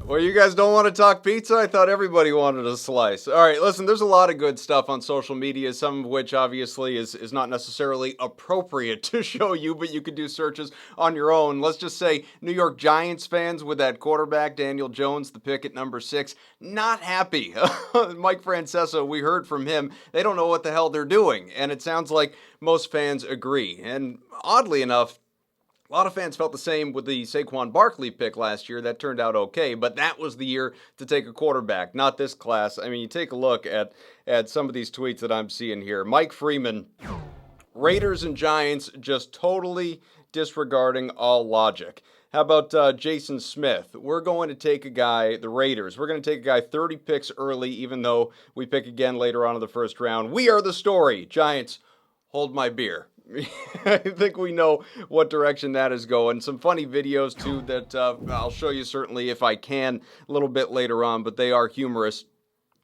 Well, you guys don't want to talk pizza? I thought everybody wanted a slice. All right, listen, there's a lot of good stuff on social media, some of which obviously is not necessarily appropriate to show you, but you could do searches on your own. Let's just say New York Giants fans with that quarterback, Daniel Jones, the pick at number 6, not happy. Mike Francesa, we heard from him. They don't know what the hell they're doing, and it sounds like most fans agree. And oddly enough, a lot of fans felt the same with the Saquon Barkley pick last year. That turned out okay, but that was the year to take a quarterback, not this class. I mean, you take a look at some of these tweets that I'm seeing here. Mike Freeman, Raiders and Giants just totally disregarding all logic. How about Jason Smith? We're going to take a guy, the Raiders, we're going to take a guy 30 picks early, even though we pick again later on in the first round. We are the story. Giants, hold my beer. I think we know what direction that is going. Some funny videos, too, that I'll show you certainly if I can a little bit later on, but they are humorous.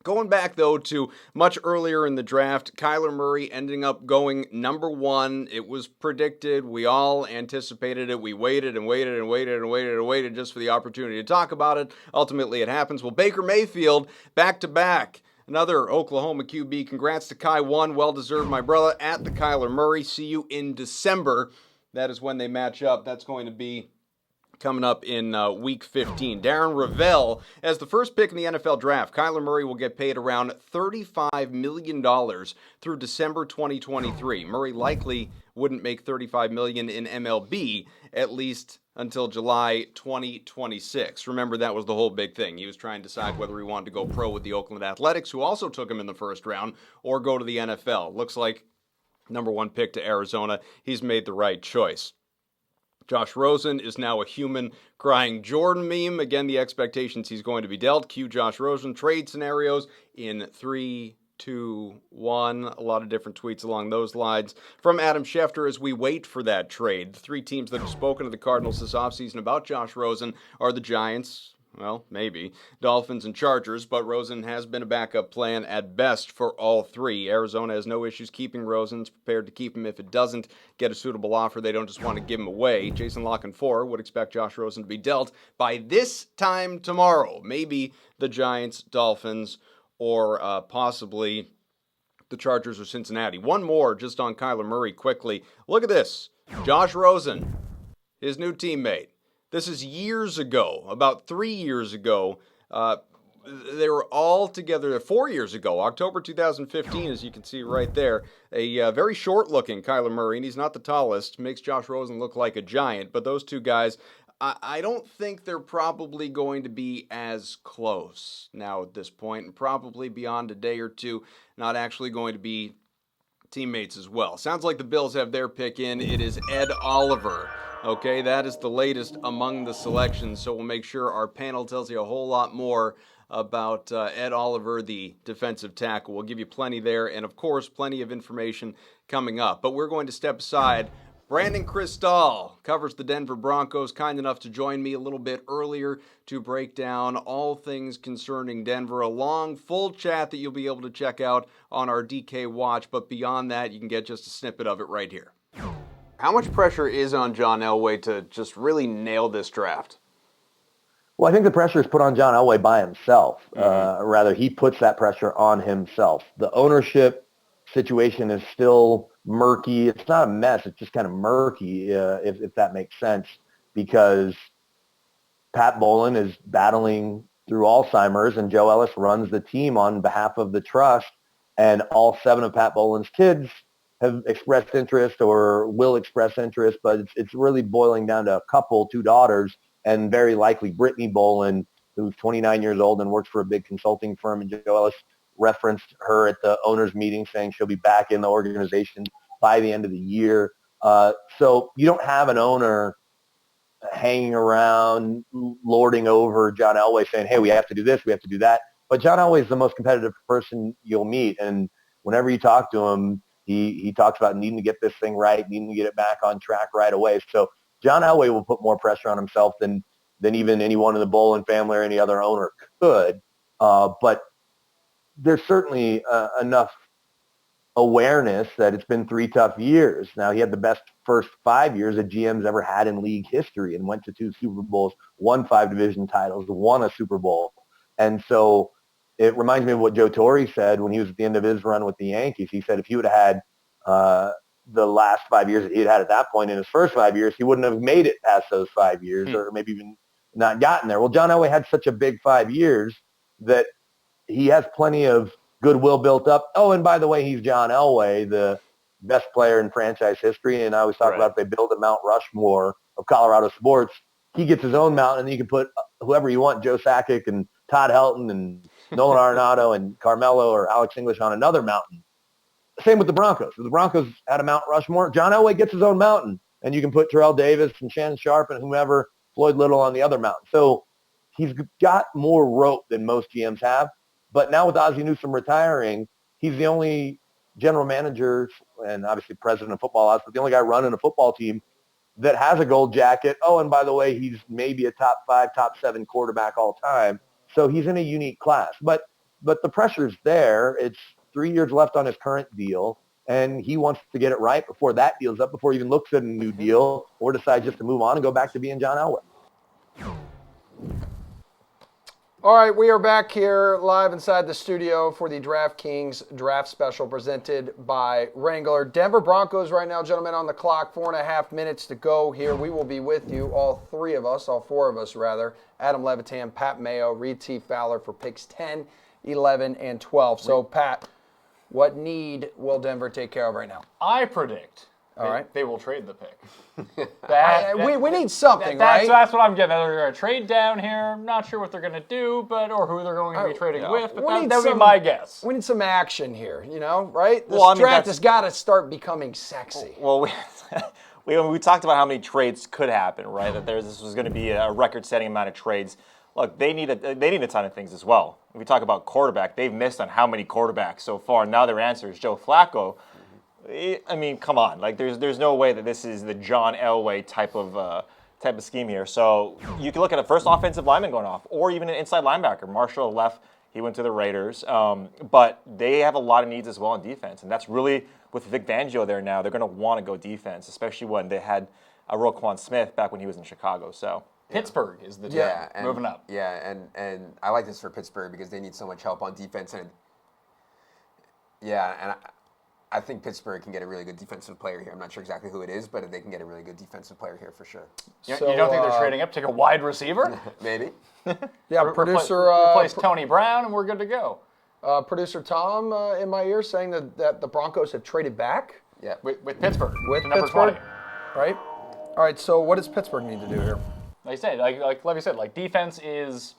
Going back, though, to much earlier in the draft, Kyler Murray ending up going number 1. It was predicted. We all anticipated it. We waited and waited and waited and waited and waited just for the opportunity to talk about it. Ultimately, it happens. Well, Baker Mayfield, back-to-back. Another Oklahoma QB. Congrats to Kai 1. Well-deserved, my brother, at the Kyler Murray. See you in December. That is when they match up. That's going to be coming up in Week 15. Darren Ravel, as the first pick in the NFL Draft, Kyler Murray will get paid around $35 million through December 2023. Murray likely wouldn't make $35 million in MLB, at least until July 2026. Remember, that was the whole big thing. He was trying to decide whether he wanted to go pro with the Oakland Athletics, who also took him in the first round, or go to the NFL. Looks like number 1 pick to Arizona. He's made the right choice. Josh Rosen is now a human crying Jordan meme. Again, the expectations he's going to be dealt. Cue Josh Rosen. Trade scenarios in 3, 2, 1. A lot of different tweets along those lines. From Adam Schefter as we wait for that trade. The 3 teams that have spoken to the Cardinals this offseason about Josh Rosen are the Giants, well, maybe, Dolphins and Chargers, but Rosen has been a backup plan at best for all 3. Arizona has no issues keeping Rosen. It's prepared to keep him if it doesn't get a suitable offer. They don't just want to give him away. Jason Lock and 4 would expect Josh Rosen to be dealt by this time tomorrow. Maybe the Giants, Dolphins, or possibly the Chargers or Cincinnati. One more just on Kyler Murray quickly. Look at this. Josh Rosen, his new teammate. This is years ago, about 3 years ago. They were all together 4 years ago, October 2015, as you can see right there. A very short-looking Kyler Murray, and he's not the tallest, makes Josh Rosen look like a giant. But those two guys, I don't think they're probably going to be as close now at this point, and probably beyond a day or two, not actually going to be teammates as well. Sounds like the Bills have their pick in. It is Ed Oliver. Okay, that is the latest among the selections, so we'll make sure our panel tells you a whole lot more about Ed Oliver, the defensive tackle. We'll give you plenty there, and of course, plenty of information coming up. But we're going to step aside. Brandon Cristal covers the Denver Broncos, kind enough to join me a little bit earlier to break down all things concerning Denver. A long, full chat that you'll be able to check out on our DK Watch, but beyond that, you can get just a snippet of it right here. How much pressure is on John Elway to just really nail this draft? Well, I think the pressure is put on John Elway by himself. Rather, he puts that pressure on himself. The ownership situation is still murky. It's not a mess. It's just kind of murky, if that makes sense, because Pat Bowlen is battling through Alzheimer's, and Joe Ellis runs the team on behalf of the trust, and all 7 of Pat Bowlen's kids have expressed interest or will express interest, but it's really boiling down to a couple, 2 daughters, and very likely Brittany Bowlen who's 29 years old and works for a big consulting firm. And Joe Ellis referenced her at the owners meeting saying she'll be back in the organization by the end of the year. So you don't have an owner hanging around, lording over John Elway saying, hey, we have to do this, we have to do that. But John Elway is the most competitive person you'll meet. And whenever you talk to him, he talks about needing to get this thing right, needing to get it back on track right away. So John Elway will put more pressure on himself than even anyone in the Bolin family or any other owner could. But there's certainly enough awareness that it's been 3 tough years. Now, he had the best first 5 years a GM's ever had in league history and went to 2 Super Bowls, won 5 division titles, won a Super Bowl. And so it reminds me of what Joe Torre said when he was at the end of his run with the Yankees. He said if he would have had the last 5 years that he had at that point in his first 5 years, he wouldn't have made it past those 5 years or maybe even not gotten there. Well, John Elway had such a big 5 years that he has plenty of goodwill built up. Oh, and by the way, he's John Elway, the best player in franchise history. And I always talk about if they build a Mount Rushmore of Colorado sports, he gets his own mountain, and you can put whoever you want, Joe Sakic and Todd Helton and Nolan Arenado and Carmelo or Alex English on another mountain. Same with the Broncos. If the Broncos had a Mount Rushmore, John Elway gets his own mountain, and you can put Terrell Davis and Shannon Sharp and whomever, Floyd Little on the other mountain. So he's got more rope than most GMs have. But now with Ozzie Newsome retiring, he's the only general manager and obviously president of football ops, but the only guy running a football team that has a gold jacket. Oh, and by the way, he's maybe a top 5, top 7 quarterback all time. So he's in a unique class. But the pressure's there. It's 3 years left on his current deal, and he wants to get it right before that deal's up, before he even looks at a new deal or decides just to move on and go back to being John Elway. All right, we are back here live inside the studio for the DraftKings Draft Special presented by Wrangler. Denver Broncos right now, gentlemen, on the clock. 4.5 minutes to go here. We will be with you, all 4 of us, Adam Levitan, Pat Mayo, Reid Fowler for picks 10, 11, and 12. So, Pat, what need will Denver take care of right now? I predict they will trade the pick. We need something, right? That's what I'm getting. They're going to trade down here. I'm not sure what they're going to do, or who they're going to be trading with, but that would be my guess. We need some action here, right? This Well, draft has got to start becoming sexy. Well, we talked about how many trades could happen, right? That this was going to be a record-setting amount of trades. Look, they need a ton of things as well. If we talk about quarterback, they've missed on how many quarterbacks so far. Now their answer is Joe Flacco. I mean, come on. Like, there's no way that this is the John Elway type of scheme here. So you can look at a first offensive lineman going off, or even an inside linebacker. Marshall left. He went to the Raiders. But they have a lot of needs as well on defense, and that's really with Vic Fangio there now. They're going to want to go defense, especially when they had Roquan Smith back when he was in Chicago. So Pittsburgh is the team moving up. Yeah, and I like this for Pittsburgh because they need so much help on defense. And I think Pittsburgh can get a really good defensive player here. I'm not sure exactly who it is, but they can get a really good defensive player here for sure. You don't think they're trading up to take a wide receiver? Maybe. Producer replace Tony Brown, and we're good to go. Producer Tom in my ear saying that the Broncos have traded back. Yeah, with Pittsburgh. With number Pittsburgh, 20. Right? All right. So what does Pittsburgh need to do here? Like I said, like Levy said, defense is.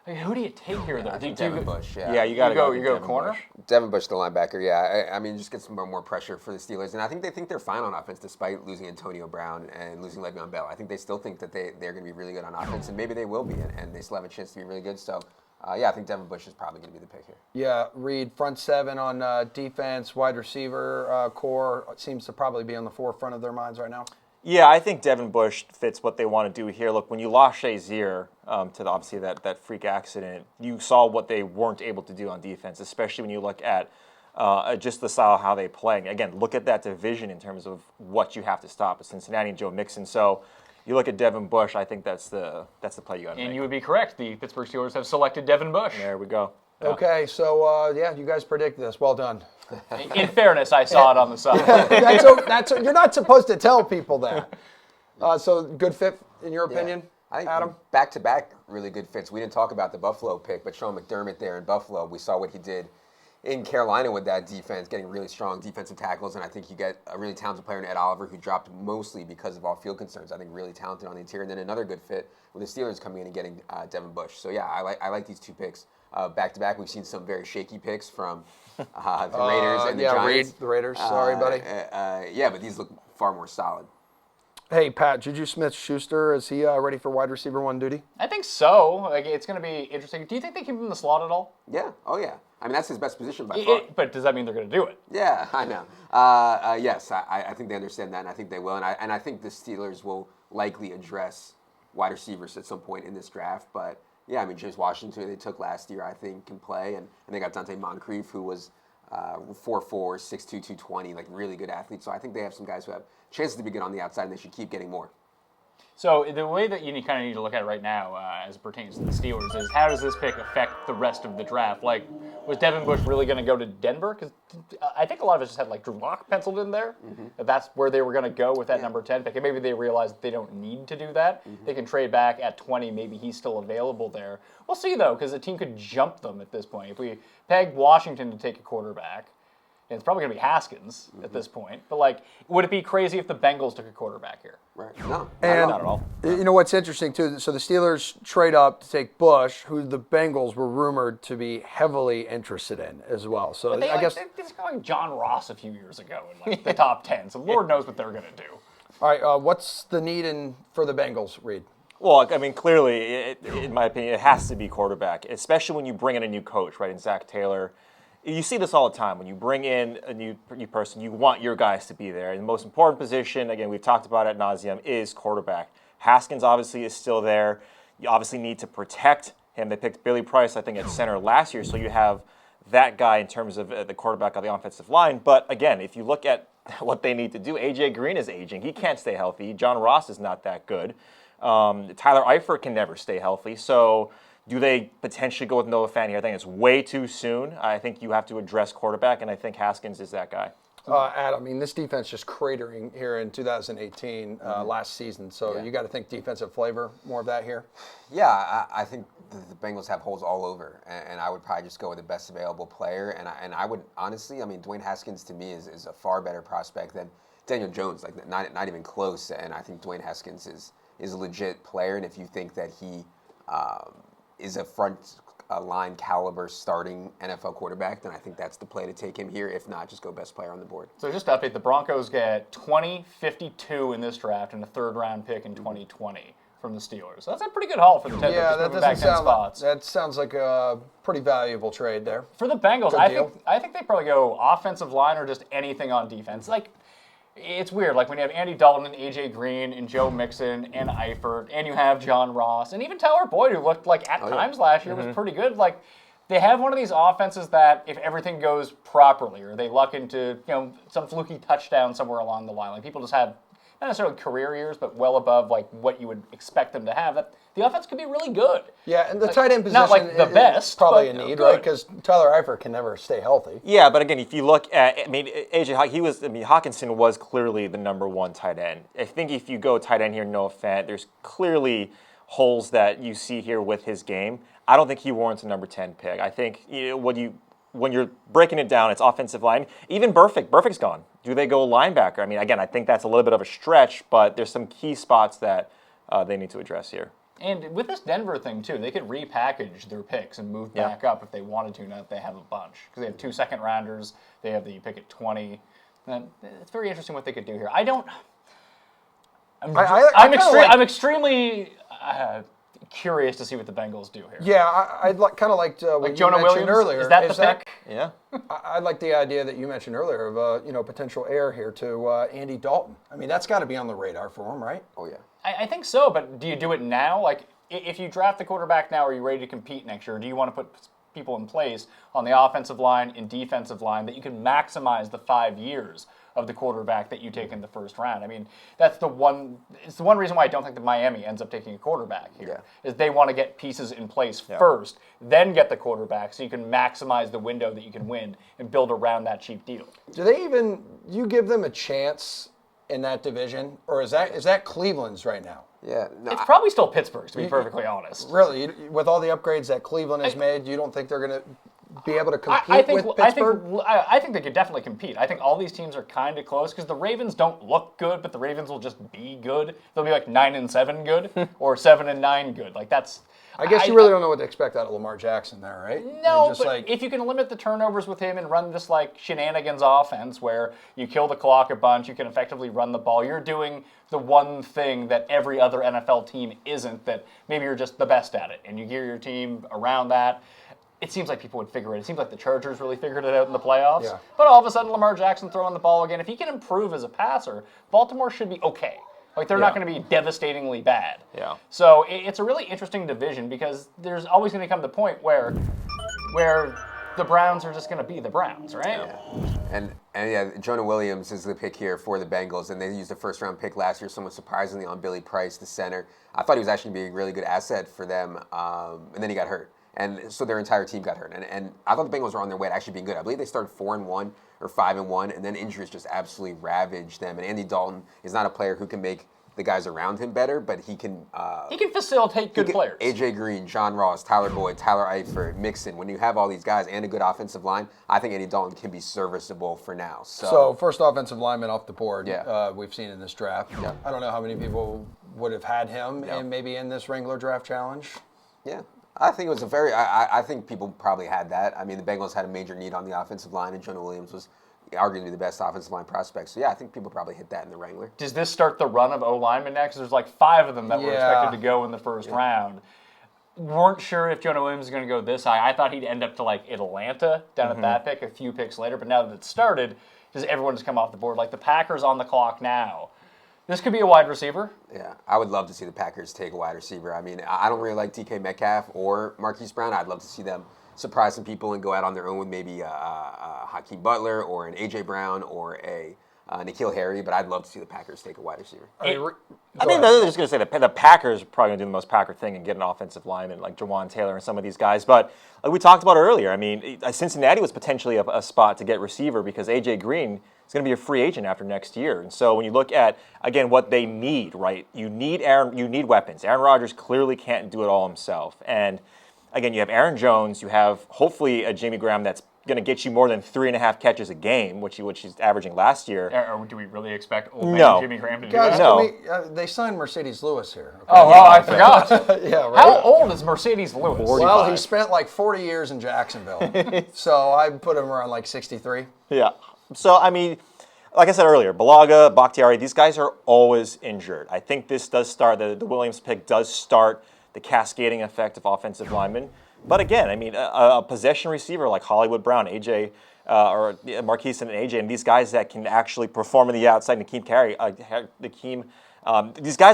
Who do you take here, though? Devin Bush, Yeah, you got to go. You go corner? Devin Bush, the linebacker, yeah. I mean, just get some more pressure for the Steelers. And I think they think they're fine on offense despite losing Antonio Brown and losing Le'Veon Bell. I think they still think that they're going to be really good on offense, and maybe they will be, and they still have a chance to be really good. So, I think Devin Bush is probably going to be the pick here. Yeah, Reid, front 7 on defense, wide receiver core seems to probably be on the forefront of their minds right now. Yeah, I think Devin Bush fits what they want to do here. Look, when you lost Shazier to obviously that freak accident, you saw what they weren't able to do on defense, especially when you look at just the style of how they play. Again, look at that division in terms of what you have to stop with Cincinnati and Joe Mixon. So you look at Devin Bush, I think that's the play you got to make. And you would be correct. The Pittsburgh Steelers have selected Devin Bush. There we go. Yeah. Okay, so you guys predict this. Well done. In fairness, I saw it on the side. You're not supposed to tell people that. So good fit in your opinion, I think Adam? Back-to-back really good fits. We didn't talk about the Buffalo pick, but Sean McDermott there in Buffalo, we saw what he did in Carolina with that defense, getting really strong defensive tackles, and I think you get a really talented player in Ed Oliver who dropped mostly because of off-field concerns. I think really talented on the interior, and then another good fit with the Steelers coming in and getting Devin Bush. So yeah, I like these two picks back to back. We've seen some very shaky picks from the Raiders and the Giants. The Raiders. Sorry, buddy. Yeah, but these look far more solid. Hey, Pat, Juju Smith-Schuster, is he ready for wide receiver 1 duty? I think so. Like, it's going to be interesting. Do you think they keep him in the slot at all? Yeah. Oh, yeah. I mean, that's his best position by far. But does that mean they're going to do it? Yeah, I know. Yes, I think they understand that, and I think they will. And I think the Steelers will likely address wide receivers at some point in this draft. But, yeah, I mean, James Washington, they took last year, I think, can play. And they got Dante Moncrief, who was 4'4", 6'2", 220, like really good athlete. So I think they have some guys who have chances to be good on the outside, and they should keep getting more. So the way that you kind of need to look at it right now, as it pertains to the Steelers, is how does this pick affect the rest of the draft? Like, was Devin Bush really going to go to Denver? Because I think a lot of us just had like Drew Lock penciled in there. That's where they were going to go with that number 10 pick. And maybe they realized that they don't need to do that. They can trade back at 20. Maybe he's still available there. We'll see, though, because the team could jump them at this point. If we peg Washington to take a quarterback, and it's probably going to be Haskins at this point. But, like, would it be crazy if the Bengals took a quarterback here? Right. No, And not at all. You know what's interesting, too? So the Steelers trade up to take Bush, who the Bengals were rumored to be heavily interested in as well. So But I guess. they just got like John Ross a few years ago in like the top 10. So Lord knows what they're going to do. All right, what's the need for the Bengals, Reid? Well, I mean, clearly, in my opinion, it has to be quarterback, especially when you bring in a new coach, right? And Zach Taylor. You see this all the time. When you bring in a new person, you want your guys to be there. And the most important position, again, we've talked about ad nauseum, is quarterback. Haskins obviously is still there. You obviously need to protect him. They picked Billy Price, I think, at center last year, so you have that guy in terms of the quarterback on the offensive line. But again, if you look at what they need to do, A.J. Green is aging. He can't stay healthy. John Ross is not that good. Tyler Eifert can never stay healthy. So do they potentially go with Noah Fant here? I think it's way too soon. I think you have to address quarterback, and I think Haskins is that guy. Adam, I mean, this defense just cratering here in 2018, last season. So you got to think defensive flavor, more of that here. Yeah, I think the Bengals have holes all over, and I would probably just go with the best available player. And I would honestly, I mean, Dwayne Haskins to me is a far better prospect than Daniel Jones, like not even close. And I think Dwayne Haskins is a legit player. And if you think that he is a front line caliber starting NFL quarterback, then I think that's the play to take him here. If not, just go best player on the board. So just to update, the Broncos get 20-52 in this draft and a third-round pick in 2020 from the Steelers. So that's a pretty good haul for the 10 Yeah, that moving back doesn't 10 sound spots. that sounds like a pretty valuable trade there. For the Bengals, Good deal. I think they probably go offensive line or just anything on defense. Like, it's weird. Like when you have Andy Dalton and A.J. Green and Joe Mixon and Eifert, and you have John Ross, and even Tyler Boyd, who looked like at times last year was pretty good. Like, they have one of these offenses that if everything goes properly, or they luck into some fluky touchdown somewhere along the line, like people just have not necessarily career years, but well above like what you would expect them to have, that the offense could be really good. Yeah, and the tight end position not like the best, is probably a but need, good. right? Because Tyler Eifert can never stay healthy. Yeah, but again, if you look at, I mean, Hawkinson was clearly the number one tight end. I think if you go tight end here, Noah Fant, there's clearly holes that you see here with his game. I don't think he warrants a number 10 pick. I think when you're breaking it down, it's offensive line. Even Burfict's gone. Do they go linebacker? I mean, again, I think that's a little bit of a stretch, but there's some key spots that they need to address here. And with this Denver thing, too, they could repackage their picks and move back up if they wanted to, now that they have a bunch. Because they have 2 second-rounders, they have the pick at 20. And it's very interesting what they could do here. I'm extremely curious to see what the Bengals do here. Yeah, I'd kind of liked what like you Jonah mentioned Williams? earlier. Is that the pick? Yeah. I like the idea that you mentioned earlier of potential heir here to Andy Dalton. I mean, that's got to be on the radar for him, right? Oh yeah. I think so, but do you do it now? Like, if you draft the quarterback now, are you ready to compete next year? Or do you want to put people in place on the offensive line and defensive line that you can maximize the 5 years of the quarterback that you take in the first round? I mean, it's the one reason why I don't think that Miami ends up taking a quarterback here, is they want to get pieces in place first, then get the quarterback so you can maximize the window that you can win and build around that cheap deal. Do they you give them a chance in that division, or is that Cleveland's right now? Yeah. No, It's probably still Pittsburgh's, to be perfectly honest. Really, with all the upgrades that Cleveland has made, you don't think they're going to be able to compete with Pittsburgh? I think they could definitely compete. I think all these teams are kind of close because the Ravens don't look good, but the Ravens will just be good. They'll be like 9-7 good or 7-9 good. Like that's. I guess you really don't know what to expect out of Lamar Jackson there, right? No, but if you can limit the turnovers with him and run this like shenanigans offense where you kill the clock a bunch, you can effectively run the ball. You're doing the one thing that every other NFL team isn't, that maybe you're just the best at it, and you gear your team around that. It seems like people would figure it. It seems like the Chargers really figured it out in the playoffs. Yeah. But all of a sudden, Lamar Jackson throwing the ball again. If he can improve as a passer, Baltimore should be okay. Like, they're not going to be devastatingly bad. Yeah. So it's a really interesting division because there's always going to come the point where the Browns are just going to be the Browns, right? Yeah. And yeah, Jonah Williams is the pick here for the Bengals, and they used a first-round pick last year, somewhat surprisingly, on Billy Price, the center. I thought he was actually going to be a really good asset for them, and then he got hurt. And so their entire team got hurt. And I thought the Bengals were on their way to actually being good. I believe they started 4-1 or 5-1, and then injuries just absolutely ravaged them. And Andy Dalton is not a player who can make the guys around him better, but he can facilitate good players. A.J. Green, John Ross, Tyler Boyd, Tyler Eifert, Mixon. When you have all these guys and a good offensive line, I think Andy Dalton can be serviceable for now. So first offensive lineman off the board Yeah. we've seen in this draft. Yeah. I don't know how many people would have had him maybe in this Wrangler Draft Challenge. Yeah. I think it was I think people probably had that. I mean, the Bengals had a major need on the offensive line, and Jonah Williams was arguably the best offensive line prospect. So, yeah, I think people probably hit that in the Wrangler. Does this start the run of O-linemen next? There's like 5 of them that were expected to go in the first round. Weren't sure if Jonah Williams is going to go this high. I thought he'd end up to like Atlanta down at that pick a few picks later. But now that it's started, does everyone just come off the board? Like the Packers on the clock now. This could be a wide receiver. Yeah, I would love to see the Packers take a wide receiver. I mean, I don't really like DK Metcalf or Marquise Brown. I'd love to see them surprise some people and go out on their own with maybe Hakeem Butler or an A.J. Brown or a N'Keal Harry, but I'd love to see the Packers take a wide receiver. I think they're just going to say that the Packers are probably going to do the most Packer thing and get an offensive lineman like Jawan Taylor and some of these guys. But like we talked about earlier, I mean, Cincinnati was potentially a spot to get receiver because A.J. Green is going to be a free agent after next year. And so when you look at, again, what they need, right, you need weapons. Aaron Rodgers clearly can't do it all himself. And again, you have Aaron Jones, you have hopefully a Jimmy Graham that's going to get you more than 3.5 catches a game, which he's averaging last year. Or do we really expect old man Jimmy Graham to do that? No. They signed Mercedes Lewis here. Okay? I forgot. Yeah, right. How old is Mercedes Lewis? 45. Well, he spent like 40 years in Jacksonville. So I put him around like 63. Yeah. So, I mean, like I said earlier, Balaga, Bakhtiari, these guys are always injured. I think this does start, the Williams pick does start the cascading effect of offensive linemen. But again, I mean, a possession receiver like Hollywood Brown, AJ, or Marquise and AJ, and these guys that can actually perform on the outside, these guys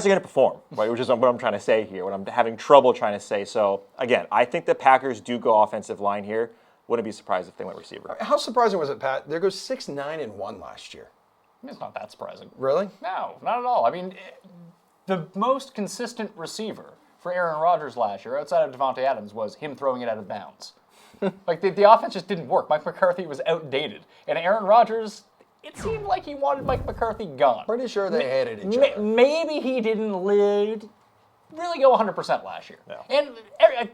are going to perform, right? Which is what I'm trying to say here, what I'm having trouble trying to say. So again, I think the Packers do go offensive line here. Wouldn't be surprised if they went receiver. How surprising was it, Pat? There goes 6-9-1 last year. It's not that surprising. Really? No, not at all. I mean, the most consistent receiver for Aaron Rodgers last year, outside of Devontae Adams, was him throwing it out of bounds. Like, the offense just didn't work. Mike McCarthy was outdated. And Aaron Rodgers, it seemed like he wanted Mike McCarthy gone. Pretty sure they hated each other. Maybe he didn't really go 100% last year. No. And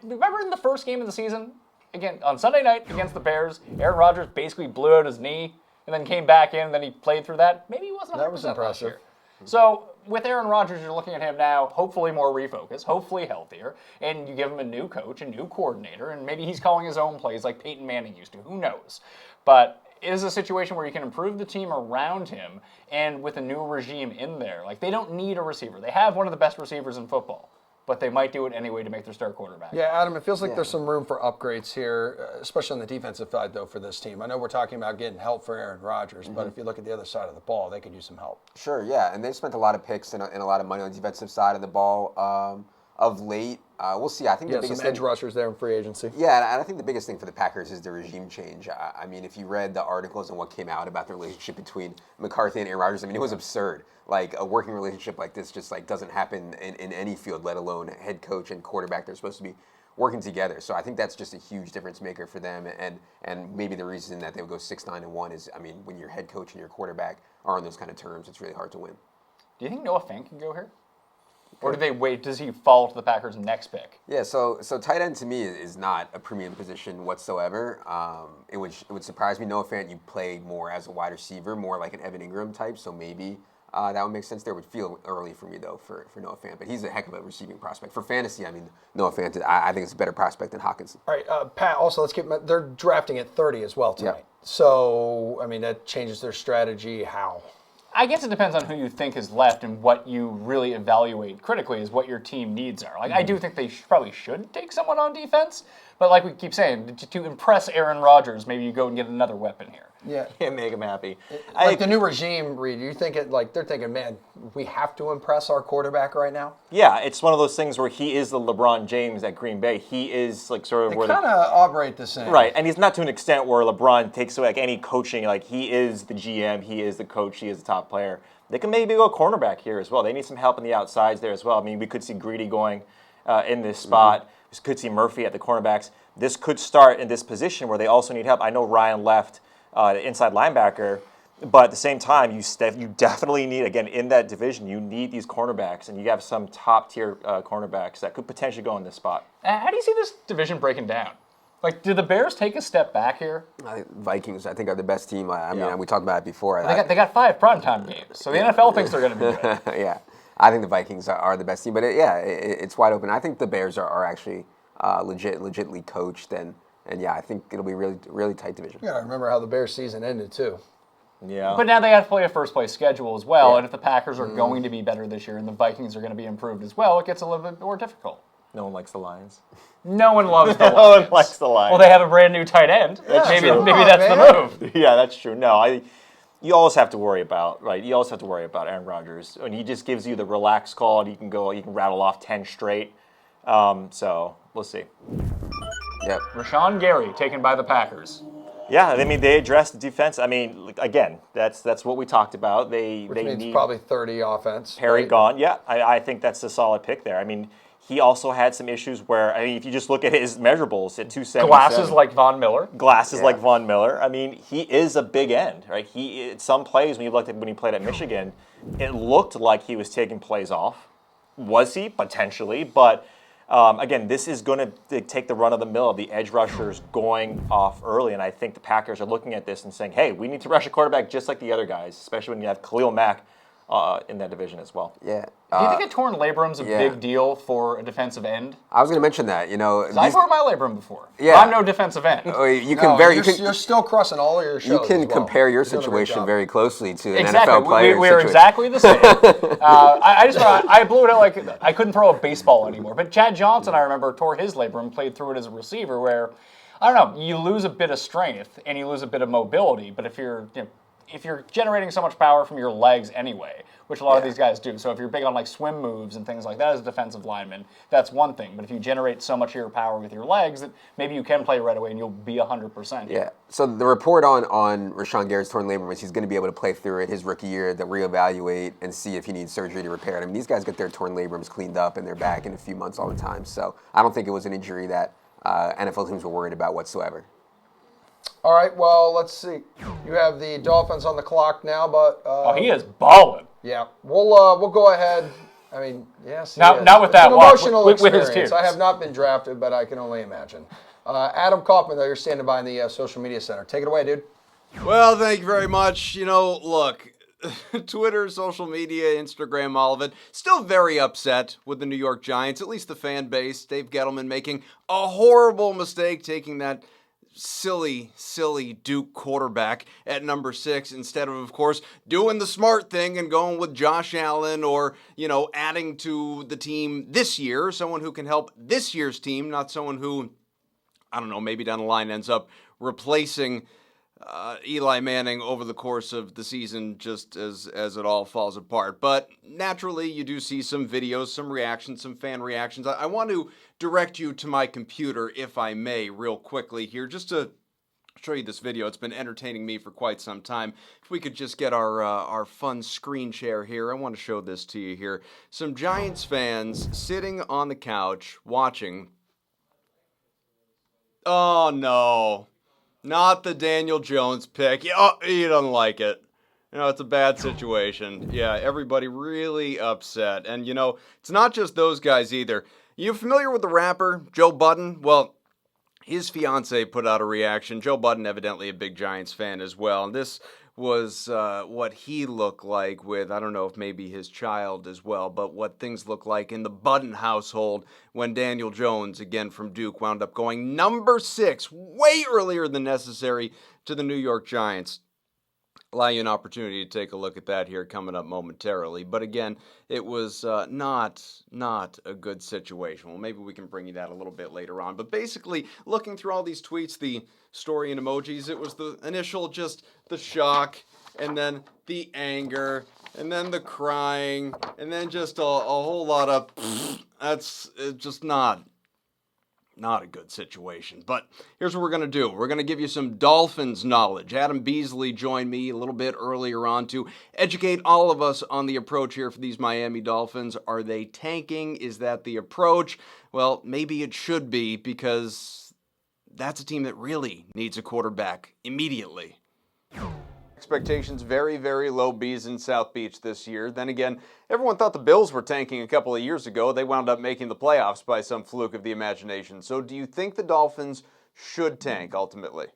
remember in the first game of the season, again, on Sunday night against the Bears, Aaron Rodgers basically blew out his knee and then came back in, and then he played through that. Maybe he wasn't 100% That was impressive. last year. So with Aaron Rodgers, you're looking at him now, hopefully more refocused, hopefully healthier, and you give him a new coach, a new coordinator, and maybe he's calling his own plays like Peyton Manning used to. Who knows? But it is a situation where you can improve the team around him, and with a new regime in there. Like, they don't need a receiver. They have one of the best receivers in football, but they might do it anyway to make their star quarterback. Yeah, Adam, it feels like there's some room for upgrades here, especially on the defensive side, though, for this team. I know we're talking about getting help for Aaron Rodgers, but if you look at the other side of the ball, they could use some help. Sure, yeah, and they've spent a lot of picks and a lot of money on the defensive side of the ball of late. We'll see. I think the biggest some edge rushers there in free agency. Yeah, and I think the biggest thing for the Packers is the regime change. I mean, if you read the articles and what came out about the relationship between McCarthy and Aaron Rodgers, I mean, it was absurd. Like, a working relationship like this just like doesn't happen in any field, let alone head coach and quarterback. They're supposed to be working together. So I think that's just a huge difference maker for them. And maybe the reason that they would go 6-9-1 is, I mean, when your head coach and your quarterback are on those kind of terms, it's really hard to win. Do you think Noah Fant can go here? Or do they wait? Does he fall to the Packers' next pick? Yeah, so tight end to me is not a premium position whatsoever. It would surprise me. Noah Fant, you play more as a wide receiver, more like an Evan Ingram type. So maybe that would make sense there. Would feel early for me though for Noah Fant, but he's a heck of a receiving prospect for fantasy. I mean, Noah Fant, I think it's a better prospect than Hawkinson. All right, Pat. Also, let's keep. They're drafting at 30 as well tonight. Yep. So I mean that changes their strategy. How? I guess it depends on who you think is left and what you really evaluate critically is what your team needs are. Like, I do think they probably should take someone on defense, but like we keep saying, to impress Aaron Rodgers, maybe you go and get another weapon here. Yeah. Can't make him happy. Like the new regime, Reid, you think they're thinking, man, we have to impress our quarterback right now? Yeah, it's one of those things where he is the LeBron James at Green Bay. He is like sort of They where kind of operate the same. right, and he's not to an extent where LeBron takes away like any coaching. Like he is the GM, he is the coach, he is the top player. They can maybe go cornerback here as well. They need some help on the outsides there as well. I mean, we could see Greedy going in this spot. We could see Murphy at the cornerbacks. This could start in this position where they also need help. I know Ryan left the inside linebacker, but at the same time, you definitely need, again, in that division, you need these cornerbacks, and you have some top-tier cornerbacks that could potentially go in this spot. How do you see this division breaking down? Like, do the Bears take a step back here? Vikings, I think, are the best team. I mean, we talked about it before. They got 5 primetime games, so the NFL thinks they're going to be good. Yeah, I think the Vikings are the best team, but it's wide open. I think the Bears are actually legitimately coached, and yeah, I think it'll be really, really tight division. You got to remember how the Bears season ended too. Yeah. But now they have to play a first-place schedule as well, and if the Packers are going to be better this year and the Vikings are going to be improved as well, it gets a little bit more difficult. No one likes the Lions. No one loves the Lions. No one likes the Lions. Well, they have a brand new tight end. Maybe that's the move. Yeah, that's true. No, you always have to worry about, right? You always have to worry about Aaron Rodgers. And he just gives you the relaxed call, and you can rattle off 10 straight. So we'll see. Yep. Rashawn Gary taken by the Packers. Yeah, I mean they addressed the defense. I mean, again, that's what we talked about. Which means need probably 30 offense. Perry right? gone. Yeah, I think that's a solid pick there. I mean, he also had some issues where, I mean, if you just look at his measurables at 277. Glasses like Von Miller. Like Von Miller. I mean, he is a big end, right? Some plays when he played at Michigan, it looked like he was taking plays off. Was he? Potentially, but again, this is going to take the run of the mill of the edge rushers going off early, and I think the Packers are looking at this and saying, hey, we need to rush a quarterback just like the other guys, especially when you have Khalil Mack in that division as well. Yeah. Do you think a torn labrum's a big deal for a defensive end? I was going to mention that. I tore my labrum before. Yeah. I'm no defensive end. You're still crossing all of your shows. You can compare your You're doing a great situation job. very closely to an Exactly. NFL player. We're exactly the same. I blew it out like I couldn't throw a baseball anymore. But Chad Johnson, I remember, tore his labrum, played through it as a receiver, where I don't know, you lose a bit of strength and you lose a bit of mobility. But if you're generating so much power from your legs anyway, which a lot of these guys do. So if you're big on like swim moves and things like that as a defensive lineman, that's one thing. But if you generate so much of your power with your legs that maybe you can play right away and you'll be 100%. Yeah. So the report on Rashawn Gary's torn labrum was he's going to be able to play through it his rookie year, to reevaluate and see if he needs surgery to repair it. I mean, these guys get their torn labrums cleaned up and they're back in a few months all the time. So I don't think it was an injury that NFL teams were worried about whatsoever. All right, well, let's see. You have the Dolphins on the clock now, but he is balling. Yeah, we'll go ahead. I mean, yes. Not with that walk. Emotional with his experience. tears. I have not been drafted, but I can only imagine. Adam Kaufman, though, you're standing by in the social media center. Take it away, dude. Well, thank you very much. Look, Twitter, social media, Instagram, all of it. Still very upset with the New York Giants, at least the fan base. Dave Gettleman making a horrible mistake taking that silly Duke quarterback at number 6 instead of course, doing the smart thing and going with Josh Allen or, adding to the team this year, someone who can help this year's team, not someone who, I don't know, maybe down the line ends up replacing Eli Manning over the course of the season just as it all falls apart. But naturally, you do see some videos, some reactions, some fan reactions. I want to direct you to my computer, if I may, real quickly here, just to show you this video. It's been entertaining me for quite some time. If we could just get our fun screen share here. I want to show this to you here. Some Giants fans sitting on the couch watching. Oh, no. Not the Daniel Jones pick. Oh, he doesn't like it. It's a bad situation. Yeah, everybody really upset. And, it's not just those guys either. You familiar with the rapper, Joe Budden? Well, his fiance put out a reaction. Joe Budden, evidently a big Giants fan as well. And this was what he looked like with, I don't know if maybe his child as well, but what things look like in the Budden household when Daniel Jones, again from Duke, wound up going number 6, way earlier than necessary, to the New York Giants. Allow you an opportunity to take a look at that here coming up momentarily. But again, it was not a good situation. Well, maybe we can bring you that a little bit later on. But basically, looking through all these tweets, the story and emojis, it was the initial just the shock, and then the anger, and then the crying, and then just a whole lot of that's just not a good situation. But here's what we're going to do. We're going to give you some Dolphins knowledge. Adam Beasley joined me a little bit earlier on to educate all of us on the approach here for these Miami Dolphins. Are they tanking? Is that the approach? Well, maybe it should be, because that's a team that really needs a quarterback immediately. Expectations very, very low, Bees in South Beach this year. Then again, everyone thought the Bills were tanking a couple of years ago. They wound up making the playoffs by some fluke of the imagination. So do you think the Dolphins should tank ultimately?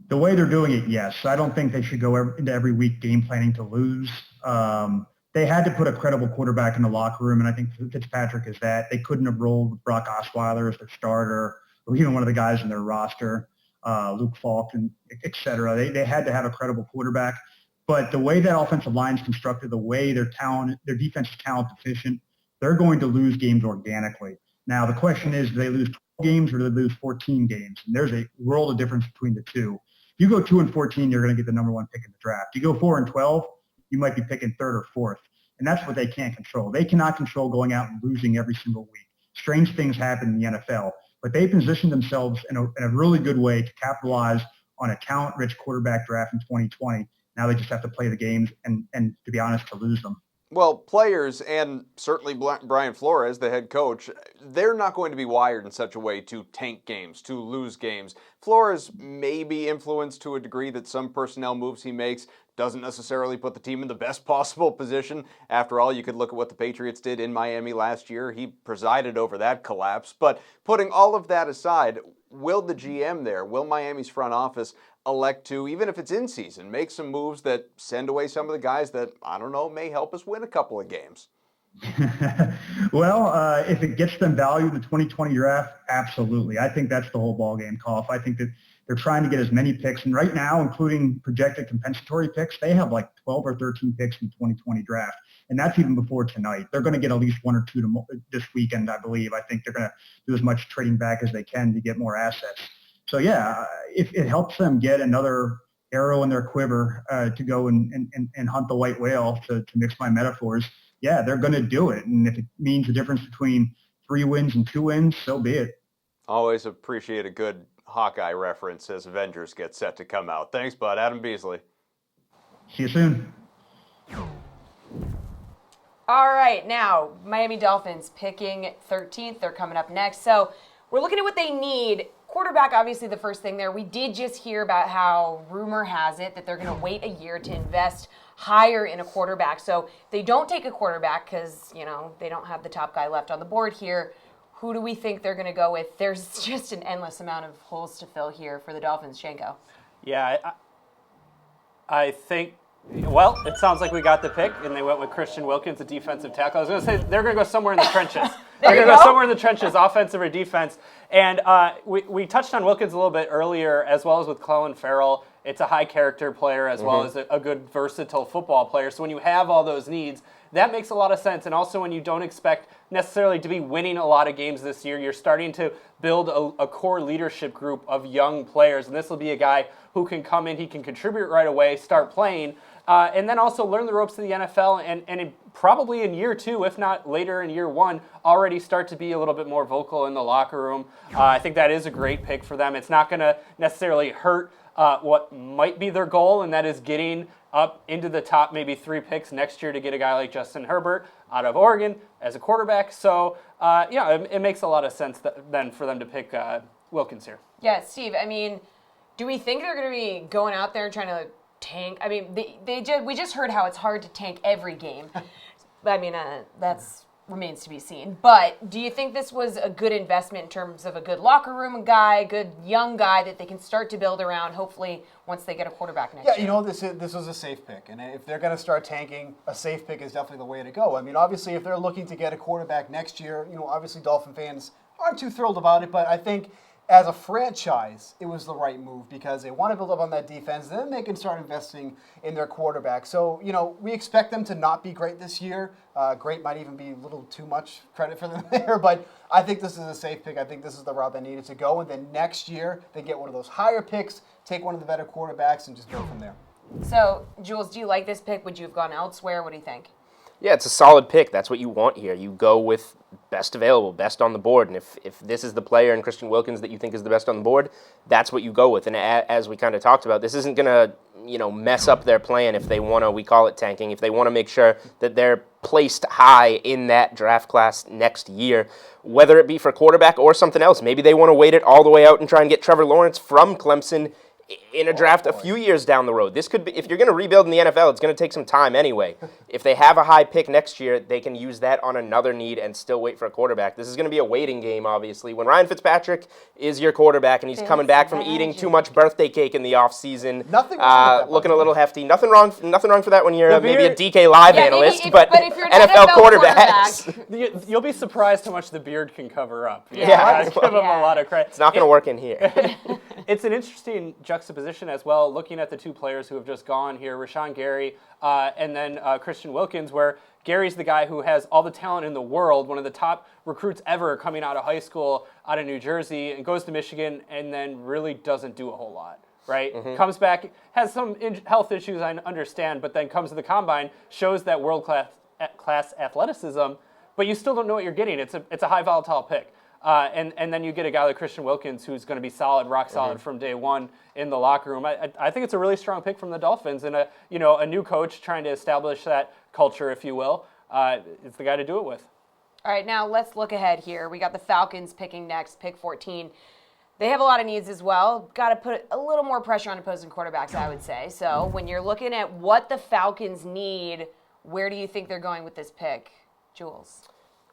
The way they're doing it, yes. I don't think they should go into every week game planning to lose. They had to put a credible quarterback in the locker room, and I think Fitzpatrick is that. They couldn't have rolled with Brock Osweiler as their starter, or even one of the guys in their roster. Luke Falk, and et cetera. They had to have a credible quarterback. But the way that offensive line is constructed, the way their defense is talent deficient, they're going to lose games organically. Now, the question is, do they lose 12 games or do they lose 14 games? And there's a world of difference between the two. If you go 2-14, you're going to get the number 1 pick in the draft. You go 4-12, you might be picking 3rd or 4th. And that's what they can't control. They cannot control going out and losing every single week. Strange things happen in the NFL. But they positioned themselves in a really good way to capitalize on a talent-rich quarterback draft in 2020. Now they just have to play the games and to be honest, to lose them. Well, players, and certainly Brian Flores, the head coach, they're not going to be wired in such a way to tank games, to lose games. Flores may be influenced to a degree that some personnel moves he makes doesn't necessarily put the team in the best possible position. After all, you could look at what the Patriots did in Miami last year. He presided over that collapse. But putting all of that aside, will the GM there, will Miami's front office elect to, even if it's in season, make some moves that send away some of the guys that, I don't know, may help us win a couple of games? Well, if it gets them value in the 2020 draft, absolutely. I think that's the whole ballgame, Koff. I think that they're trying to get as many picks. And right now, including projected compensatory picks, they have like 12 or 13 picks in the 2020 draft. And that's even before tonight. They're going to get at least 1 or 2 this weekend, I believe. I think they're going to do as much trading back as they can to get more assets. So, yeah, if it helps them get another arrow in their quiver to go and hunt the white whale, to mix my metaphors, yeah, they're going to do it. And if it means the difference between 3 wins and 2 wins, so be it. Always appreciate a good Hawkeye reference as Avengers get set to come out. Thanks, bud. Adam Beasley. See you soon. All right, now, Miami Dolphins picking 13th. They're coming up next. So we're looking at what they need. Quarterback, obviously, the first thing there. We did just hear about how rumor has it that they're going to wait a year to invest higher in a quarterback. So they don't take a quarterback because, they don't have the top guy left on the board here. Who do we think they're going to go with? There's just an endless amount of holes to fill here for the Dolphins. Janko. Yeah, I think, well, it sounds like we got the pick, and they went with Christian Wilkins, a defensive tackle. I was going to say they're going to go somewhere in the trenches. They're going to go somewhere in the trenches, offensive or defense. And we touched on Wilkins a little bit earlier, as well as with Clelin Farrell. It's a high-character player as well as a good, versatile football player. So when you have all those needs, that makes a lot of sense. And also when you don't expect necessarily to be winning a lot of games this year, you're starting to build a core leadership group of young players. And this will be a guy who can come in, he can contribute right away, start playing, and then also learn the ropes of the NFL and probably in year 2, if not later in year 1, already start to be a little bit more vocal in the locker room. I think that is a great pick for them. It's not going to necessarily hurt what might be their goal, and that is getting up into the top maybe 3 picks next year to get a guy like Justin Herbert out of Oregon as a quarterback. So, it makes a lot of sense then for them to pick Wilkins here. Yeah, Steve, I mean, do we think they're going to be going out there and trying to tank? I mean, we just heard how it's hard to tank every game. I mean, that's remains to be seen. But do you think this was a good investment in terms of a good locker room guy, a good young guy that they can start to build around, hopefully, once they get a quarterback next year? Yeah, you know, this was a safe pick. And if they're going to start tanking, a safe pick is definitely the way to go. I mean, obviously, if they're looking to get a quarterback next year, you know, obviously Dolphin fans aren't too thrilled about it. But I think as a franchise, it was the right move because they want to build up on that defense. Then they can start investing in their quarterback. So, you know, we expect them to not be great this year. Great might even be a little too much credit for them there. But I think this is a safe pick. I think this is the route they needed to go. And then next year, they get one of those higher picks, take one of the better quarterbacks, and just go from there. So, Jules, do you like this pick? Would you have gone elsewhere? What do you think? Yeah, it's a solid pick. That's what you want here. You go with best available, best on the board. And if this is the player in Christian Wilkins that you think is the best on the board, that's what you go with. And as we kind of talked about, this isn't going to, you know, mess up their plan if they want to, we call it tanking, if they want to make sure that they're placed high in that draft class next year, whether it be for quarterback or something else. Maybe they want to wait it all the way out and try and get Trevor Lawrence from Clemson in a draft a few years down the road. This could be, if you're going to rebuild in the NFL, it's going to take some time anyway. If they have a high pick next year, they can use that on another need and still wait for a quarterback. This is going to be a waiting game, obviously. When Ryan Fitzpatrick is your quarterback and he's coming back from eating too much birthday cake in the offseason, looking a little hefty. Nothing wrong for that when you're maybe a DK Live analyst, but if you're an NFL quarterbacks. You'll be surprised how much the beard can cover up. Yeah. Give him a lot of credit. It's not going to work in here. It's an interesting juxtaposition as well, looking at the two players who have just gone here, Rashawn Gary and then Christian Wilkins, where Gary's the guy who has all the talent in the world, one of the top recruits ever coming out of high school, out of New Jersey, and goes to Michigan and then really doesn't do a whole lot. Right? Mm-hmm. Comes back, has some health issues, I understand, but then comes to the combine, shows that world-class athleticism, but you still don't know what you're getting. It's a high volatile pick. And then you get a guy like Christian Wilkins who's going to be solid, rock solid from day one in the locker room. I think it's a really strong pick from the Dolphins, and a new coach trying to establish that culture, if you will. It's the guy to do it with. All right, now let's look ahead here. We got the Falcons picking next, pick 14. They have a lot of needs as well. Got to put a little more pressure on opposing quarterbacks, I would say. So when you're looking at what the Falcons need, where do you think they're going with this pick, Jules?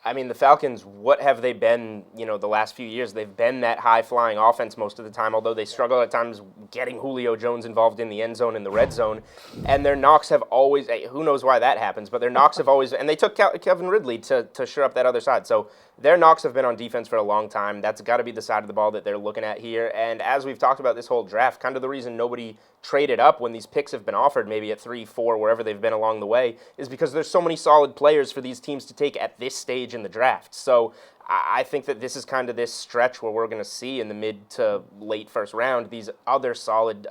I mean, the Falcons, what have they been, the last few years? They've been that high-flying offense most of the time, although they struggle at times getting Julio Jones involved in the end zone, in the red zone. And their knocks have always, who knows why that happens, but their knocks have always, and they took Kevin Ridley to shore up that other side. So their knocks have been on defense for a long time. That's got to be the side of the ball that they're looking at here. And as we've talked about this whole draft, kind of the reason nobody traded up when these picks have been offered, maybe at 3, 4, wherever they've been along the way, is because there's so many solid players for these teams to take at this stage in the draft. So I think that this is kind of this stretch where we're going to see in the mid to late first round these other solid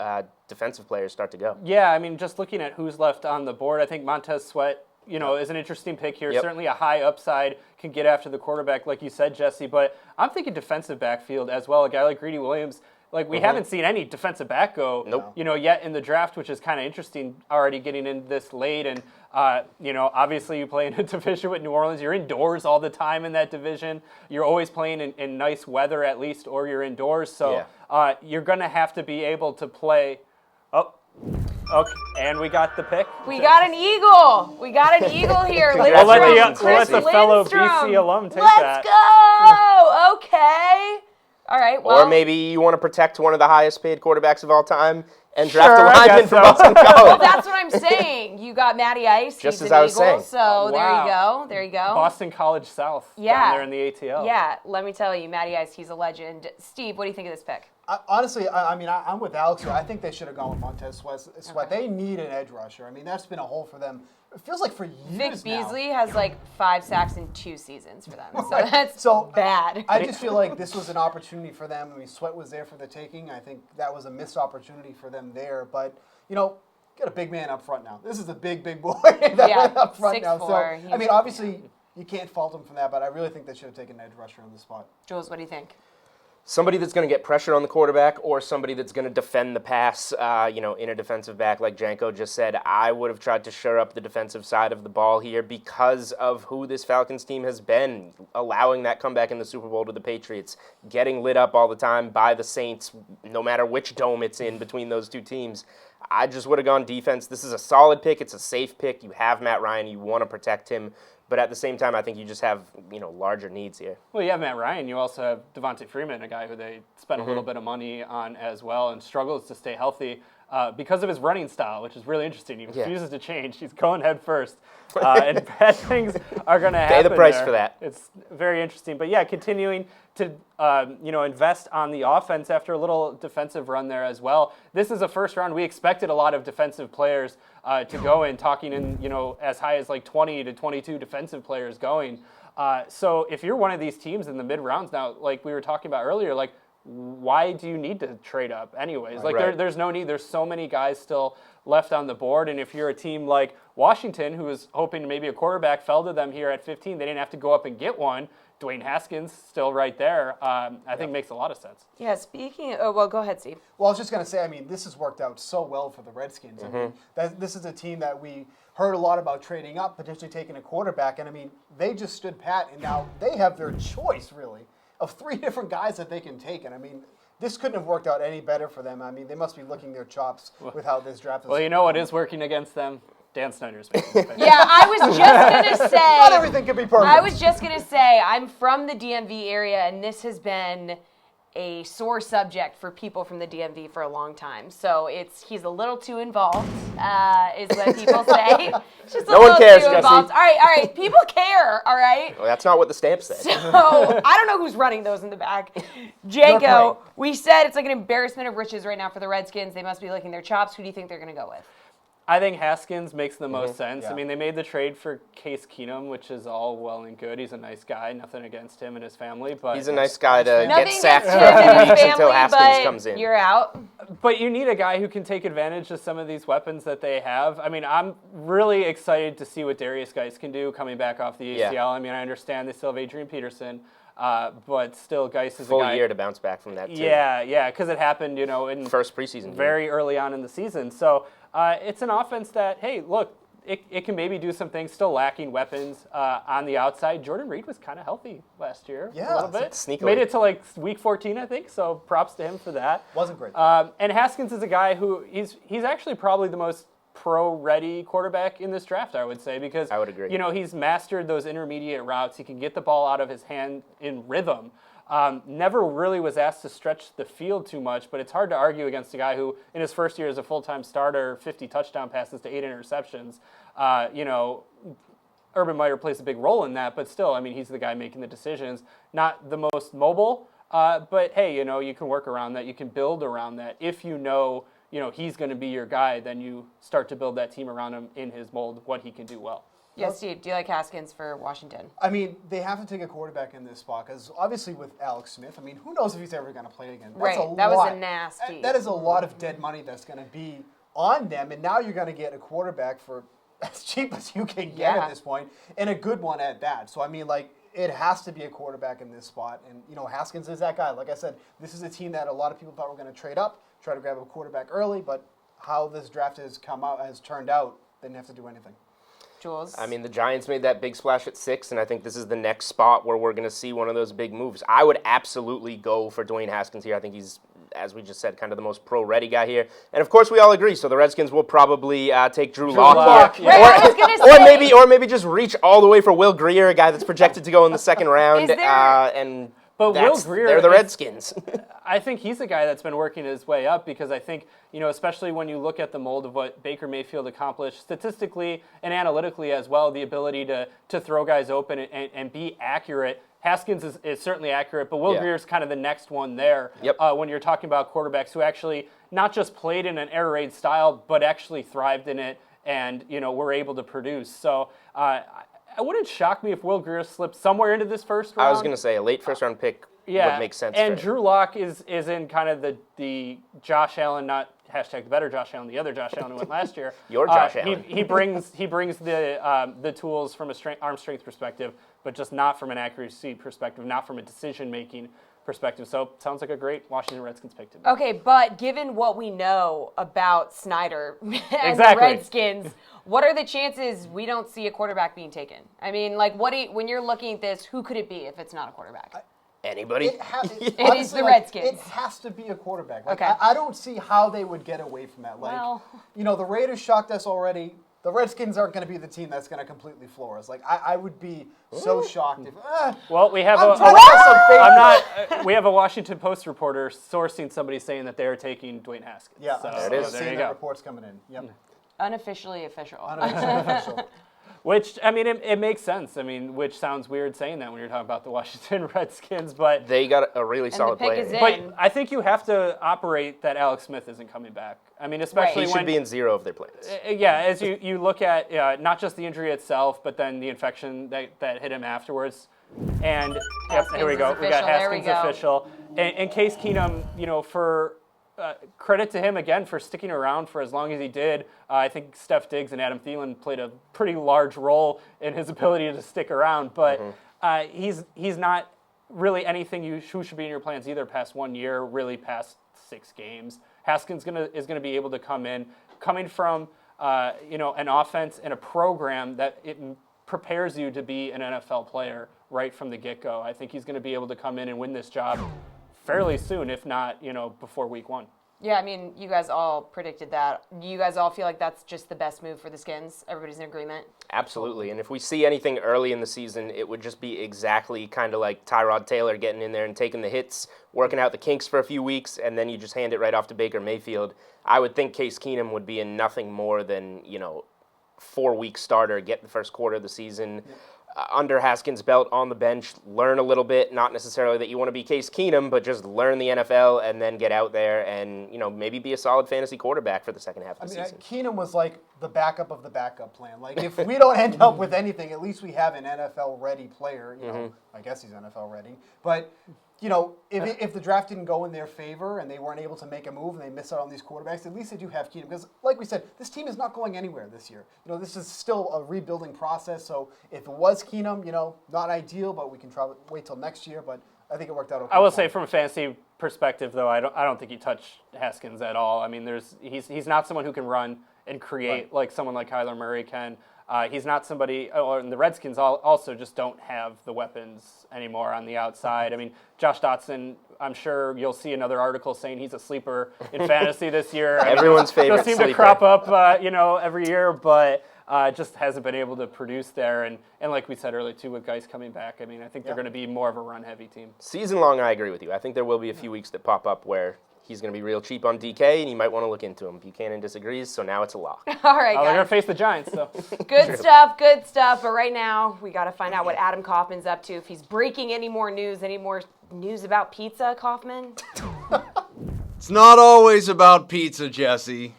defensive players start to go. Yeah, I mean, just looking at who's left on the board, I think Montez Sweat, is an interesting pick here. Yep. Certainly a high upside, can get after the quarterback, like you said, Jesse. But I'm thinking defensive backfield as well. A guy like Greedy Williams, we haven't seen any defensive back go, yet in the draft, which is kind of interesting. Already getting in this late, and obviously you play in a division with New Orleans. You're indoors all the time in that division. You're always playing in nice weather at least, or you're indoors. So you're going to have to be able to play. Okay, and we got the pick. We got an eagle. We got an eagle here. We'll let the fellow BC alum take that. Let's go. Okay. All right. Well, or maybe you want to protect one of the highest paid quarterbacks of all time and draft a lineman from Boston College. Well, that's what I'm saying. You got Matty Ice. Just he's as I was Eagle, saying. So there you go. Boston College South. Down there in the ATL. Yeah. Let me tell you, Matty Ice, he's a legend. Steve, what do you think of this pick? Honestly, I'm with Alex here. I think they should have gone with Montez Sweat. Okay. They need an edge rusher. I mean, that's been a hole for them. It feels like for years Vic Beasley now. has 5 sacks in 2 seasons for them. So that's bad. I just feel like this was an opportunity for them. I mean, Sweat was there for the taking. I think that was a missed opportunity for them there. But, got a big man up front now. This is a big boy up front now. 6'4". So, I mean, obviously, you can't fault him for that, but I really think they should have taken an edge rusher on the spot. Jules, what do you think? Somebody that's going to get pressure on the quarterback or somebody that's going to defend the pass, in a defensive back like Janko just said. I would have tried to shore up the defensive side of the ball here because of who this Falcons team has been, allowing that comeback in the Super Bowl to the Patriots, getting lit up all the time by the Saints, no matter which dome it's in between those two teams. I just would have gone defense. This is a solid pick. It's a safe pick. You have Matt Ryan. You want to protect him. But at the same time, I think you just have, larger needs here. Well, you have Matt Ryan. You also have Devontae Freeman, a guy who they spent a little bit of money on as well and struggles to stay healthy because of his running style, which is really interesting. He refuses to change. He's going head first. And bad things are going to happen. Pay the price there. for that. It's very interesting. But, yeah, continuing to invest on the offense after a little defensive run there as well. This is a first round. We expected a lot of defensive players to go in, talking in, as high as like 20 to 22 defensive players going. So if you're one of these teams in the mid rounds now, like we were talking about earlier, like why do you need to trade up anyways? Like there's no need. There's so many guys still left on the board. And if you're a team like Washington, who was hoping maybe a quarterback fell to them here at 15, they didn't have to go up and get one. Dwayne Haskins still right there, I think makes a lot of sense. Yeah, speaking of, well, go ahead, Steve. Well, I was just going to say, this has worked out so well for the Redskins. This is a team that we heard a lot about trading up, potentially taking a quarterback, and they just stood pat, and now they have their choice, really, of 3 different guys that they can take, and this couldn't have worked out any better for them. They must be licking their chops with how this draft is. Well, you know what is working against them? Dan Snyder's making Yeah, I was just going to say. Not everything can be perfect. I was just going to say, I'm from the DMV area, and this has been a sore subject for people from the DMV for a long time. So he's a little too involved, is what people say. Just a No little one cares, too Jessie. involved. All right. People care, all right? Well, that's not what the stamp said. So, I don't know who's running those in the back. Janko, we said it's like an embarrassment of riches right now for the Redskins. They must be licking their chops. Who do you think they're going to go with? I think Haskins makes the most sense. Yeah. They made the trade for Case Keenum, which is all well and good. He's a nice guy. Nothing against him and his family, but He's a nice guy to Nothing get sacked against for him a and few his weeks until family, Haskins but comes in. You're out. But you need a guy who can take advantage of some of these weapons that they have. I'm really excited to see what Darius Geis can do coming back off the ACL. Yeah. I understand they still have Adrian Peterson, but still Geis is Full a guy. year to bounce back from that, too. Yeah, because it happened, in First preseason game. very early on in the season. So it's an offense that, hey, look, it can maybe do some things, still lacking weapons on the outside. Jordan Reed was kind of healthy last year, a little bit. Sneakily. Made it to like week 14, I think, so props to him for that. Wasn't great. And Haskins is a guy who he's actually probably the most pro-ready quarterback in this draft, I would say, because I would agree. He's mastered those intermediate routes. He can get the ball out of his hand in rhythm. Never really was asked to stretch the field too much, but it's hard to argue against a guy who, in his first year as a full-time starter, 50 touchdown passes to 8 interceptions. Urban Meyer plays a big role in that, but still, he's the guy making the decisions. Not the most mobile, but hey, you can work around that. You can build around that. If he's going to be your guy, then you start to build that team around him in his mold, what he can do well. Yes, Steve, do you like Haskins for Washington? They have to take a quarterback in this spot because obviously with Alex Smith, who knows if he's ever going to play again? That's Right, that was a nasty. That is a lot of dead money that's going to be on them, and now you're going to get a quarterback for as cheap as you can get at this point, and a good one at that. So it has to be a quarterback in this spot, and Haskins is that guy. Like I said, this is a team that a lot of people thought were going to trade up, try to grab a quarterback early, but how this draft has turned out, they didn't have to do anything. Jules? The Giants made that big splash at 6, and I think this is the next spot where we're going to see one of those big moves. I would absolutely go for Dwayne Haskins here. I think he's, as we just said, kind of the most pro-ready guy here. And, of course, we all agree, so the Redskins will probably take Drew Lock here. Right, or maybe just reach all the way for Will Grier, a guy that's projected to go in the second round. But Will Grier, they're the Redskins. I think he's a guy that's been working his way up because I think, especially when you look at the mold of what Baker Mayfield accomplished statistically and analytically as well, the ability to throw guys open and be accurate. Haskins is certainly accurate, but Will Grier's kind of the next one there when you're talking about quarterbacks who actually not just played in an air raid style, but actually thrived in it and, were able to produce. So it wouldn't shock me if Will Grier slipped somewhere into this first round. I was going to say a late first-round pick would make sense. And for Drew Lock is in kind of the Josh Allen, not hashtag the better Josh Allen, the other Josh Allen who went last year. Your Josh Allen. He brings the tools from a arm strength perspective, but just not from an accuracy perspective, not from a decision-making perspective. So sounds like a great Washington Redskins pick to me. Okay, but given what we know about Snyder and the Redskins, what are the chances we don't see a quarterback being taken? When you're looking at this, who could it be if it's not a quarterback? Anybody? It is the Redskins. It has to be a quarterback. Like, Okay. I don't see how they would get away from that. Like, Well. the Raiders shocked us already. The Redskins aren't going to be the team that's going to completely floor us. Like, I would be so shocked if. Well, we have we have a Washington Post reporter sourcing somebody saying that they are taking Dwayne Haskins. Yeah, so, there it is. There you that go. report's coming in. Yep. Unofficially official. Unofficial. Which, I mean, it makes sense. I mean, which sounds weird saying that when you're talking about the Washington Redskins, but They got a really And solid the pick player. is in. but I think you have to operate that Alex Smith isn't coming back. I mean, especially He when should be in 0 of their plans. yeah, as you look at not just the injury itself, but then the infection that hit him afterwards. And yep, here we go. Haskins is We got official. There we Haskins go. official. And Case Keenum, for credit to him again for sticking around for as long as he did. I think Steph Diggs and Adam Thielen played a pretty large role in his ability to stick around. But he's not really anything who should be in your plans either past 1 year, really past 6 games. Haskins is gonna be able to coming from an offense and a program that it prepares you to be an NFL player right from the get-go. I think he's going to be able to come in and win this job fairly soon, if not, before week 1. Yeah, I mean, you guys all predicted that. Do you guys all feel like that's just the best move for the Skins? Everybody's in agreement? Absolutely. And if we see anything early in the season, it would just be exactly kind of like Tyrod Taylor getting in there and taking the hits, working out the kinks for a few weeks, and then you just hand it right off to Baker Mayfield. I would think Case Keenum would be in nothing more than, 4-week starter, get the first quarter of the season under Haskins' belt on the bench, learn a little bit, not necessarily that you want to be Case Keenum, but just learn the NFL and then get out there and, maybe be a solid fantasy quarterback for the second half of the season. Keenum was like the backup of the backup plan. Like, if we don't end up with anything, at least we have an NFL-ready player. I guess he's NFL-ready. But, if the draft didn't go in their favor and they weren't able to make a move and they miss out on these quarterbacks, at least they do have Keenum. Because, like we said, this team is not going anywhere this year. This is still a rebuilding process. So if it was Keenum, not ideal, but we can try wait till next year. But I think it worked out okay. I will say, from a fantasy perspective, though, I don't think you touch Haskins at all. I mean, he's not someone who can run and create like someone like Kyler Murray can. He's not somebody, and the Redskins also just don't have the weapons anymore on the outside. I mean, Josh Dotson, I'm sure you'll see another article saying he's a sleeper in fantasy this year. Everyone's favorite sleeper. They'll seem sleeper. to crop up, every year, but just hasn't been able to produce there. And like we said earlier, too, with guys coming back, I mean, I think they're going to be more of a run-heavy team. Season long, I agree with you. I think there will be a few weeks that pop up where he's going to be real cheap on DK, and you might want to look into him. Buchanan disagrees, so now it's a lock. All right, They're going to guys. face the Giants, so. Good stuff. But right now, we got to find out what Adam Kaufman's up to. If he's breaking any more news about pizza, Kaufman? It's not always about pizza, Jessie.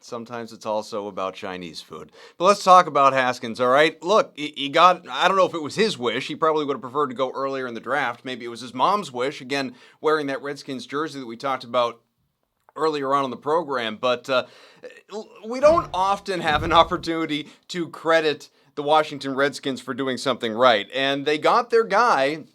Sometimes it's also about Chinese food. But let's talk about Haskins, all right? Look, he got, I don't know if it was his wish. He probably would have preferred to go earlier in the draft. Maybe it was his mom's wish, again, wearing that Redskins jersey that we talked about earlier on in the program. But we don't often have an opportunity to credit the Washington Redskins for doing something right. And they got their guy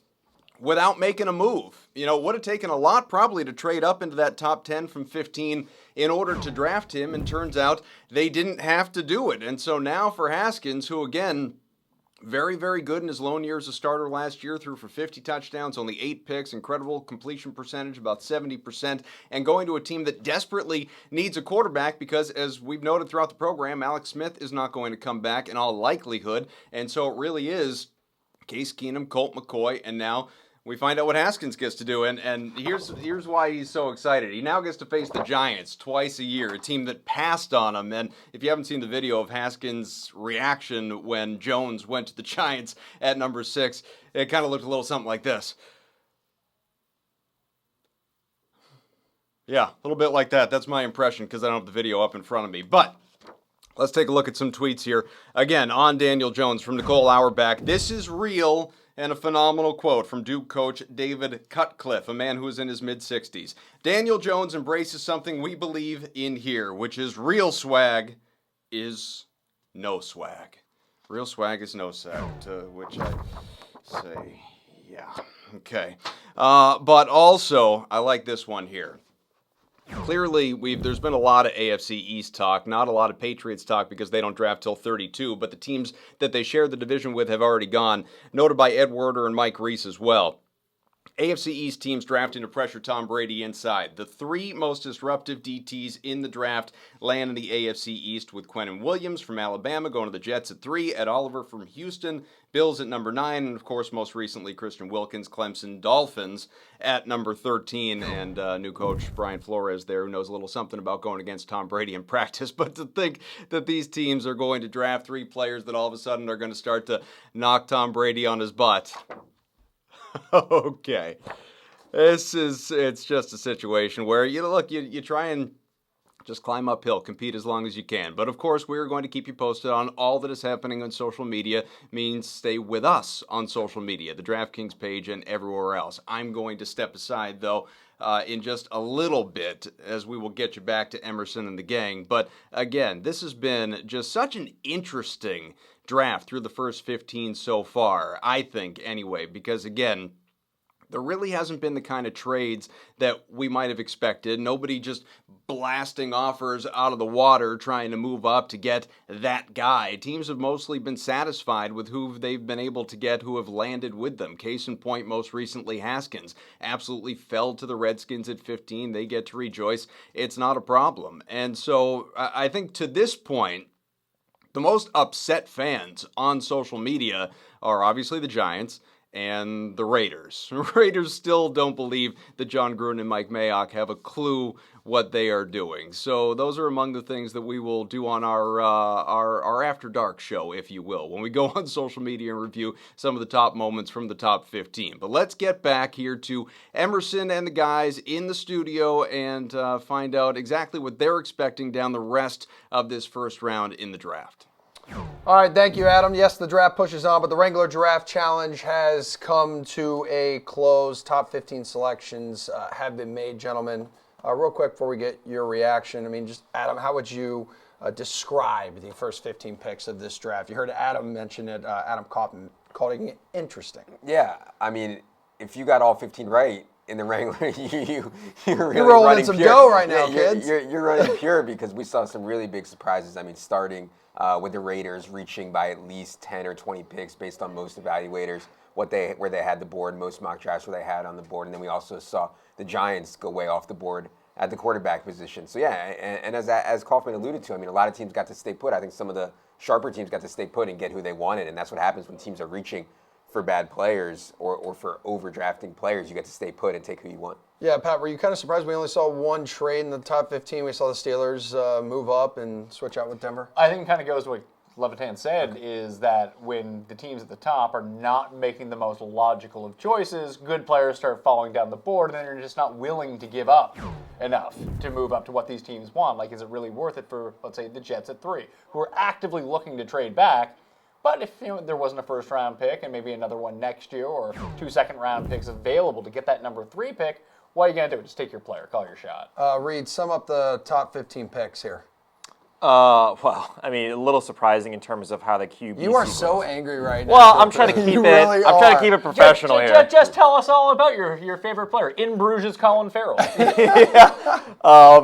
without making a move. It would have taken a lot probably to trade up into that top 10 from 15 in order to draft him, and turns out they didn't have to do it. And so now for Haskins, who again, very, very good in his lone year as a starter last year, threw for 50 touchdowns, only 8 picks, incredible completion percentage, about 70%, and going to a team that desperately needs a quarterback because, as we've noted throughout the program, Alex Smith is not going to come back in all likelihood. And so it really is Case Keenum, Colt McCoy, and now we find out what Haskins gets to do, and here's why he's so excited. He now gets to face the Giants twice a year, a team that passed on him. And if you haven't seen the video of Haskins' reaction when Jones went to the Giants at number 6, it kind of looked a little something like this. Yeah, a little bit like that. That's my impression because I don't have the video up in front of me. But let's take a look at some tweets here. Again, on Daniel Jones from Nicole Auerbach. This is real. And a phenomenal quote from Duke coach David Cutcliffe, a man who is in his mid-60s. Daniel Jones embraces something we believe in here, which is real swag is no swag. Real swag is no swag, to which I say, yeah, okay. But also, I like this one here. Clearly, there's been a lot of AFC East talk, not a lot of Patriots talk because they don't draft till 32, but the teams that they share the division with have already gone, noted by Ed Werder and Mike Reese as well. AFC East teams drafting to pressure Tom Brady inside. The 3 most disruptive DTs in the draft land in the AFC East, with Quinnen Williams from Alabama going to the Jets at 3, Ed Oliver from Houston, Bills at number 9, and of course most recently Christian Wilkins, Clemson Dolphins at number 13, and new coach Brian Flores there, who knows a little something about going against Tom Brady in practice. But to think that these teams are going to draft 3 players that all of a sudden are going to start to knock Tom Brady on his butt. Okay. It's just a situation where you try and just climb uphill, compete as long as you can. But of course, we're going to keep you posted on all that is happening on social media. Means stay with us on social media, the DraftKings page and everywhere else. I'm going to step aside though in just a little bit, as we will get you back to Emerson and the gang. But again, this has been just such an interesting draft through the first 15 so far, I think anyway, because again, there really hasn't been the kind of trades that we might have expected. Nobody just blasting offers out of the water trying to move up to get that guy. Teams have mostly been satisfied with who they've been able to get, who have landed with them. Case in point, most recently, Haskins absolutely fell to the Redskins at 15. They get to rejoice. It's not a problem. And so I think to this point, the most upset fans on social media are obviously the Giants and the Raiders. Raiders still don't believe that John Gruden and Mike Mayock have a clue what they are doing. So those are among the things that we will do on our After Dark show, if you will, when we go on social media and review some of the top moments from the top 15. But let's get back here to Emerson and the guys in the studio and find out exactly what they're expecting down the rest of this first round in the draft. All right, thank you, Adam. Yes, the draft pushes on, but the Wrangler Draft Challenge has come to a close. Top 15 selections have been made, gentlemen. Real quick before we get your reaction, I mean, just Adam, how would you describe the first 15 picks of this draft? You heard Adam mention it. Adam Kaufman calling it interesting. Yeah, I mean, if you got all 15 right in the Wrangler, you're really You're rolling running in some pure. dough right now, kids. You're running pure because we saw some really big surprises. I mean, starting with the Raiders reaching by at least 10 or 20 picks based on most evaluators, where they had the board, most mock drafts where they had on the board. And then we also saw the Giants go way off the board at the quarterback position. So yeah, and as Kaufman alluded to, I mean, a lot of teams got to stay put. I think some of the sharper teams got to stay put and get who they wanted. And that's what happens when teams are reaching for bad players or for overdrafting players. You get to stay put and take who you want. Yeah, Pat, were you kind of surprised we only saw one trade in the top 15? We saw the Steelers move up and switch out with Denver. I think it kind of goes to what Levitan said, is that when the teams at the top are not making the most logical of choices, good players start falling down the board, and then you're just not willing to give up enough to move up to what these teams want. Like, is it really worth it for, let's say, the Jets at 3, who are actively looking to trade back? But if there wasn't a first-round pick and maybe another one next year, or 2 second-round picks available to get that number 3 pick, what are you going to do? Just take your player, call your shot. Reid, sum up the top 15 picks here. Well, I mean, a little surprising in terms of how the QB. You are so angry right now. Well, I'm trying to keep really I'm trying to keep it professional here. Just tell us all about your favorite player. In Bruges, Colin Farrell.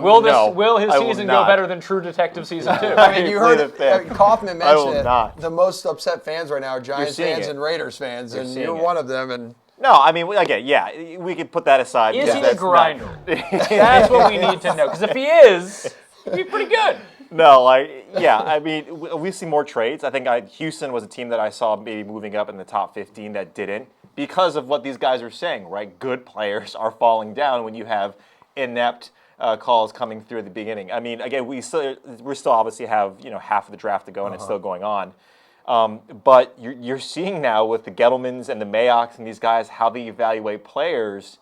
Will his season go better than True Detective season 2? I mean, you heard Kaufman mention it. Not. The most upset fans right now are Giants fans and Raiders fans, and you're one of them. And no, I mean, again, yeah, we could put that aside. Is he a grinder? That's what we need to know. Because if he is, he'd be pretty good. No, I mean, we see more trades. I think Houston was a team that I saw maybe moving up in the top 15 that didn't, because of what these guys are saying, right? Good players are falling down when you have inept calls coming through at the beginning. I mean, again, we still obviously have half of the draft to go, and it's still going on. But you're seeing now with the Gettlemans and the Mayocks and these guys how they evaluate players.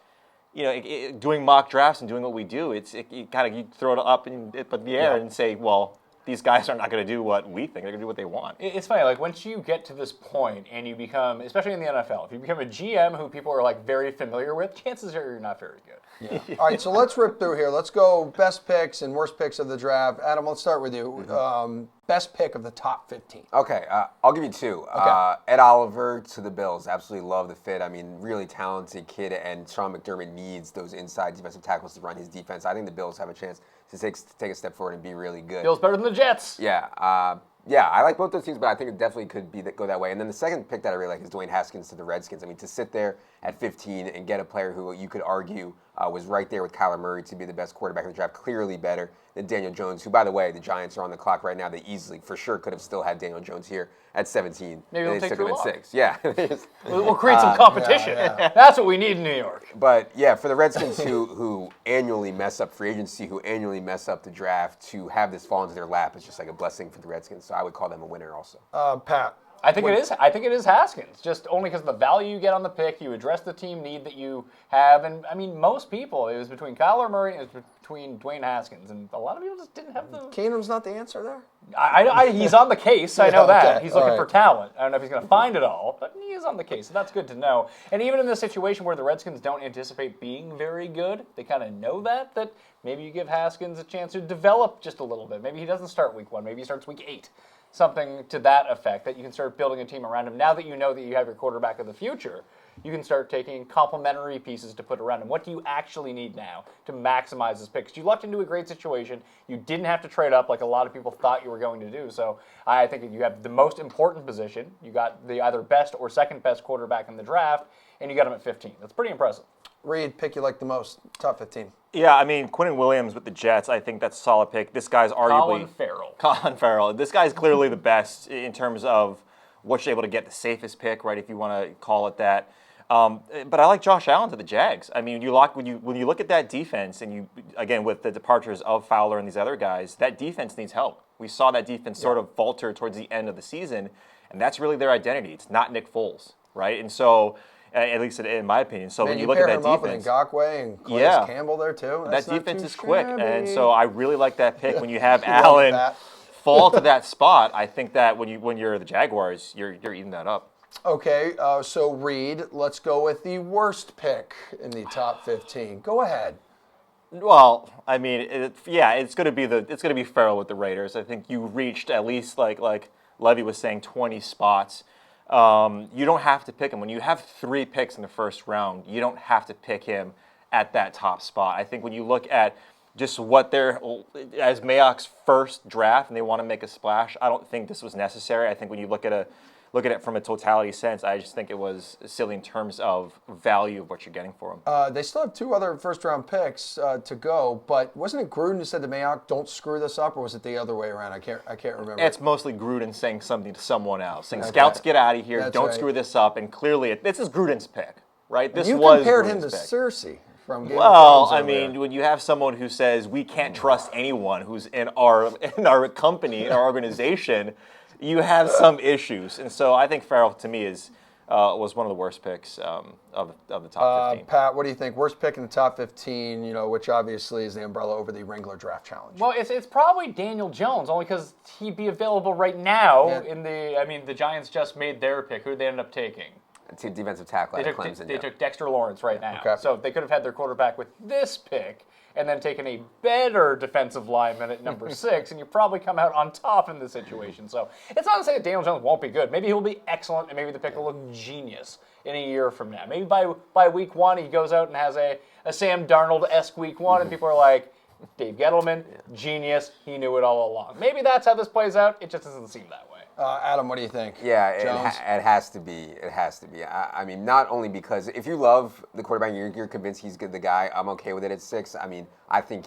Doing mock drafts and doing what we do, you throw it up in the air and say, well, these guys are not going to do what we think. They're going to do what they want. It's funny, like, once you get to this point and you become, especially in the NFL, if you become a GM who people are, like, very familiar with, chances are you're not very good. Yeah. All right, so let's rip through here. Let's go best picks and worst picks of the draft. Adam, let's start with you. Best pick of the top 15. Okay, I'll give you 2. Okay. Ed Oliver to the Bills. Absolutely love the fit. I mean, really talented kid, and Sean McDermott needs those inside defensive tackles to run his defense. I think the Bills have a chance to take a step forward and be really good. Bills better than the Jets. Yeah. Yeah, I like both those teams, but I think it definitely could go that way. And then the second pick that I really like is Dwayne Haskins to the Redskins. I mean, to sit there at 15 and get a player who you could argue was right there with Kyler Murray to be the best quarterback in the draft, clearly better than Daniel Jones, who, by the way, the Giants are on the clock right now. They easily, for sure, could have still had Daniel Jones here at 17. Maybe they'll take him at 6. Yeah. We'll create some competition. That's what we need in New York. But, yeah, for the Redskins who annually mess up free agency, who annually mess up the draft, to have this fall into their lap is just like a blessing for the Redskins. So I would call them a winner also. Pat. I think it is Haskins, just only because of the value you get on the pick. You address the team need that you have, and I mean, most people, it was between Kyler Murray and it was between Dwayne Haskins, and a lot of people just didn't have the. Keenum's not the answer there. He's on the case. I know that okay. he's looking for talent. I don't know if he's going to find it all, but he is on the case, so that's good to know. And even in this situation where the Redskins don't anticipate being very good, they kind of know that maybe you give Haskins a chance to develop just a little bit. Maybe he doesn't start week 1. Maybe he starts week 8. Something to that effect, that you can start building a team around him. Now that you know that you have your quarterback of the future, you can start taking complementary pieces to put around him. What do you actually need now to maximize this pick? Because you lucked into a great situation. You didn't have to trade up like a lot of people thought you were going to do. So I think you have the most important position. You got the either best or second best quarterback in the draft, and you got him at 15. That's pretty impressive. Reid, pick you like the most, top 15. Yeah, I mean, Quinnen Williams with the Jets, I think that's a solid pick. This guy's arguably... Colin Farrell. This guy's clearly the best in terms of what you're able to get, the safest pick, right, if you want to call it that. But I like Josh Allen to the Jags. I mean, when you look at that defense, and again, with the departures of Fowler and these other guys, that defense needs help. We saw that defense sort of falter towards the end of the season, and that's really their identity. It's not Nick Foles, right? And so... at least in my opinion. So when you look at that defense, Ngakwe and Calais Campbell there too. That defense is quick, and so I really like that pick. When you have Allen fall to that spot, I think that when you're the Jaguars, you're eating that up. Okay, so Reid, let's go with the worst pick in the top 15. Go ahead. Well, I mean, it's going to be Farrell with the Raiders. I think you reached at least like Levy was saying 20 spots. You don't have to pick him. When you have 3 picks in the first round, you don't have to pick him at that top spot. I think when you look at just what as Mayock's first draft and they want to make a splash, I don't think this was necessary. I think when you look at it from a totality sense, I just think it was silly in terms of value of what you're getting for him. They still have 2 other first-round picks to go, but wasn't it Gruden who said to Mayock, "Don't screw this up," or was it the other way around? I can't remember. It's mostly Gruden saying something to someone else, saying, "Scouts, get out of here! Don't screw this up." And clearly, this is Gruden's pick, right? You compared him to Cersei from Game of Thrones. I mean, when you have someone who says we can't trust anyone who's in our company, in our organization. You have some issues, and so I think Farrell to me was one of the worst picks of the top 15. Pat, what do you think? Worst pick in the top 15, which obviously is the umbrella over the Wrangler Draft Challenge. Well, it's probably Daniel Jones, only because he'd be available right now. The Giants just made their pick. Who did they end up taking? Defensive tackle out of Clemson. They took Dexter Lawrence right now. Okay. So they could have had their quarterback with this pick and then taken a better defensive lineman at number 6, and you probably come out on top in this situation. So it's not to say that Daniel Jones won't be good. Maybe he'll be excellent, and maybe the pick will look genius in a year from now. Maybe by week 1, he goes out and has a Sam Darnold-esque week 1, and people are like, Dave Gettleman, genius, he knew it all along. Maybe that's how this plays out. It just doesn't seem that way. Adam, what do you think? Yeah, it has to be. It has to be. I mean, not only because if you love the quarterback, you're convinced he's good, the guy, I'm okay with it at 6. I mean, I think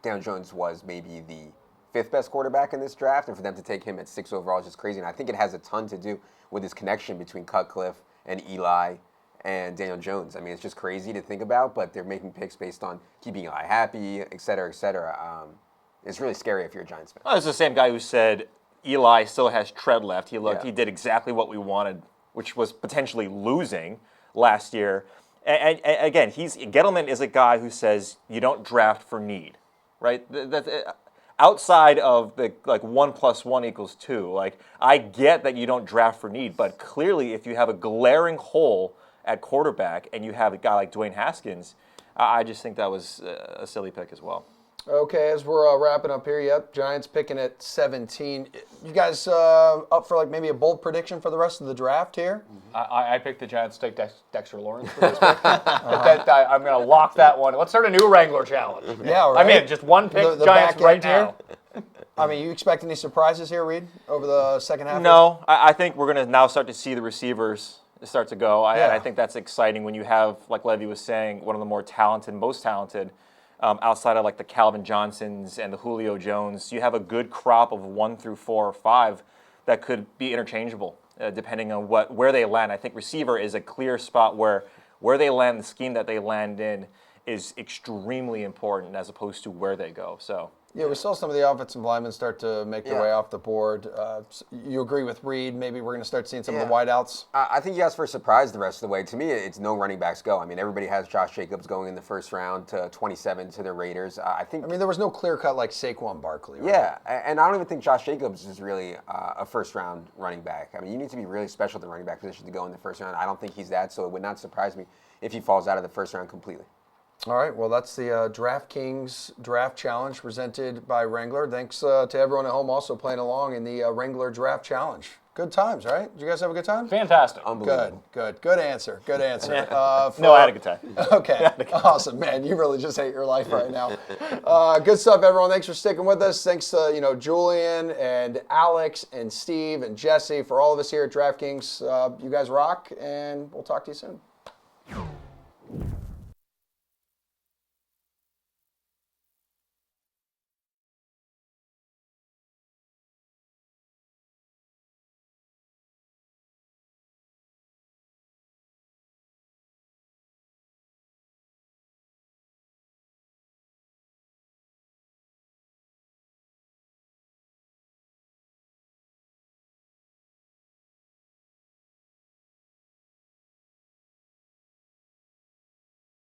Daniel Jones was maybe the 5th best quarterback in this draft, and for them to take him at 6 overall is just crazy. And I think it has a ton to do with his connection between Cutcliffe and Eli and Daniel Jones. I mean, it's just crazy to think about, but they're making picks based on keeping Eli happy, et cetera, et cetera. It's really scary if you're a Giants fan. Well, it's the same guy who said Eli still has tread left. He did exactly what we wanted, which was potentially losing last year. And again, Gettleman is a guy who says you don't draft for need, right? Outside of the 1 + 1 = 2, I get that you don't draft for need, but clearly if you have a glaring hole at quarterback and you have a guy like Dwayne Haskins, I just think that was a silly pick as well. Okay, as we're wrapping up here, Giants picking at 17. You guys up for maybe a bold prediction for the rest of the draft here? I picked the Giants to take Dexter Lawrence for this pick. I'm going to lock that one. Let's start a new Wrangler challenge. Yeah, right. I'm in. Just one pick, the Giants right here. now. I mean, you expect any surprises here, Reid, over the second half? No, I think we're going to now start to see the receivers start to go. Yeah. I think that's exciting when you have, like Levy was saying, one of the more talented, most talented, outside of like the Calvin Johnsons and the Julio Jones. You have a good crop of 1 through 4 or 5 that could be interchangeable depending on where they land. I think receiver is a clear spot where they land, the scheme that they land in is extremely important as opposed to where they go. So. Yeah, we saw some of the offensive linemen start to make their way off the board. You agree with Reid? Maybe we're going to start seeing some of the wideouts? I think you asked for a surprise the rest of the way. To me, it's no running backs go. I mean, everybody has Josh Jacobs going in the first round to 27 to the Raiders. I mean, there was no clear cut like Saquon Barkley. Right? Yeah, and I don't even think Josh Jacobs is really a first-round running back. I mean, you need to be really special at the running back position to go in the first round. I don't think he's that, so it would not surprise me if he falls out of the first round completely. All right, well, that's the DraftKings Draft Challenge presented by Wrangler. Thanks to everyone at home also playing along in the Wrangler Draft Challenge. Good times, right? Did you guys have a good time? Fantastic. Unbelievable. Good answer. No, I had a good time. Okay, awesome, man. You really just hate your life right now. Good stuff, everyone. Thanks for sticking with us. Thanks to Julian and Alex and Steve and Jessie for all of us here at DraftKings. You guys rock, and we'll talk to you soon.